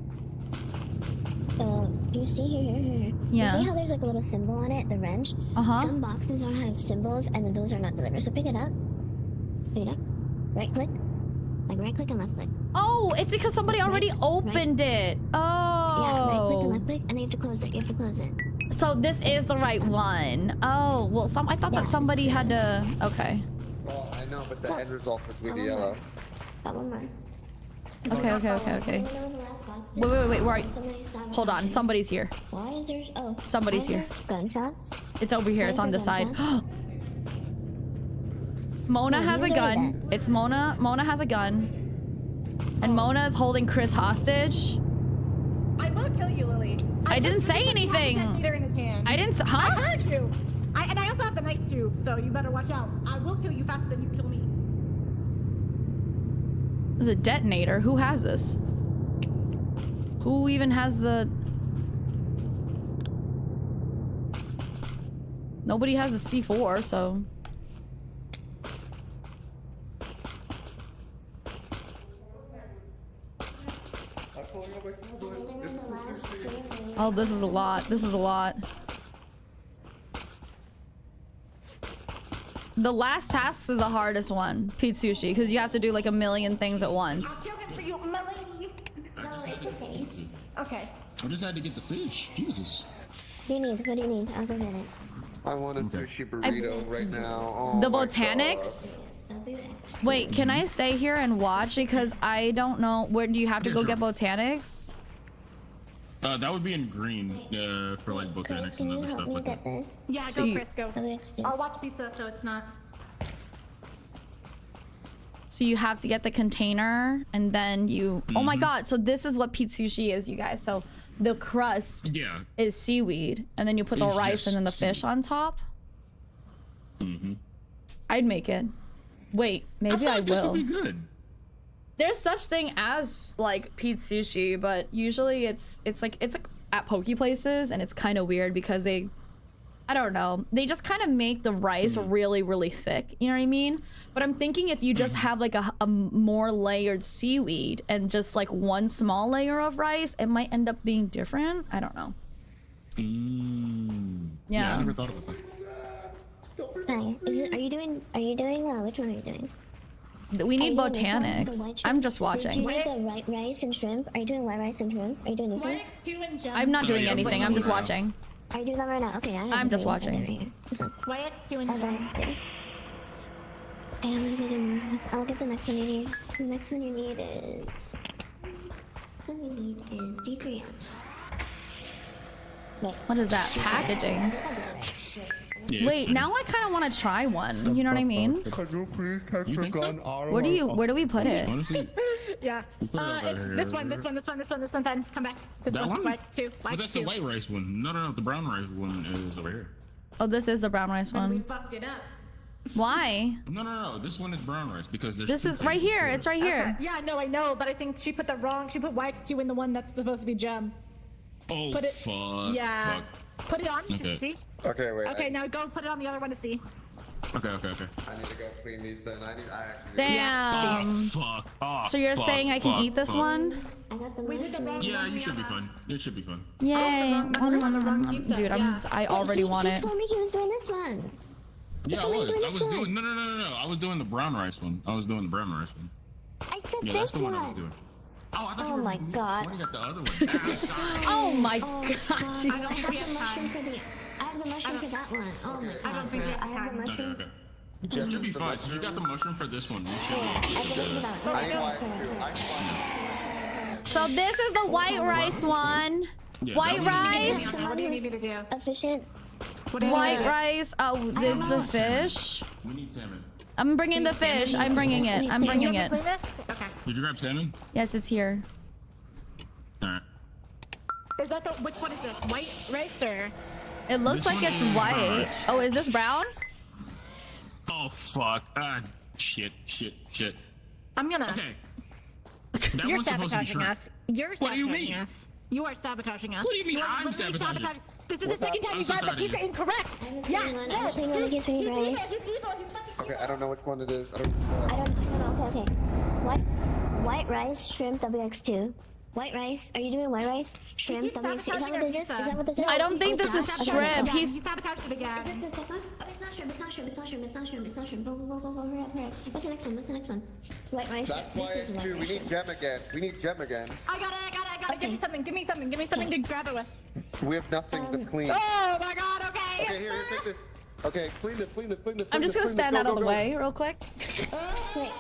So, do you see here? Yeah. You see how there's like a little symbol on it, the wrench? Uh-huh. Some boxes don't have symbols, and then those are not delivered. So pick it up. Pick it up. Right click. Like right click and left click. Oh, it's because somebody already opened it. Oh. Yeah, right click and left click, and then you have to close it. You have to close it. So this is the right one. Oh, well, I thought that somebody had to. Okay. Well, I know, but the end result was going to be yellow. Got one more. Okay. I don't know the last box is. Wait. Where are you? Somebody sabotaged Hold on. me. Somebody's here. Why is there? Oh. Somebody's why is here. there Gunshots. It's over here. It's on this side. Mona Oh, has a who's over gun. there? It's Mona. Mona has a gun. And Mona is holding Chris hostage. I will kill you, Lily. I didn't say anything. Detonator in his hand. I didn't. I Huh? heard you. And I also have the knife too, so you better watch out. I will kill you faster than you kill me. There's a detonator. Who has this? Who even has the... Nobody has a C4, so... Oh, this is a lot. This is a lot. The last task is the hardest one, Pete Sushi, because you have to do like a million things at once. Kill him for you, Melanie. No, it's okay. Okay. I just had to get the fish. Jesus. What do you need? What do you need? I'll go get it. I want a sushi burrito right now. Oh The my botanics? WX. Wait, can I stay here and watch? Because I don't know. Where do you have to Yeah, go sure. get botanics? That would be in green for like Chris, botanics can and you other help stuff me like get that. this? Yeah, So go, you- Chris, go. WX2. I'll watch pizza, so it's not. So you have to get the container and then you... Oh my god, so this is what Pete Sushi is, you guys. So the crust Yeah. is seaweed and then you put the It's rice and then the just fish on top. Mm-hmm. I'd make it. Wait, maybe I This would will. be good. There's such thing as like Pete Sushi, but usually it's like at poke places and it's kind of weird because they, I don't know, they just kind of make the rice really, really thick. You know what I mean? But I'm thinking if you just have like a more layered seaweed and just like one small layer of rice, it might end up being different. I don't know. Yeah. I never thought about that. Hi. Are you doing? Which one are you doing? We need Are you doing this one, the botanics. white I'm shrimp? just Did you watching. need the rice and shrimp? Are you doing white rice and shrimp? Are you doing this one? YX2 and Gem. I'm not doing yeah, I'm anything. putting I'm just it around. watching. Are you doing that right now? Okay, I have I'm it just right watching. here. This one. YX2 and Okay. Gem. Okay. I'm gonna get in more. I'll get the next one you need. The next one you need is. Next one you need is G3M. Wait. What is that? Packaging. Yeah. Wait, now I kind of want to try one. You know what I mean? Could you please take You the think so? gun out of Where my- do we put it? Honestly, Yeah. put it over It's here. this one, fine. Come back. This that one, one? YX2. But that's the YX2. white rice one. No, the brown rice one is over here. Oh, this is the brown rice We one. fucked it up. Why? No. This one is brown rice because there's. This two is right types here. of It's right here. Yeah, no, I know, but I think she put YX2 in the one that's supposed to be Gem. Oh Put it- fuck. Yeah. Fuck. Put it on Okay. to see. Okay, wait. Okay, now go put it on the other one to see. Okay. I need to go clean these then. I actually. Damn. Fuck. Oh, So you're fuck, saying I can fuck, eat this fuck. one? I got the We did the wrong Yeah, one, you should be Rihanna. fun. It should be fun. Yay. Dude, Yeah. I already want He it. told me he was doing this one. Yeah, I told me was. to do I was this one. doing. No. I was doing the brown rice one. I said Yeah, this that's the one I was one. doing. Oh, I thought Oh you were. my God. You got the other one. Ah, Oh my Oh, god. God. She's... I have the mushroom for the. I have the mushroom for that one. Oh my god. I don't think we have I have the time. okay, mushroom. okay. You should be fine. So you got the mushroom for this one. You should I have the mushroom for be. that one. I Okay, know I okay, do. okay. I know. So this is the white rice one. Yeah, White that one- rice. What do you need me to do? Efficient. What do you need White me to rice. Oh, it's a fish. We need salmon. I'm bringing the fish. I'm bringing it. I'm do? bringing You it. have to clean this? Okay. Did you grab salmon? Yes, it's here. Alright. Is that the, which one is this? White rice or? It looks This like one it's is brown white. rice. Oh, is this brown? Oh fuck. Ah, shit. I'm gonna. Okay. That You're one's supposed to be sabotaging shrimp. us. You're What do you sabotaging mean? us. You are sabotaging us. What do you mean are I'm literally sabotaging? This is the second time I'm you so got the sorry, pizza dude. incorrect. I have a Yeah, clean one. I no, have a clean one against me, he's right? evil, he's evil, he's fucking Okay, I don't know which one it is. I don't. I don't know. Okay. White rice, shrimp, WX2. White rice. Are you doing white rice? Shrimp, keeps WX2. Is that what this is? Is that what this is? I don't think this is Okay, shrimp. okay. He's He sabotaged it Is again. this the second one? Okay, it's not shrimp. It's not shrimp. It's not shrimp. It's not shrimp. It's not shrimp. Go. Hurry up. What's the next one? What's the next one? White rice. That's why This it's is white two. We rice. need gem again. We need gem again. I got it. Give me something. Give me something to grab it with. We have nothing that's clean. Oh my god, okay. Okay, here, take this. Okay, clean this. I'm just gonna stand out of the way real quick. Wait,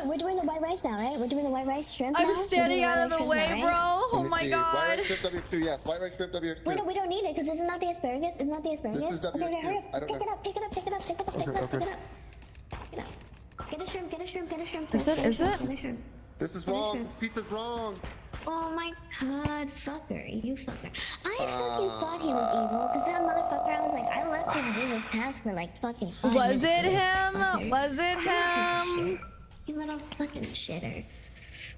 we're doing the white rice now, right? We're doing the white rice shrimp now? I'm We're standing doing out of white the rice shrimp way, now, bro. right? Oh Let me my see. god. White rice shrimp W2, yes. White rice shrimp W2. We don't need it because it's not the asparagus. It's not the asparagus. This is Okay, W2. hurry I up. don't Take know. it up. Take it up. Take it up. Take it up. Take it up. Take it up. Get up. Get a shrimp. Get a shrimp. Get a shrimp. Is it- Get a is shrimp, it? Get a shrimp. This is wrong. This pizza's wrong. Oh my god, fucker, you fucker. I fucking thought he was evil, because that motherfucker, I was like, I left him do this task for like fucking 5 Was minutes. it him? Fucker. Was it Piece of him? shit. You little fucking shitter.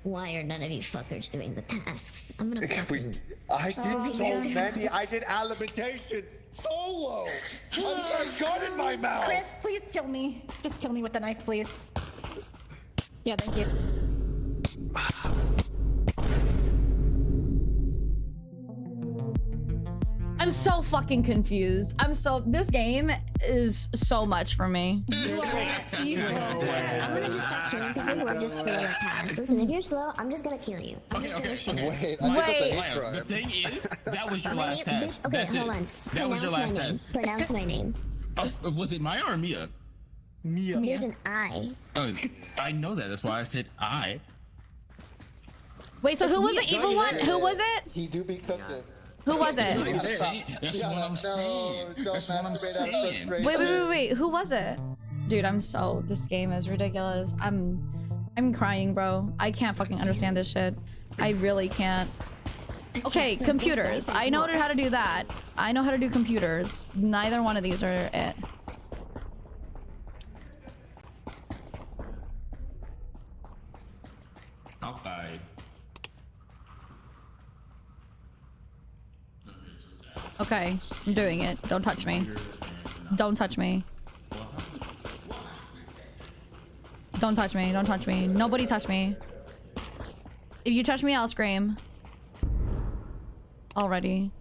Why are none of you fuckers doing the tasks? I'm gonna fucking... I did Oh, so man. many. I did alimentation solo. I've got a gun in my mouth. Chris, please kill me. Just kill me with the knife, please. Yeah, thank you. I'm so fucking confused. This game is so much for me. I'm gonna just start killing people who are just slow at tasks. Listen, if you're slow, I'm just gonna kill you. I'm just gonna shoot you. Wait, The thing is, that was your My last name, task. bitch, okay, That's hold it. on. That was your Pronounce my last name. task. Pronounce my name. Oh, was it Maya or Mia? Mia. There's an I. Oh, I know that. That's why I said I. Wait, so who was the evil one? Who was it? He do be cooking. Who was That's what it? I'm saying. That's what I'm saying. That's what I'm saying. Wait. Who was it? Dude, this game is ridiculous. I'm crying, bro. I can't fucking understand this shit. I really can't. Okay, computers. I know how to do that. I know how to do computers. Neither one of these are it. Okay. Okay, I'm doing it. Don't touch me. Don't touch me. Don't touch me. Don't touch me. Nobody touch me. If you touch me, I'll scream. Already.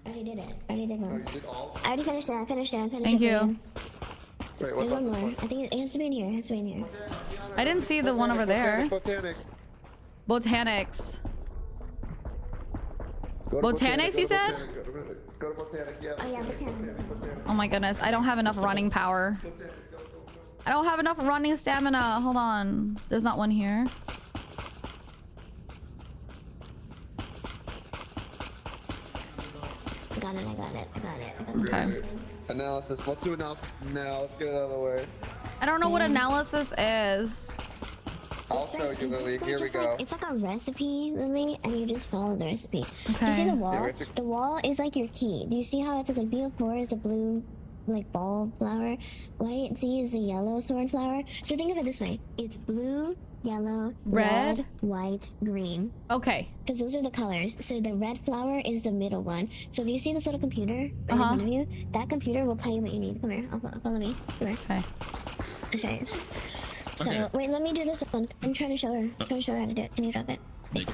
I already did it. I already did Oh, one. you did all? I already finished it. I finished it. Thank you. Wait, There's what's one up? more. I think it has to be in here. It has to be in here. I didn't see the one over there. Botanic. Botanics. Go to Botanics, you said? Go to Botanic, yeah. Oh yeah, botanic. Oh my goodness, I don't have enough running power. I don't have enough running stamina. Hold on. There's not one here. I got it. I got it. I got it. I got it. Okay. Analysis. Let's do analysis now. Let's get it out of the way. I don't know what analysis is. I'll show you, Lily. Here we go. It's like a recipe, Lily, and you just follow the recipe. Okay. You see the Yeah, wall? we have to- The wall is like your key. Do you see how it says like BO4 is the blue, like ball flower, white Z is the yellow thorn flower? So think of it this way: it's blue, yellow, Red. white, green. Okay. Because those are the colors. So the red flower is the middle one. So if you see this little computer right in front of you, that computer will tell you what you need. Come here. Follow me. Come here. Okay. I'll show you. So Okay. wait, let me do this one. I'm trying to show her. I'm trying to show her how to do it. Can you drop it? Yeah.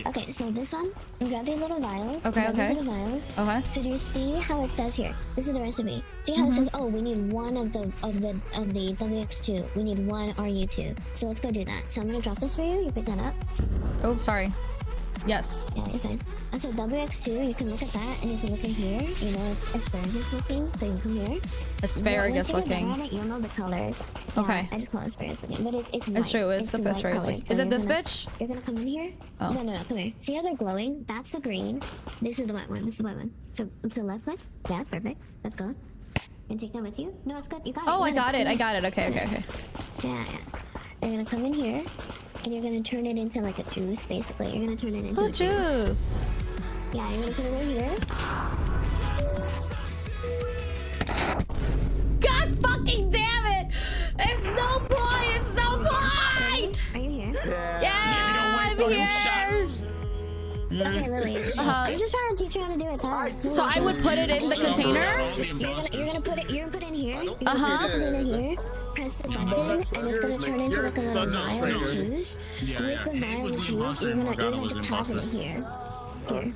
Okay, so this one, you grab these little vials. Okay, grab okay. These little vials. Okay. So do you see how it says here? This is the recipe. See how it says, oh, we need one of the WX2. We need one RU2. So let's go do that. So I'm gonna drop this for you. You pick that up. Oh, sorry. Yes. Yeah, you're fine. And so WX2, you can look at that, and you can look in here. You know, it's asparagus looking, so you can come here. Asparagus Once you get looking. better at it, you'll know the colors. Yeah, Okay. I just call it asparagus looking, but it's white. It's true. It's the the white asparagus. color. Is So it you're this gonna- bitch? You're gonna come in here. Oh. No, come here. See how they're glowing? That's the green. This is the white one. This is the white one. So to the left click. Yeah, perfect. Let's go. And take that with you. No, it's good. You got it. Oh, You I got it. I Come got it. Okay. Okay. Okay. here. Yeah. You're gonna come in here, and you're gonna turn it into like a juice, basically. You're gonna turn it into Oh, a juice. juice. Yeah, you're gonna put it right here. God fucking damn it! It's no point! It's no point! Are you here? Yeah, I'm here! Okay, Lily. I'm just trying to teach you how to do it. That's cool. So I would put it in the container? You're gonna put it in here. You're Uh-huh. gonna put the container here. Press the button, and it's gonna turn into like a little vial of juice. With the vial of juice, you're gonna deposit it here. Okay.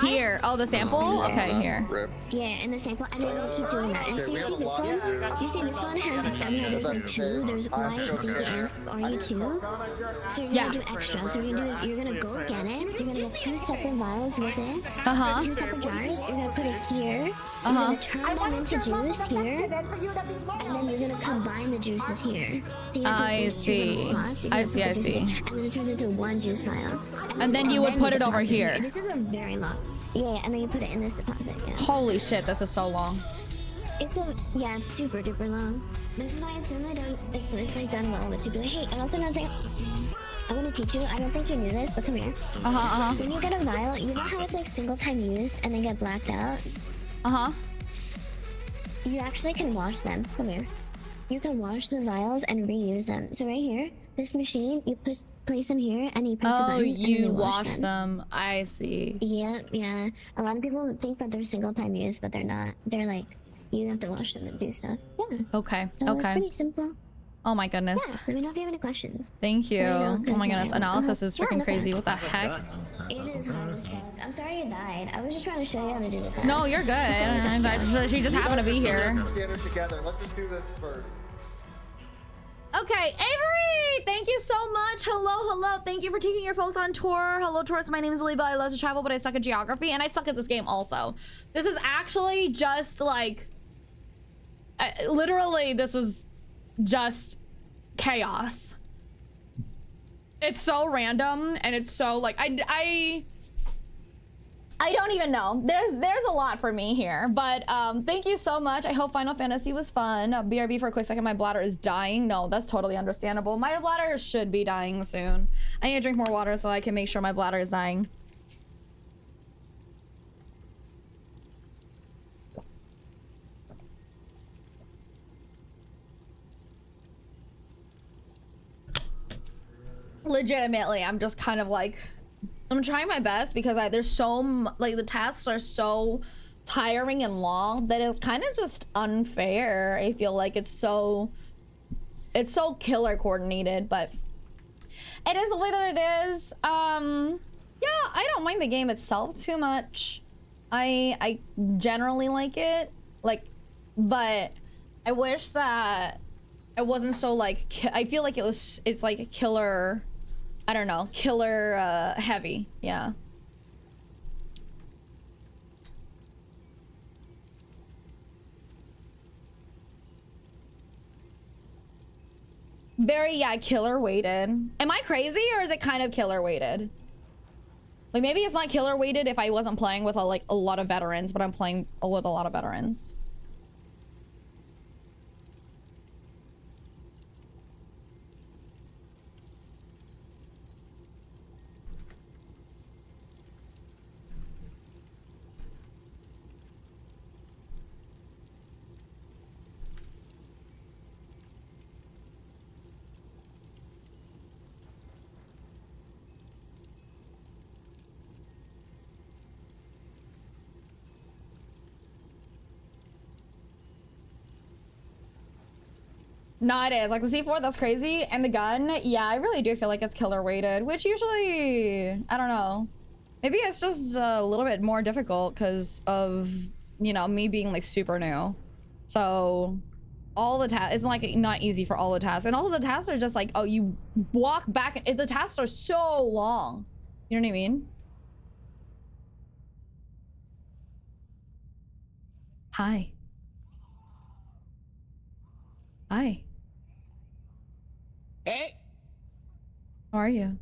Here. Oh, the sample? Okay, here. Rip. Yeah, and the sample, and then we'll keep doing that. And so you see this one? You see this one has, there's like two. There's Y, Z, and RU2. So you're gonna do extra. So you're gonna do is you're gonna go get it. You're gonna get 2 separate vials with it. Uh-huh. 2 separate jars. You're gonna put it here. You're Uh-huh. gonna turn them into juice here. And then you're gonna combine the juices here. So you I there's 2 little see. slots. You're I gonna see, put I the juice see. here, and then it turns into 1 juice vial. And then you would put it over deposit here. This is a very long. Yeah, and then you put it in this deposit. Yeah. Holy shit, this is so long. It's it's super duper long. This is why it's normally done. It's like done well with to be like, hey, and also another thing I want to teach you. I don't think you knew this, but come here. When you get a vial, you know how it's like single time use and then get blacked out. You actually can wash them. Come here. You can wash the vials and reuse them. So right here, this machine, you place them here and you press the Oh, button and then you you wash them. I see. Yeah. A lot of people think that they're single time use, but they're not. They're like, you have to wash them and do stuff. Yeah. Okay. So Okay. It's pretty simple. Oh my goodness. Yeah. Let me know if you have any questions. Thank you. There you go. Oh my goodness. Analysis is Yeah, freaking no crazy. problem. What the heck? It is hard as fuck. I'm sorry you died. I was just trying to show you how to do the task. No, you're good. She just happened to be here. Scanner together. Let's just do this first. Okay, Avery, thank you so much. Hello. Thank you for taking your folks on tour. Hello, tourists. My name is Aliba. I love to travel, but I suck at geography, and I suck at this game also. This is actually just like, literally, this is just chaos. It's so random, and it's so like I don't even know. There's a lot for me here, but thank you so much. I hope Final Fantasy was fun. BRB for a quick second. My bladder is dying. No, that's totally understandable. My bladder should be dying soon. I need to drink more water so I can make sure my bladder is dying. Legitimately, I'm just kind of like, I'm trying my best because there's so like the tasks are so tiring and long that it's kind of just unfair. I feel like it's so killer coordinated, but it is the way that it is. Yeah, I don't mind the game itself too much. I generally like it, but I wish that it wasn't so like I feel like it's like a killer. I don't know, killer heavy, yeah. Very, yeah, killer weighted. Am I crazy or is it kind of killer weighted? Like maybe it's not killer weighted if I wasn't playing with a lot of veterans, but I'm playing with a lot of veterans. No, it is. Like the C4, that's crazy. And the gun, yeah, I really do feel like it's killer weighted, which usually, I don't know. Maybe it's just a little bit more difficult because of, you know, me being like super new. So all the tasks, it's like not easy for all the tasks. And all of the tasks are just like, oh, you walk back. The tasks are so long. You know what I mean? Hi. Hi. Hey. How are you?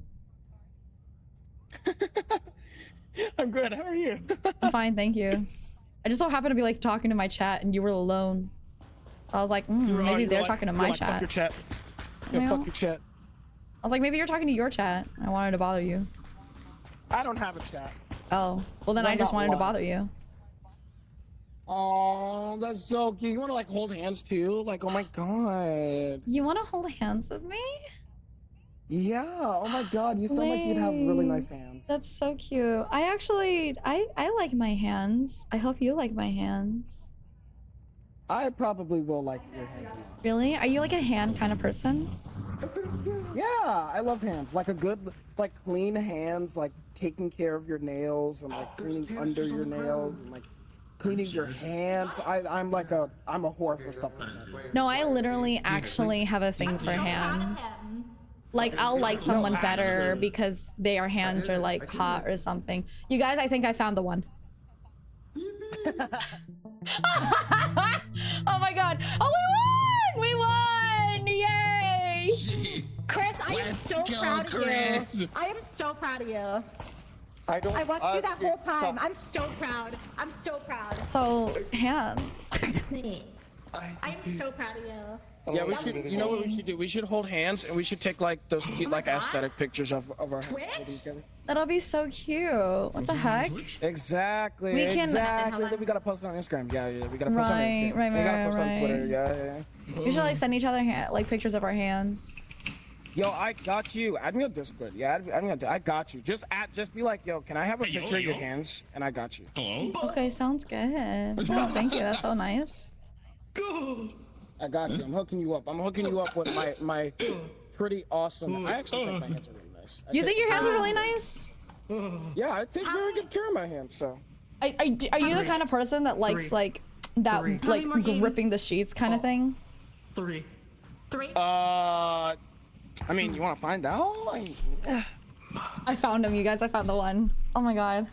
I'm good. How are you? I'm fine, thank you. I just so happened to be like talking to my chat and you were alone. So I was like, maybe they're talking to my chat. Fuck your chat. Yeah, fuck your chat. I was like, maybe you're talking to your chat. I wanted to bother you. I don't have a chat. Oh, well then I just wanted to bother you. Oh, that's so cute. You want to like hold hands too? Like, oh my god. You want to hold hands with me? Yeah. Oh my god. You sound like you'd have really nice hands. That's so cute. I actually, I like my hands. I hope you like my hands. I probably will like your hands. Really? Are you like a hand kind of person? Yeah, I love hands. Like a good, like clean hands, like taking care of your nails and like cleaning under your nails and like cleaning your hands. I'm a whore for stuff like that. No, I literally actually have a thing for hands. Like, I'll like someone better because their hands are like hot or something. You guys, I think I found the one. Oh my god. Oh, we won! Yay! Chris, I am so proud of you. I am so proud of you. I watched you that whole time. I'm so proud. I'm so proud. So, hands. Wait. I am so proud of you. Yeah, we should. You know what we should do? We should hold hands and we should take like those cute, like aesthetic pictures of our hands together. That'll be so cute. What the heck? Exactly. We can- Exactly. Then we gotta post it on Instagram. Yeah. We gotta post it on Instagram. Right, We gotta post it on right. Twitter. Yeah. We should like send each other like pictures of our hands. Yo, I got you. Add me on Discord. Yeah, add me on. I got you. Just be like, yo, can I have a picture of your hands? And I got you. Hello? Okay, sounds good. Oh, thank you. That's so nice. I got you. I'm hooking you up. I'm hooking you up with my pretty awesome. I actually think my hands are really nice. You think your hands are really nice? Yeah, I take very good care of my hands. So. Are you the kind of person that likes like that Three. like How many more gripping games? the sheets kind of thing? 3. I mean, you want to find out? I found him, you guys. I found the one. Oh my god.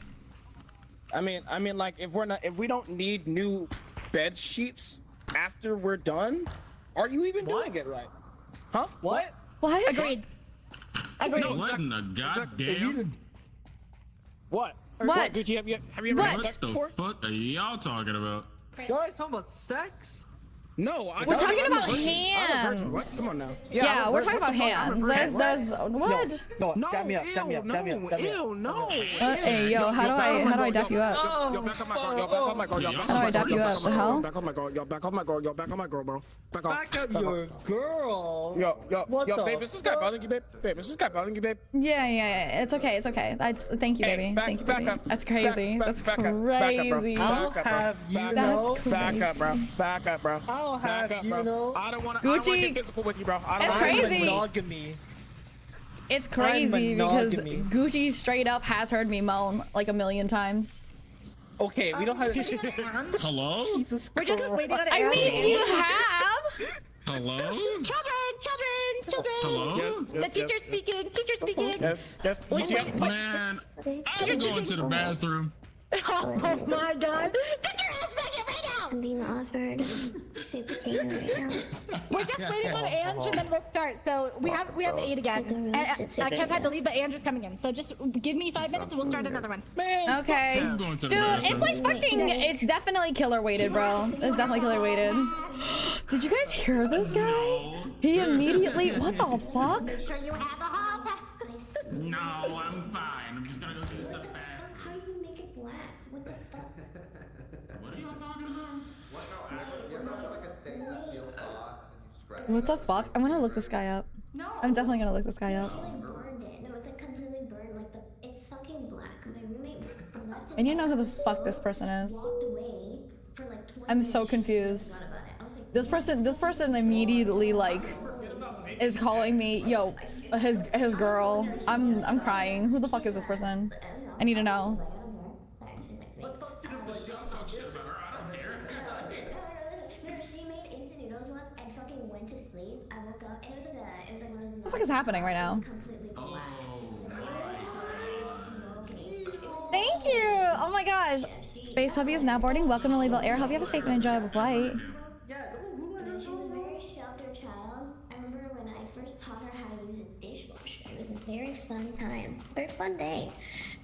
I mean, like, if we don't need new bed sheets after we're done, are you even doing it right? Huh? What? What? Agreed. Agreed. No, what in the goddamn? What? What? Did you have you ever What? had What sex the before? fuck are y'all talking about? Guys, talking about sex? No, We're talking about I'm a virgin. What? hands. Come on now. Yeah, I'm a we're virgin. talking about hands. There's what? No, No, dab me up, dab me up, dab me up, dab me up. ew, no. Hey, yo, how do I dap you up? Yo, back on my girl, yo, back on my girl, yo, back How do I on dap my you girl, up? The hell? back on my girl, yo, back on my girl, yo, back on my girl, bro. Back off. Back up your girl. Yo, What the babe, is this guy bothering you, babe? Babe, is this guy bothering you, babe? Yeah. It's okay. It's okay. Thank you, baby. Thank you, baby. That's crazy. That's crazy. I'll have you That's know. crazy. Back up, bro. Back up, bro. I'll have Back up, you bro. know. I don't want to Gucci. get physical with you, bro. It's crazy. Monogamy. It's crazy because monogamy. Gucci straight up has heard me moan like a million times. Okay, we don't have. Hello? We're just waiting on it. I mean, you have. Hello? Children. Hello? The teacher's speaking. Teacher's speaking. Yes. Man, I'm going to the bathroom. Oh my god. Get your ass back here right now. I'm being offered sweet potato right now. We're just waiting on Ange and then we'll start. So we have 8 again. And Kev had to leave, but Ange is coming in. So just give me 5 minutes and we'll start another one. Okay. I'm going to the Dude, bathroom. it's like fucking. It's definitely killer weighted, bro. It's definitely killer weighted. Did you guys hear this guy? He immediately. What the fuck? Sure you have a hop. No, I'm fine. I'm just gonna go do stuff back. How do you make it black? What the fuck? What are y'all talking about? What the fuck? I'm gonna look this guy up. No. I'm definitely gonna look this guy up. She like burned it. No, it's like completely burned. Like it's fucking black. My roommate left it. And you know who the fuck this person is. Walked away for like 20 I'm so minutes. confused. Forgot about it. I was like, This person immediately like is calling me, yo, his girl. I'm crying. Who the fuck is this person? I need to know. No, she made instant noodles once and fucking went to sleep. I woke up and it was like one of those. What the fuck is happening right now? Completely black. Thank you. Oh my gosh. Space Puppy is now boarding. Welcome to Label Air. Hope you have a safe and enjoyable flight. She was a very sheltered child. I remember when I first taught her how to use a dishwasher. It was a very fun time. Very fun day.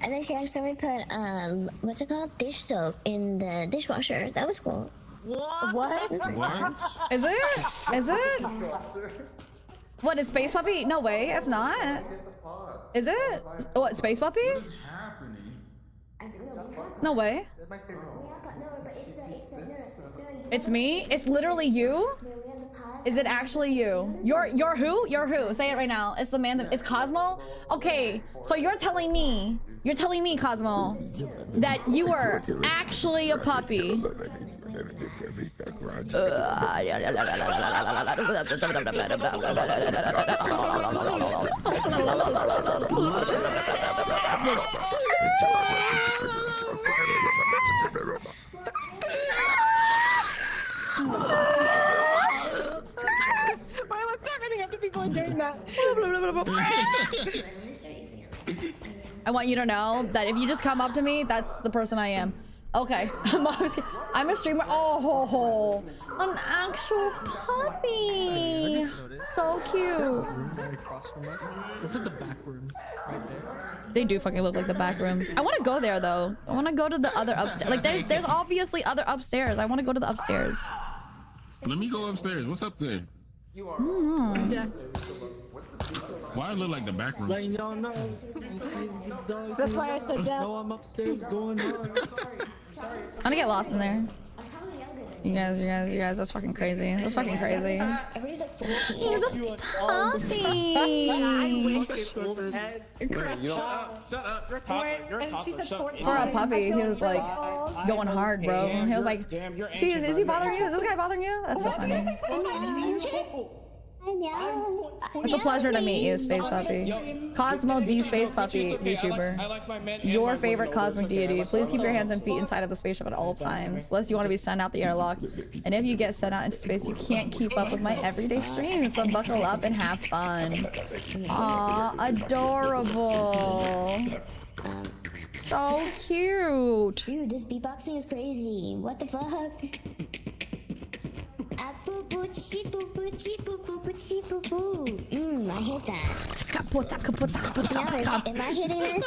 And then she accidentally put, what's it called? Dish soap in the dishwasher. That was cool. What? What? Is it? Is it? What is Space Puppy? No way. It's not. Is it? What, Space Puppy? What's happening? No way. It's me? It's literally you? Is it actually you? You're who? You're who? Say it right now. It's the man that, it's Cosmo? Okay, so you're telling me, Cosmo, that you were actually a puppy. Why was there many other people doing that? I want you to know that if you just come up to me, that's the person I am. Okay, I'm a streamer. Oh, ho, ho. An actual puppy. So cute. Those are the back rooms right there. They do fucking look like the back rooms. I want to go there though. I want to go to the other upstairs. Like there's obviously other upstairs. I want to go to the upstairs. Let me go upstairs. What's up there? Why it look like the back room? Letting y'all know. That's why I said that. No, I'm upstairs going on. I'm gonna get lost in there. You guys, that's fucking crazy. That's fucking crazy. Everybody's like 14. He's a puppy. For a puppy, he was like going hard, bro. He was like, "Jeez, is he bothering you? Is this guy bothering you?" That's so funny. It's a pleasure to meet you, Space Puppy. Cosmo the Space Puppy VTuber. Your favorite cosmic deity. Please keep your hands and feet inside of the spaceship at all times, unless you want to be sent out the airlock. And if you get sent out into space, you can't keep up with my everyday streams, so buckle up and have fun. Aw, adorable. So cute. Dude, this beatboxing is crazy. What the fuck? I hit that. Am I hitting this?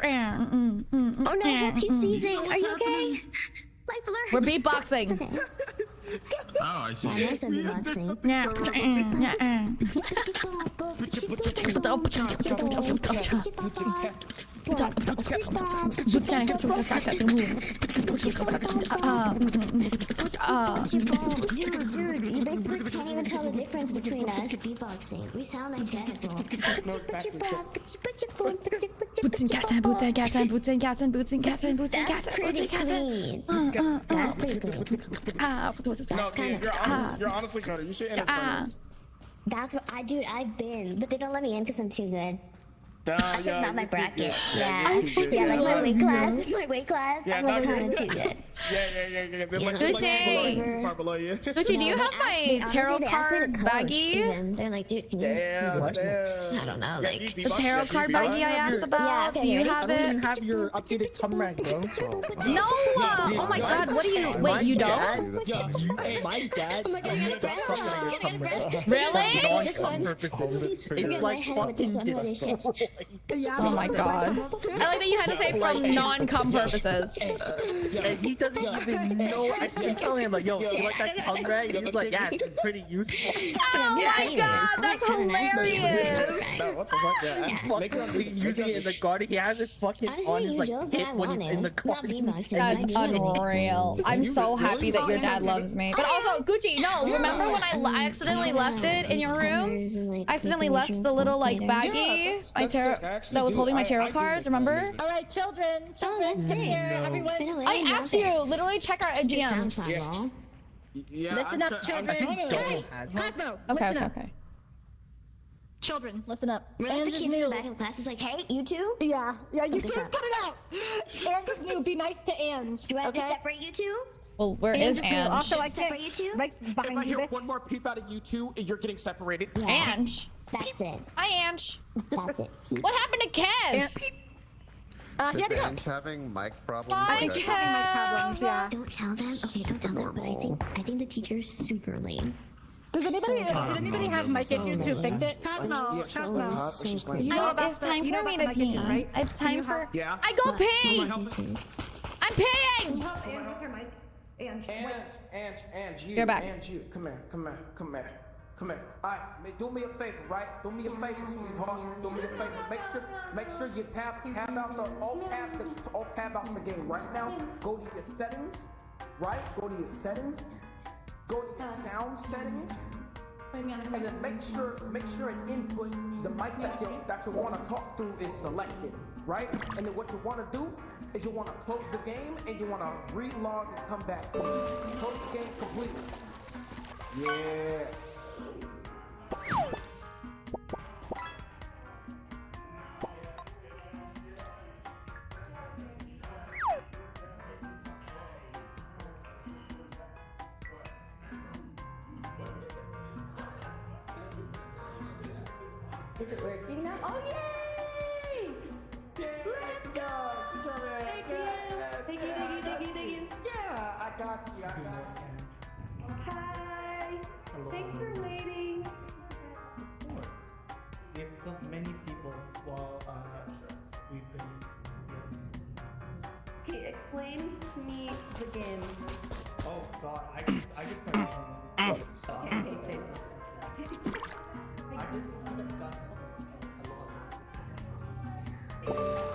Oh no, she's seizing. Are you okay? Life alert. We're beatboxing. Oh, I see. I know some beatboxing. Dude, you basically can't even tell the difference between us beatboxing. We sound identical. Boots and cats and boots and cats and boots and cats and boots and cats and boots and cats and boots and cats clean. That's pretty clean. No, dude, you're honestly good. You should enter first. That's what I've been, but they don't let me in because I'm too good. I think Yeah, not my you're too bracket. good. Yeah, you're too good. like my weight class. My weight class. Yeah, I'm no, like you're kind of too good. good. Yeah. They're like Gucci. far below you. Gucci, do you No, have they my asked me- tarot honestly, they asked me to card coach baggie? even. They're like, dude, can you? Yeah, I don't know, like. The tarot card baggie I asked about? okay, Do you ready? have I don't even it? have your updated cum rag, bro. No! Oh my god, what do you... Wait, you don't? My dad. Oh my god, you're gonna Really? This one. It's It's like this one. What is fucking shit? Oh my god. I like that you had to say from non-cum purposes. And he doesn't even know. I keep telling him, like, yo, you like that cum rag? And he's like, yeah, it's pretty useful. Oh my god, that's hilarious! No, what the fuck? Yeah, I'm fucking using it in the garden. He has it fucking on Honestly, his you like joke, but I hip when want he's in the it. Not garden. beatboxing. That's I need it. unreal. I'm so happy that your dad loves me. But also, Gucci, no, remember when I accidentally left it in your room? I accidentally left the little like baggie, my tarot that was holding my tarot cards, remember? All right, children, come here, everyone. I asked you, literally check our GMs. Yeah, Listen up, children. Hey, Cosmo, listen up. Okay. Children, listen up. We're like the kids in the back of class. It's like, hey, you two? Yeah, you Okay, two, fine. cut it out. Ange is new. Be nice to Ange. Do I have to okay? separate you two? Well, where is new. Ange? Also, I Separate can't. you two? Right If behind I you. hear bitch. one more peep out of you two, you're getting separated. Ange. That's it. Hi, Ange. That's it. What happened to Kev? He had to Is go. Ange having mic problems? Hi, Like, Problems, yeah. Don't tell them. Okay, don't tell them. But I think the teacher's super lame. Did anybody have mic issues to fix it? Cosmo, Cosmo. You know about It's time you know for me about to mic pee. issues, right? It's time for. Yeah. I go pee. I'm peeing. Help Ange with her mic. Ange. Ange, you. You're back. Ange, you. Come here. Alright, do me a favor, right? Do me a favor, sweetheart. Do me a favor. Make sure you tab out the alt tab out the game right now. Go to your settings, right? Go to your settings. Go to your sound settings. And then make sure an input, the mic that you want to talk through is selected, right? And then what you want to do is you want to close the game and you want to relog and come back. Close the game completely. Yeah. Is it working now? Oh, yay! Let's go! Thank you. Yeah, I got you. Hi. Thanks for waiting. We've killed many people while we've been. Okay, explain to me the game. Oh God, I just started. Okay. I just kind of got a lot.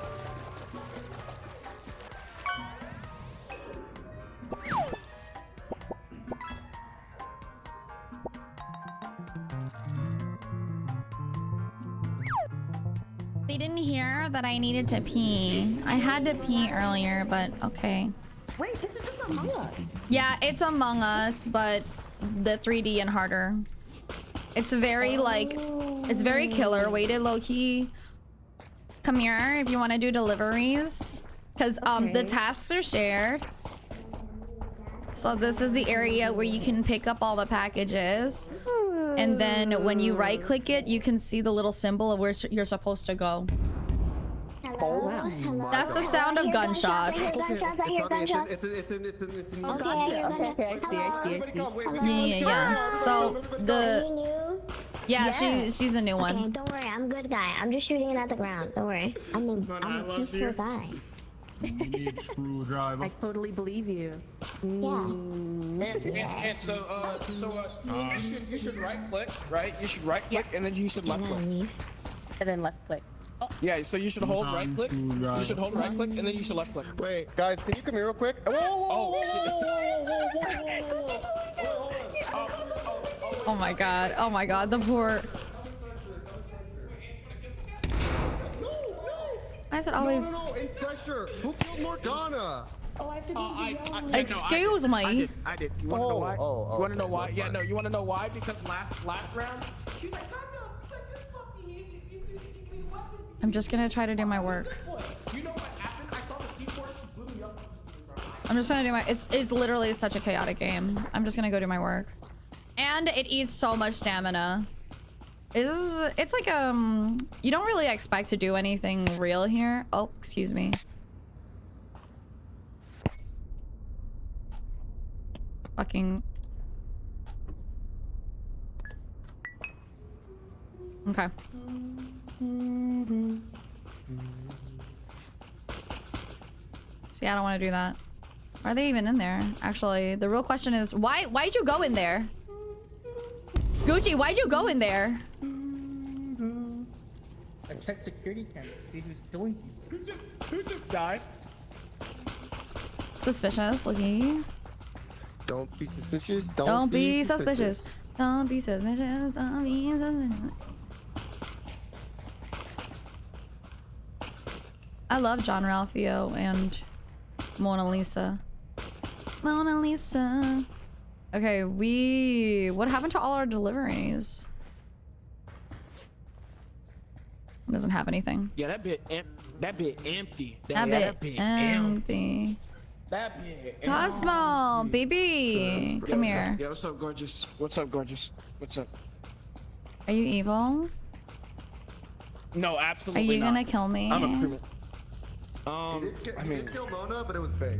They didn't hear that I needed to pee. I had to pee earlier, but okay. Wait, this is just Among Us. Yeah, it's Among Us, but the 3D and harder. It's very like, it's very killer weighted low key. Come here if you want to do deliveries, because the tasks are shared. So this is the area where you can pick up all the packages. And then when you right click it, you can see the little symbol of where you're supposed to go. Hello? Hello? That's the sound of gunshots. I hear gunshots. Yeah. So she's a new one. Okay, don't worry, I'm a good guy. I'm just shooting it at the ground. Don't worry. I'm a peaceful guy. Screwdriver. I totally believe you. Yeah. And so you should right click, right? You should right click and then you should left click. And then left click. Yeah, so you should hold right click. You should hold right click and then you should left click. Wait, guys, can you come here real quick? Oh my god. Oh my god. The poor. Why is it always? No, in pressure. Who killed Morgana? Oh, I have to be Excuse me. I did. You wanna know why? You wanna know why? Yeah, no, you wanna know why? Because last round, she was like, I'm just gonna try to do my work. you know what happened? I saw the C4, she blew me up. I'm just gonna do my. It's literally such a chaotic game. I'm just gonna go do my work. And it eats so much stamina. It's like you don't really expect to do anything real here. Oh, excuse me. Fucking. Okay. See, I don't want to do that. Why are they even in there? Actually, the real question is why'd you go in there? Gucci, why'd you go in there? I checked security cameras to see who's killing people. Who just died? Suspicious, looky. Don't be suspicious. Don't be suspicious. Don't be suspicious. Don't be suspicious. I love John Ralphio and Mona Lisa. Mona Lisa. Okay, what happened to all our deliveries? It doesn't have anything. Yeah, that bit empty. That bit empty. That bit. Cosmo, baby, come here. Yeah, what's up, gorgeous? What's up, gorgeous? What's up? Are you evil? No, Are absolutely you not. gonna kill me? I'm a criminal. He did kill Mona, but it was fake.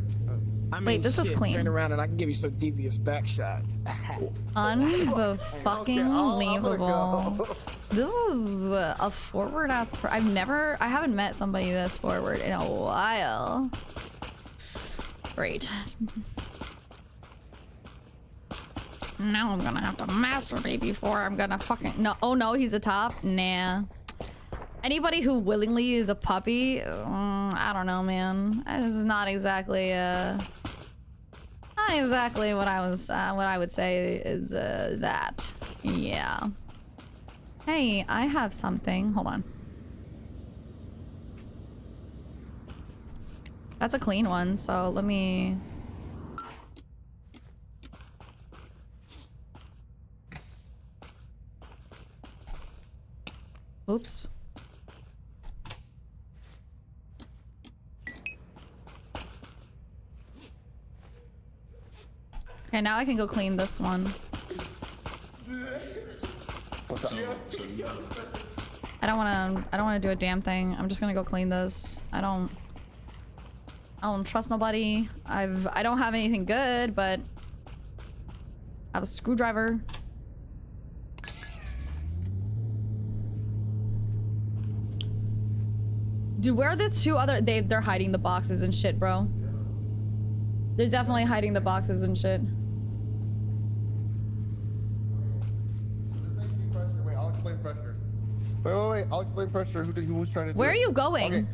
Wait, this is shit, clean. Turn around and I can give you some devious back shots. Unbelievable. This is a forward ass. I haven't met somebody this forward in a while. Great. Now I'm gonna have to masturbate before I'm gonna fucking no. Oh no, he's a top. Nah. Anybody who willingly is a puppy, I don't know, man. This is not exactly not exactly what I would say is that. Yeah. Hey, I have something. Hold on. That's a clean one, so let me... Oops. Okay, now I can go clean this one. I don't wanna do a damn thing. I'm just gonna go clean this. I don't trust nobody. I don't have anything good, but I have a screwdriver. Dude, where are the two other... They're hiding the boxes and shit, bro. They're definitely hiding the boxes and shit. Wait, I'll explain pressure. Wait. I'll explain pressure. Who was trying to do Where it? are you going? Okay.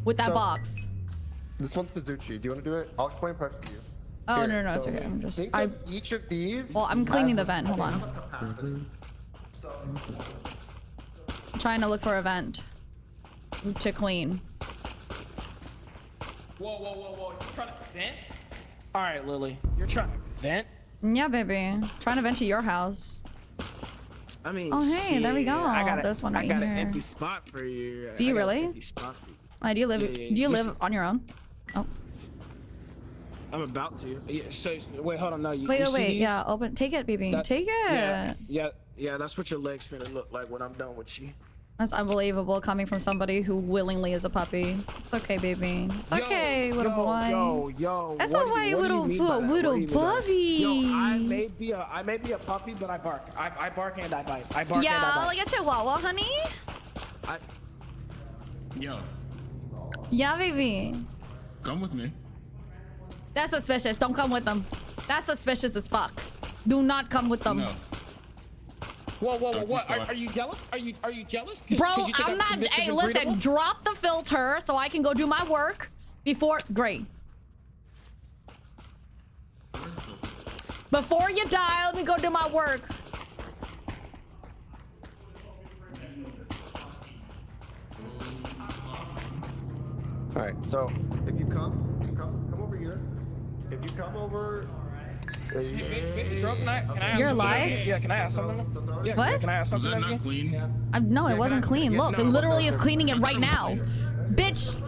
With that So- box? This one's Pizzucci. Do you want to do it? I'll explain pressure to you. Oh, Here, no, it's so okay. I'm just... think of each of these. Well, I'm cleaning the as- vent. Hold they have on. a capacity. So, I'm trying to look for a vent to clean. Whoa. You trying to vent? All right, Lily. You're trying to vent? Yeah, baby. Trying to vent to your house. I mean, Oh, hey, there we go. There's one right I got here. an empty spot for you. Do you I got an really? empty spot for you. Do you live? Yeah. Do you live on your own? Oh. I'm about to. Yeah, so wait, hold on. No, you. Wait. you see these? Yeah, open. Take it, baby. That- Take it. Yeah. That's what your legs finna look like when I'm done with you. That's unbelievable coming from somebody who willingly is a puppy. It's okay, baby. It's okay, little boy. Yo. That's what all right, do you little mean by that? What do you mean by that? puppy. Yo, I may be a puppy, but I bark. I bark and I bite. I bark and I Yeah, bite. like a chihuahua, honey. Yo, Yeah, baby. come with me. That's suspicious. Don't come with them. That's suspicious as fuck. Do not come with them. No. Whoa. Don't What? be Are you jealous? Are you jealous? Bro, you think I'm not. submissive Hey, and listen. breedable? Drop the filter so I can go do my work before. Great. Before you die, let me go do my work. all right. So if you come over here. If you come over. Girl, can I ask You're something? alive? Yeah, can I ask something? Yeah, What? Can I ask Was something? that not clean? No, it wasn't clean. Look, it literally is cleaning it right now. Bitch.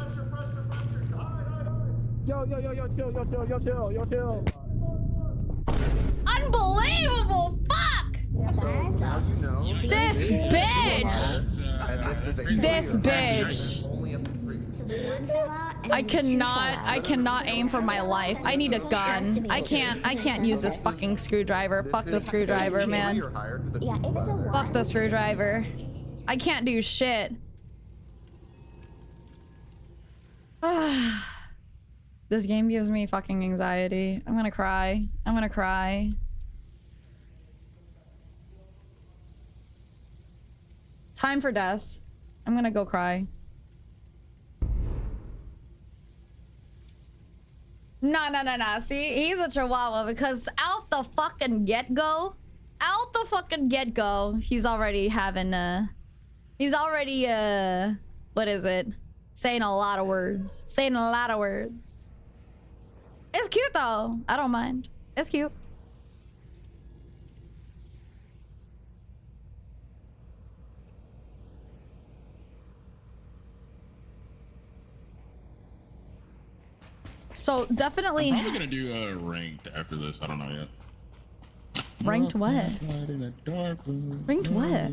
Yo, chill. Unbelievable. Fuck. So now you know. This bitch. And this is a This bitch. So the one fell out, and I then the two fell out. cannot aim for my life. I need a gun. I can't use this fucking screwdriver. Fuck the screwdriver, man. Yeah, if it's a Fuck the screwdriver. I can't do shit. This game gives me fucking anxiety. I'm gonna cry. Time for death. I'm gonna go cry. Nah. See, he's a chihuahua because out the fucking get-go, he's already having what is it? Saying a lot of words. It's cute though. I don't mind. It's cute. So definitely I'm probably gonna do ranked after this. I don't know yet. ranked what? Ranked what?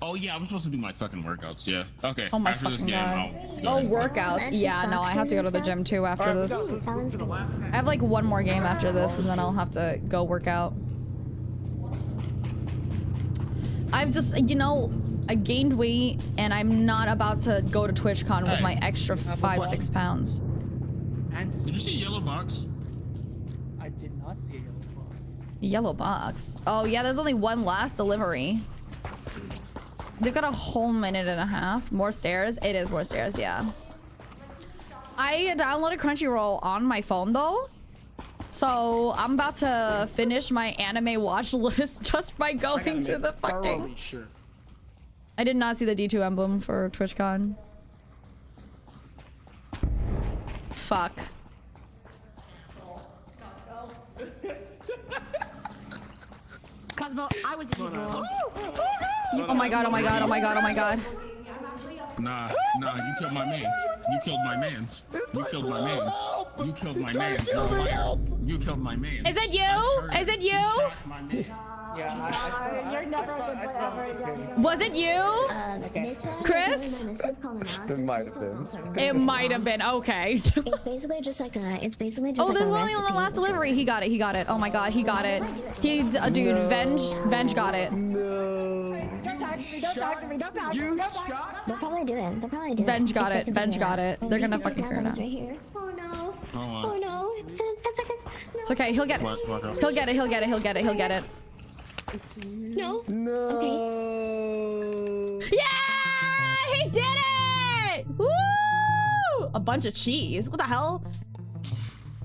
Oh yeah, I'm supposed to do my fucking workouts. Yeah. Okay. Oh my after this fucking game, god. I'll go Oh, ahead. workouts. Yeah, no, I have to go to the gym too after this. I have like one more game after this and then I'll have to go work out. I've just, I gained weight and I'm not about to go to TwitchCon with my extra 5-6 pounds. Did you see Yellow Box? I did not see a yellow box. Yellow box. Oh yeah, there's only one last delivery. They've got a whole minute and a half. More stairs? It is more stairs, yeah. I downloaded Crunchyroll on my phone though. So I'm about to finish my anime watch list just by going to the fucking... Sure. I did not see the D2 emblem for TwitchCon. Fuck. Cosmo, I was evil. Oh my god, oh my god, oh my god, oh my god. Nah, you killed my mans. You killed my mans. You killed my mans. You killed my mans. You're a liar. You killed my mans. Is it you? Is it you? Yeah, You're never a good player ever again. Was it you? Chris? It might have been. It might have been. Okay. It's basically just like a. It's basically just. Oh, like there's a one on the recipe. last delivery. He got it. He got it. Oh my god, he got it. Dude, Venge got it. Don't talk to me, don't talk to me, don't talk to me, don't talk to me. They'll probably do it. They'll probably do it. Venge got If they it. can Venge figure got out. it. They're gonna fucking figure it out. Right here. Oh no. Hold Oh on. no. 10 seconds. No. It's okay. He'll get it. He'll get it. He'll get it. He'll get it. He'll get it. No. No. Okay. Yeah! He did it! Woo! A bunch of cheese. What the hell?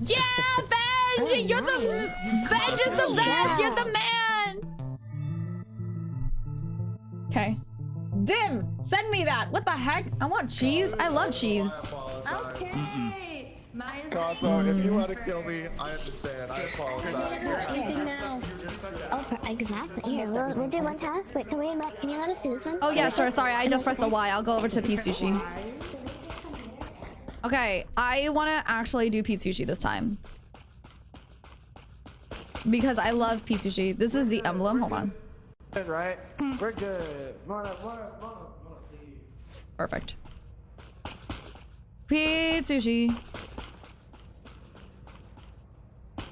Yeah, Venge! You're the Venge is the best. You're the man. Okay. Dim, send me that. What the heck? I want cheese. I love cheese. Okay. Cosmo, if you want to kill me, I understand. I apologize. Anything now? Oh, exactly. Here, we'll do one task. Wait, can you let us do this one? Oh yeah, sure. Sorry, I just pressed the Y. I'll go over to Pete Sushi. Okay, I want to actually do Pete Sushi this time. Because I love Pete Sushi. This is the emblem. Hold on. Good, right? We're good. Perfect. Pete Sushi.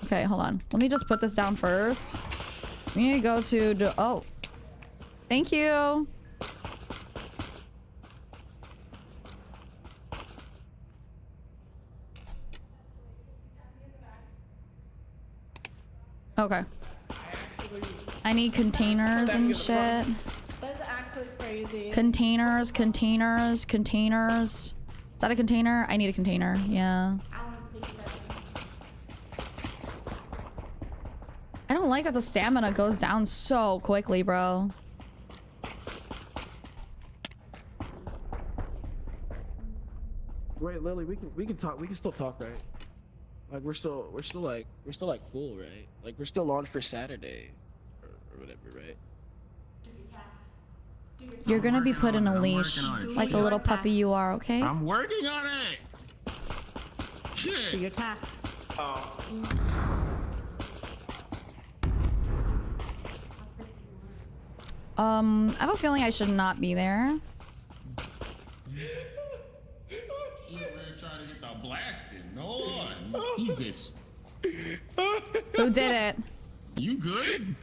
Okay, hold on. Let me just put this down first. We need to go to... Oh. Thank you. Okay. I need containers and shit. That's actually crazy. Containers. Is that a container? I need a container. Yeah. I don't like that the stamina goes down so quickly, bro. Wait, Lily, we can talk. We can still talk, right? Like we're still cool, right? Like we're still on for Saturday, or whatever, right? You're gonna be put in a I'm leash, working on it. like the little puppy you are, okay? I'm working on it. Shit. Your tasks. I have a feeling I should not be there. She's trying to get the blasted. No one. Jesus. Who did it? You good?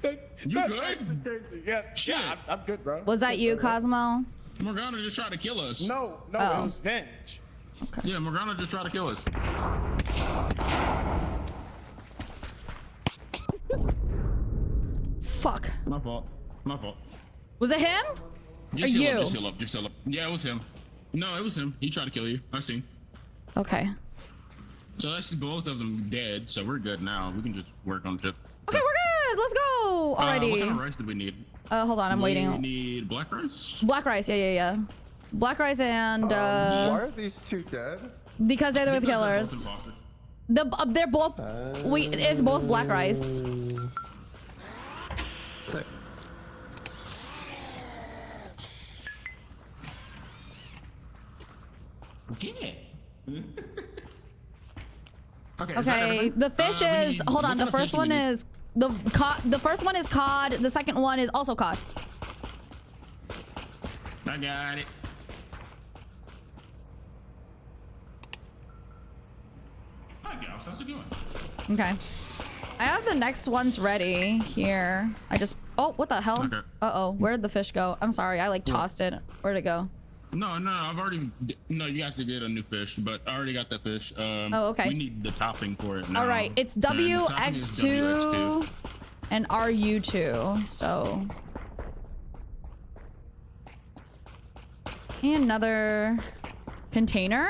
You good? Yeah, Shit. I'm good, bro. Was that you, Cosmo? Morgana just tried to kill us. No, Oh. it was Venge. Yeah, Morgana just tried to kill us. Fuck. My fault. Was it him? Just Or heal you? up, just heal up. Yeah, it was him. No, it was him. He tried to kill you. I seen. Okay. So that's both of them dead, so we're good now. We can just work on shit. Okay, we're good. Let's go. What kind of Alrighty. rice do we need? Hold on, I'm We waiting. need black rice? Black rice, yeah. Black rice and Why are these two dead? because they're the Because they're both killers. imposters. They're both. It's both black rice. Get it. Okay. Okay, the fish is. Hold on. The first one is the cod. The first one is cod. The second one is also cod. I got it. Hi, Gals. How's it going? Okay. I have the next ones ready here. I just. Oh, what the hell? Okay. Uh-oh. Where'd the fish go? I'm sorry. I like tossed it. Where'd it go? No, I've already. No, you have to get a new fish, but I already got that fish. Oh, okay. We need the topping for it now. All right. It's And the topping is WX2 and RU2. So. And another container.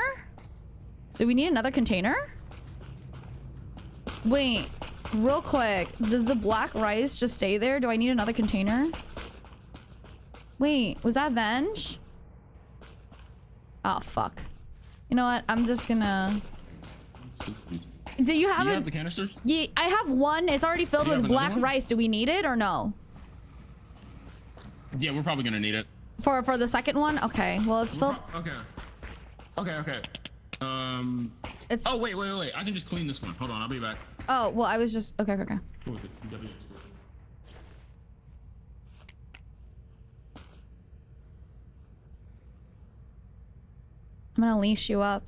Do we need another container? Wait, real quick. Does the black rice just stay there? Do I need another container? Wait, was that Venge? Oh, fuck. You know what? I'm just gonna... Do you have have the canisters? Yeah, I have one. It's already filled Do you with have black another one? rice. Do we need it or no? Yeah, we're probably gonna need it. For the second one? Okay. Well, it's filled. Okay. Okay. It's. Oh wait. I can just clean this one. Hold on, I'll be back. Oh well, I was just okay. What was it? I'm gonna leash you up.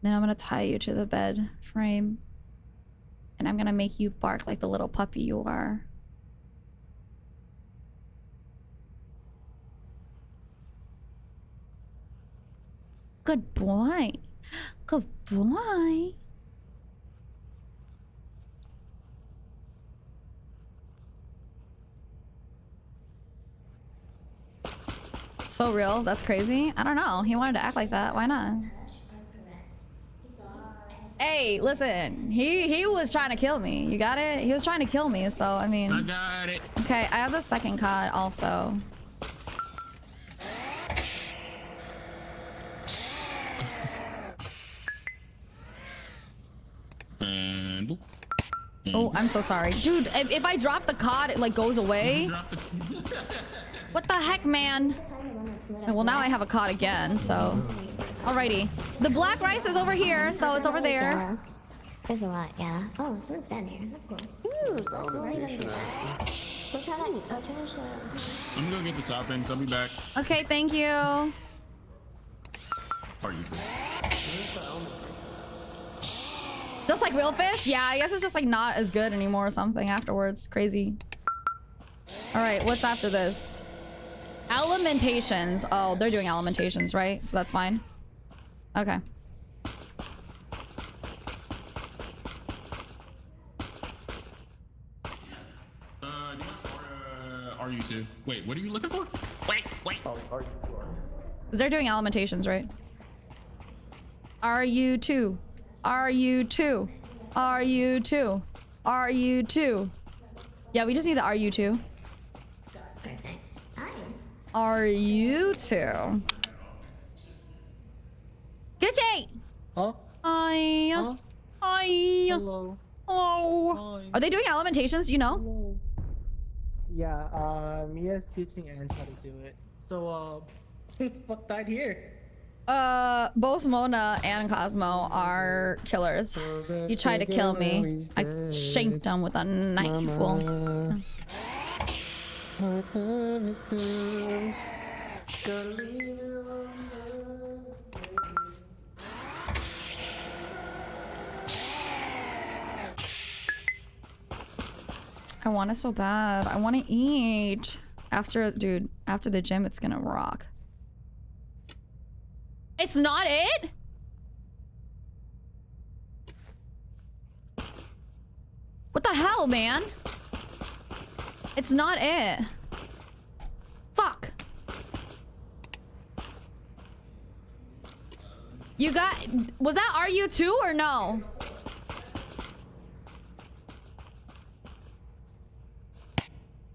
Then I'm gonna tie you to the bed frame. And I'm gonna make you bark like the little puppy you are. Good boy. Good boy. So real? That's crazy. I don't know. He wanted to act like that. Why not? Hey, listen. He was trying to kill me. You got it? He was trying to kill me. So, I mean. I got it. Okay, I have the second cod also. And Oh, I'm so sorry. Dude, if I drop the cod, it like goes away. What the heck, man? Well, now I have a cod again, so. Alrighty. The black rice is over here, so it's over there. There's a lot, yeah. Oh, it's really down here. That's cool. Ooh, we'll even do that. We'll try that. I'll try to show. I'm gonna get the toppings. I'll be back. Okay, thank you. Are you? Just like real fish? Yeah, I guess it's just like not as good anymore or something afterwards. Crazy. All right, what's after this? Alimentations. Oh, they're doing alimentations, right? So that's fine. Okay. RU2. Wait, what are you looking for? Wait. Because they're doing alimentations, right? RU2. RU2. RU2. RU2. Yeah, we just need the RU2. Perfect. Nice. RU2. Gucci! Huh? Hi. Huh? Hi. Hello. Hello. Are they doing alimentations? Do you know? Hello. Yeah, Mia's teaching Ange how to do it. So, who the fuck died here? Both Mona and Cosmo are killers. You tried to kill me. I shanked them with a knife, you fool. I want it so bad. I want to eat. After the gym, it's gonna rock. It's not it? What the hell, man? It's not it. Fuck. You got... Was that RU2 or no?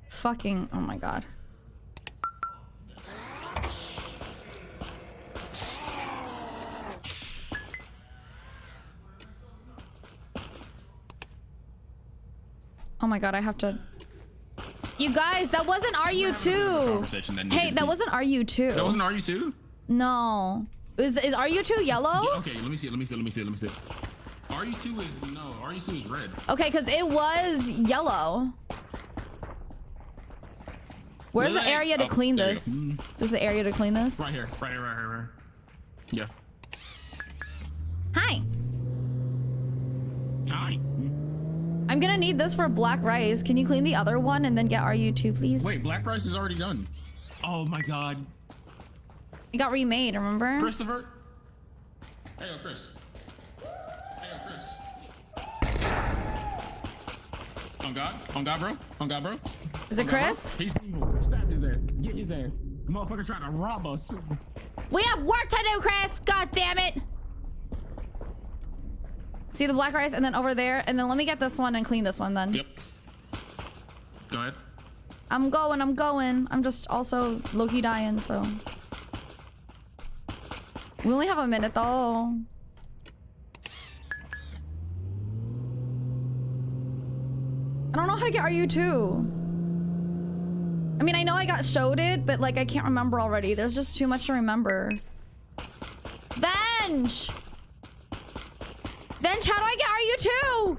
Fucking... Oh my god. Oh my god, I have to... You guys, that wasn't RU2! Hey, that wasn't RU2. That wasn't RU2? No. Is RU2 yellow? Yeah, okay, let me see. RU2 is red. Okay, because it was yellow. Where's the area to clean this? There's the area to clean this? Right here. Yeah. Hi. Hi. I'm gonna need this for black rice. Can you clean the other one and then get RU2, please? Wait, black rice is already done. Oh my god. It got remade, remember? Christopher? Hey, yo, Chris. On God, bro. Is it Chris? He's evil. Stab his ass. Get his ass. The motherfucker trying to rob us. We have work to do, Chris! God damn it! See the black rice, and then over there, and then let me get this one and clean this one then. Yep. Go ahead. I'm going. I'm just also low-key dying, so. We only have a minute though. I don't know how to get RU2. I mean, I know I got showed it, but like I can't remember already. There's just too much to remember. Venge! Venge, how do I get RU2?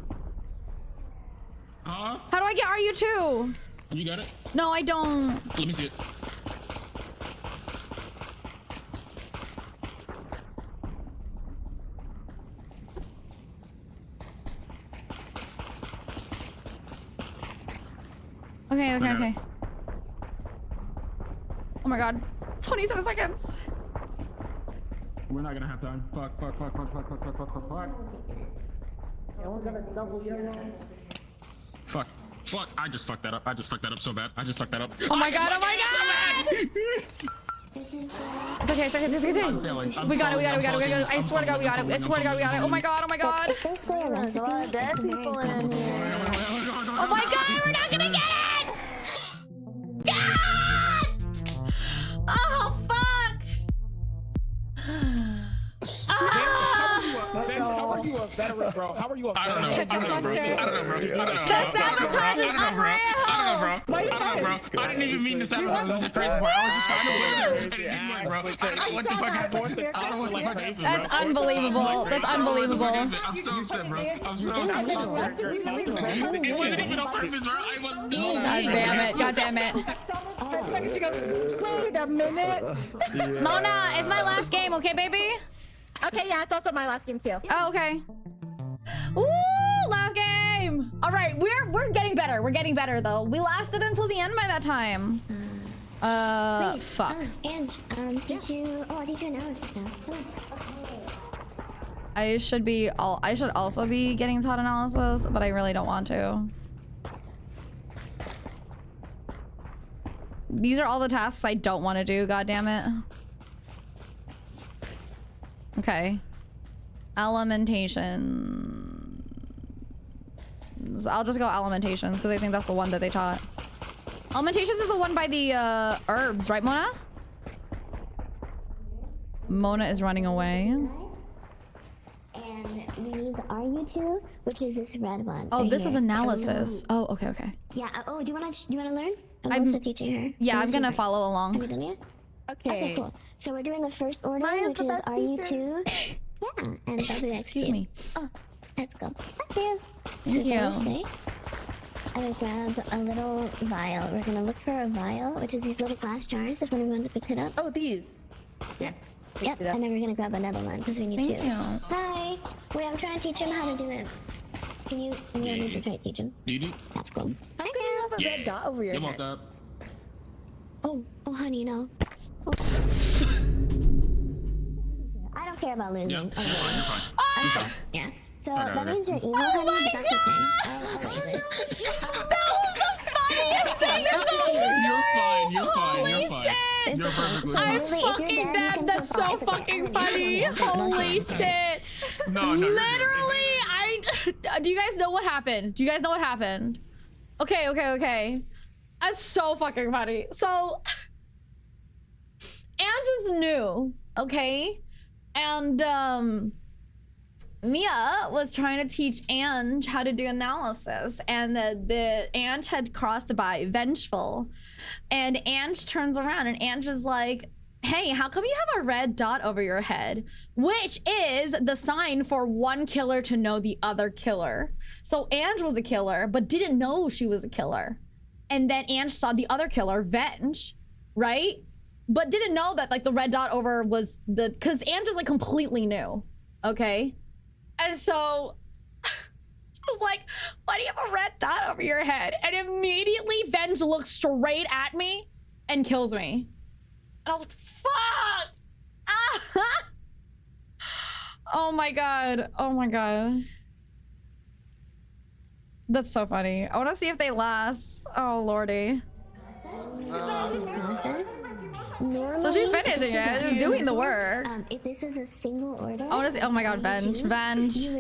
How do I get RU2? You got it? No, I don't. Let me see it. Okay. Oh my god. 27 seconds. We're not gonna have time. Fuck. Fuck. I just fucked that up. So bad. Oh my god. It's okay. We got it. I swear to god we got it. Oh my god. It's basically a recipe. There's people in here. Oh my god, we're not gonna get it! God! Oh fuck! How are you a veteran, bro? How are you a I don't know, bro. The sabotage is unreal! I don't know, bro. I didn't even mean to sabotage. That's the crazy part. I was just trying to win. And it's like, bro, I don't know what the fuck happened. That's unbelievable. That's unbelievable. I'm so upset, bro. It wasn't even on purpose, bro. I was doing it. God damn it. Wait a minute. Mona, it's my last game, okay, baby? Okay, yeah, it's also my last game too. Oh, okay. Ooh, last game. All right, we're getting better. We're getting better though. We lasted until the end by that time. Wait, fuck. Ange, did you? Oh, I did your analysis now. I should also be getting taught analysis, but I really don't want to. These are all the tasks I don't want to do, god damn it. Okay. Alimentation. I'll just go alimentations because I think that's the one that they taught. Alimentations is the one by the herbs, right, Mona? Mona is running away. And we need the RU2, which is this red one. Oh, right this is here. analysis. Oh, okay. Yeah. Oh, do you wanna learn? I'm also teaching her. Yeah, I'm gonna follow Have along. you done it? Okay, cool. So we're doing the first order, which is RU2. Yeah, and WX2. Excuse me. Oh, let's go. Thank you. Thank you. I will grab a little vial. We're gonna look for a vial, which is these little glass jars if anyone wants to pick it up. Oh, these. Yep, and then we're gonna grab another one because we need Thank two. you. Hi. Wait, I'm trying to teach him how to do it. Can you need to try to teach him? Do? That's cool. How can you have a red dot over your You head? want that? Oh, honey, no. Oh. I don't care about losing. Yeah, you're fine. Yeah. So Okay, that okay. means you're evil, honey, but that's okay. I'll waive it. That was the funniest thing in the You're fine. Holy shit! You're perfectly I'm fine. fucking dead. That's so fucking funny. Holy shit. No, you're good. Literally, do you guys know what happened? Okay. That's so fucking funny. So, Ange is new, okay? And, Mia was trying to teach Ange how to do analysis, and the Ange had crossed by Vengeful, and Ange turns around and Ange is like, hey, how come you have a red dot over your head? Which is the sign for one killer to know the other killer. So Ange was a killer, but didn't know she was a killer. And then Ange saw the other killer, Venge, right? But didn't know that like the red dot over was cause Ange is like completely new, okay? And so she was like, why do you have a red dot over your head? And immediately Venge looks straight at me and kills me. And I was like, fuck! Ah! Oh my god. That's so funny. I want to see if they last. Oh lordy. normally, So she's finishing it, just doing the work. If this is a single order, I want to see. Oh my god, Venge. Venge. you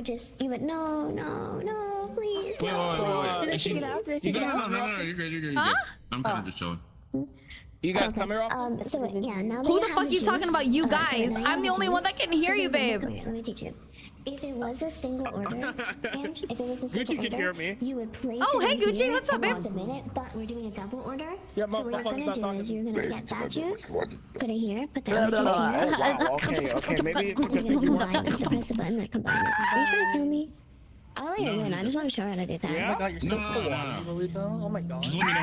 would no, please. Wait. Did I Is she- figure it out? Did I you figure it got- out? No, you're good. You're good. Huh? I'm kind of just chilling. You guys come here often? So yeah, now that Who you the have fuck you talking juice- about? You sorry, guys. now you I'm have the only one juice. that can hear you, come here, babe. Let me teach you. If it was a single order, Ange, if it was a single Gucci can order, hear me. you would place Oh, it hey, in Gucci, here what's up, and babe? submit it, but we're doing a double order. Yeah, so what you're motherfucker's gonna not do is talking. you're gonna get that juice, put it here, put Blah, that blah, juice blah. here. Oh, wow, okay, maybe it's a good thing you weren't Combine it, so press the button that combine it. Are you trying to kill me? I'll let you win. I just want to show her how to do that. Oh my god, you're so No. cool, Lolita. Oh my god. Just let me know.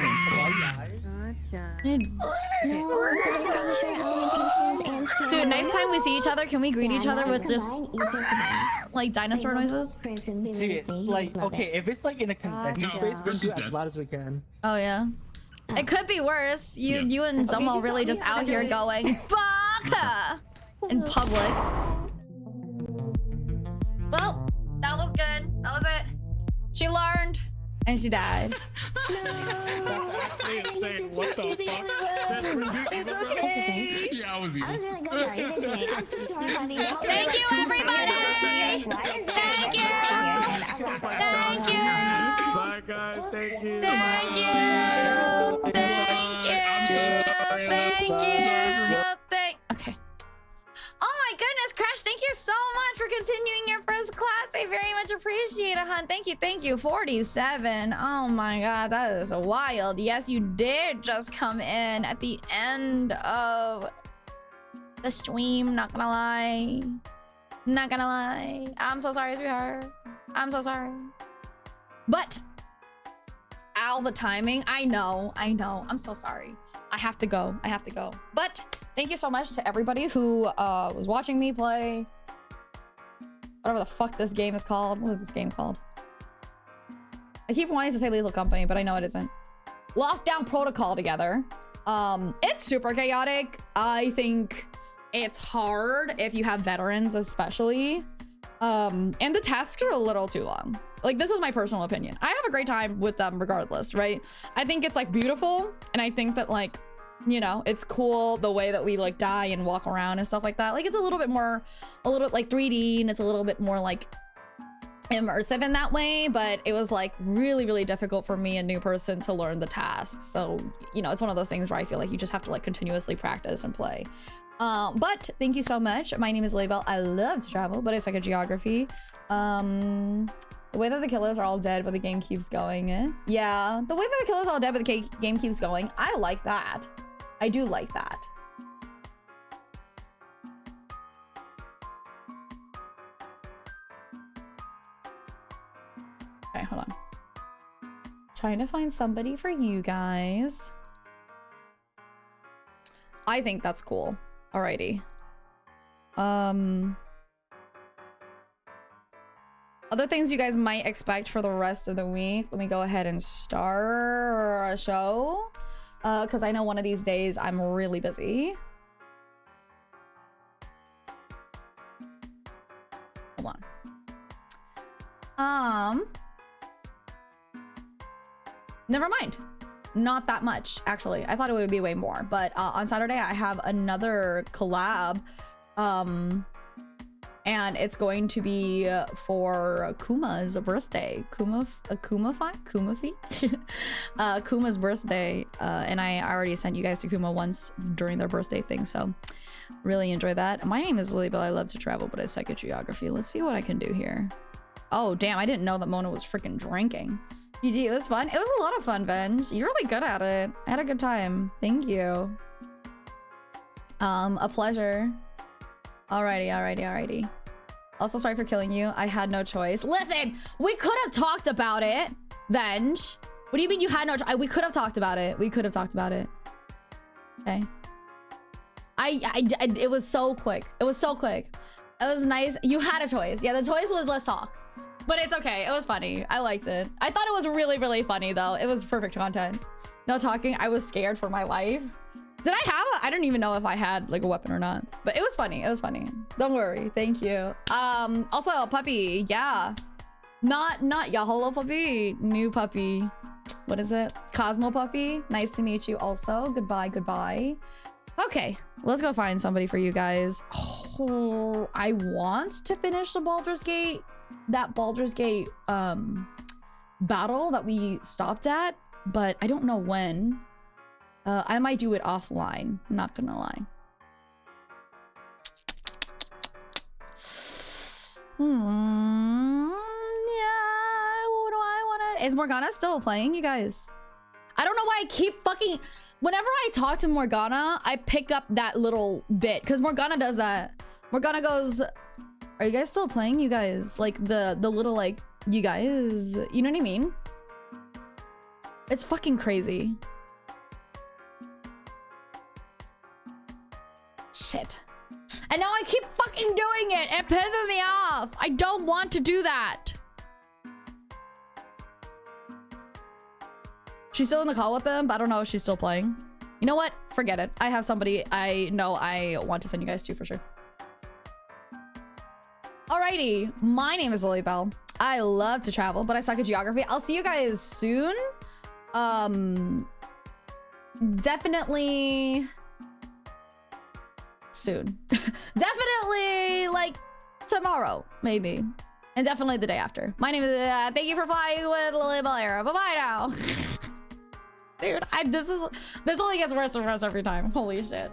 No, because I saw sure alimentations and skill. Dude, next time we see each other, can we greet each other with just combine, you press the button. like dinosaur noises? See, like, okay, if it's like in a convention No, space, we're this do is as dead. loud as we can. Oh yeah. It could be worse. You and Dumbo really just out here going fuck in public. Well, that was good. That was it. She learned and she died. What the fuck? That's ridiculous. okay. Yeah, I was I evil. was really good though. You did great. I'm so sorry, honey. Thank you, everybody. Thank you. Thank you. Bye, guys. Thank you. Thank you. Thank you. I'm so sorry. Thank Sorry you. Okay. Oh my goodness, Crash, thank you so much for continuing your first class. I very much appreciate it, hon. Thank you. 47. Oh my god, that is wild. Yes, you did just come in at the end of the stream, not gonna lie. Not gonna lie. I'm so sorry, sweetheart. I'm so sorry. But all the timing, I know. I'm so sorry. I have to go. But thank you so much to everybody who was watching me play whatever the fuck this game is called. What is this game called? I keep wanting to say Lethal Company, but I know it isn't. Lockdown Protocol together. It's super chaotic. I think it's hard if you have veterans, especially. And the tasks are a little too long. Like, this is my personal opinion. I have a great time with them regardless, right? I think it's like beautiful, and I think that like, you know, it's cool the way that we like die and walk around and stuff like that. Like, it's a little bit like 3D, and it's a little bit more like immersive in that way, but it was like really, really difficult for me, a new person, to learn the tasks. So, you know, it's one of those things where I feel like you just have to like continuously practice and play. But thank you so much. My name is Laybell. I love to travel, but I suck at geography. The way that the killers are all dead, but the game keeps going. Yeah, the way that the killers are all dead, but the game keeps going. I like that. I do like that. Okay, hold on. Trying to find somebody for you guys. I think that's cool. Alrighty. Other things you guys might expect for the rest of the week. Let me go ahead and start a show. Because I know one of these days I'm really busy. Hold on. Never mind. Not that much, actually. I thought it would be way more. But on Saturday, I have another collab. And it's going to be for Kuma's birthday. Kuma's birthday. And I already sent you guys to Kuma once during their birthday thing, so really enjoy that. My name is Lily, but I love to travel, but I suck at geography. Let's see what I can do here. Oh, damn, I didn't know that Mona was freaking drinking. GG, it was fun. It was a lot of fun, Venge. You're really good at it. I had a good time. Thank you. A pleasure. Alrighty. Also, sorry for killing you. I had no choice. Listen, we could have talked about it, Venge. What do you mean you had no choice? We could have talked about it. Okay. It was so quick. It was nice. You had a choice. Yeah, the choice was let's talk. But it's okay. It was funny. I liked it. I thought it was really, really funny, though. It was perfect content. No talking. I was scared for my life. Did I have I don't even know if I had like a weapon or not, but it was funny. Don't worry. Thank you. Also puppy. Yeah. Not Yaholo puppy. New puppy. What is it? Cosmo puppy. Nice to meet you also. Goodbye. Okay, let's go find somebody for you guys. Oh, I want to finish the Baldur's Gate, that Baldur's Gate battle that we stopped at, but I don't know when. I might do it offline, not gonna lie. Yeah, who do I wanna... Is Morgana still playing, you guys? I don't know why I keep fucking... Whenever I talk to Morgana, I pick up that little bit, because Morgana does that. Morgana goes, are you guys still playing, you guys? Like, the little, like, you guys... You know what I mean? It's fucking crazy. Shit. And now I keep fucking doing it. It pisses me off. I don't want to do that. She's still in the call with them, but I don't know if she's still playing. You know what? Forget it. I have somebody I know I want to send you guys to for sure. Alrighty. My name is Lilybell. I love to travel, but I suck at geography. I'll see you guys soon. Definitely... soon. Definitely like tomorrow, maybe. And definitely the day after. My name is thank you for flying with Lilybell Era. Bye-bye now. Dude, this only gets worse and worse every time. Holy shit.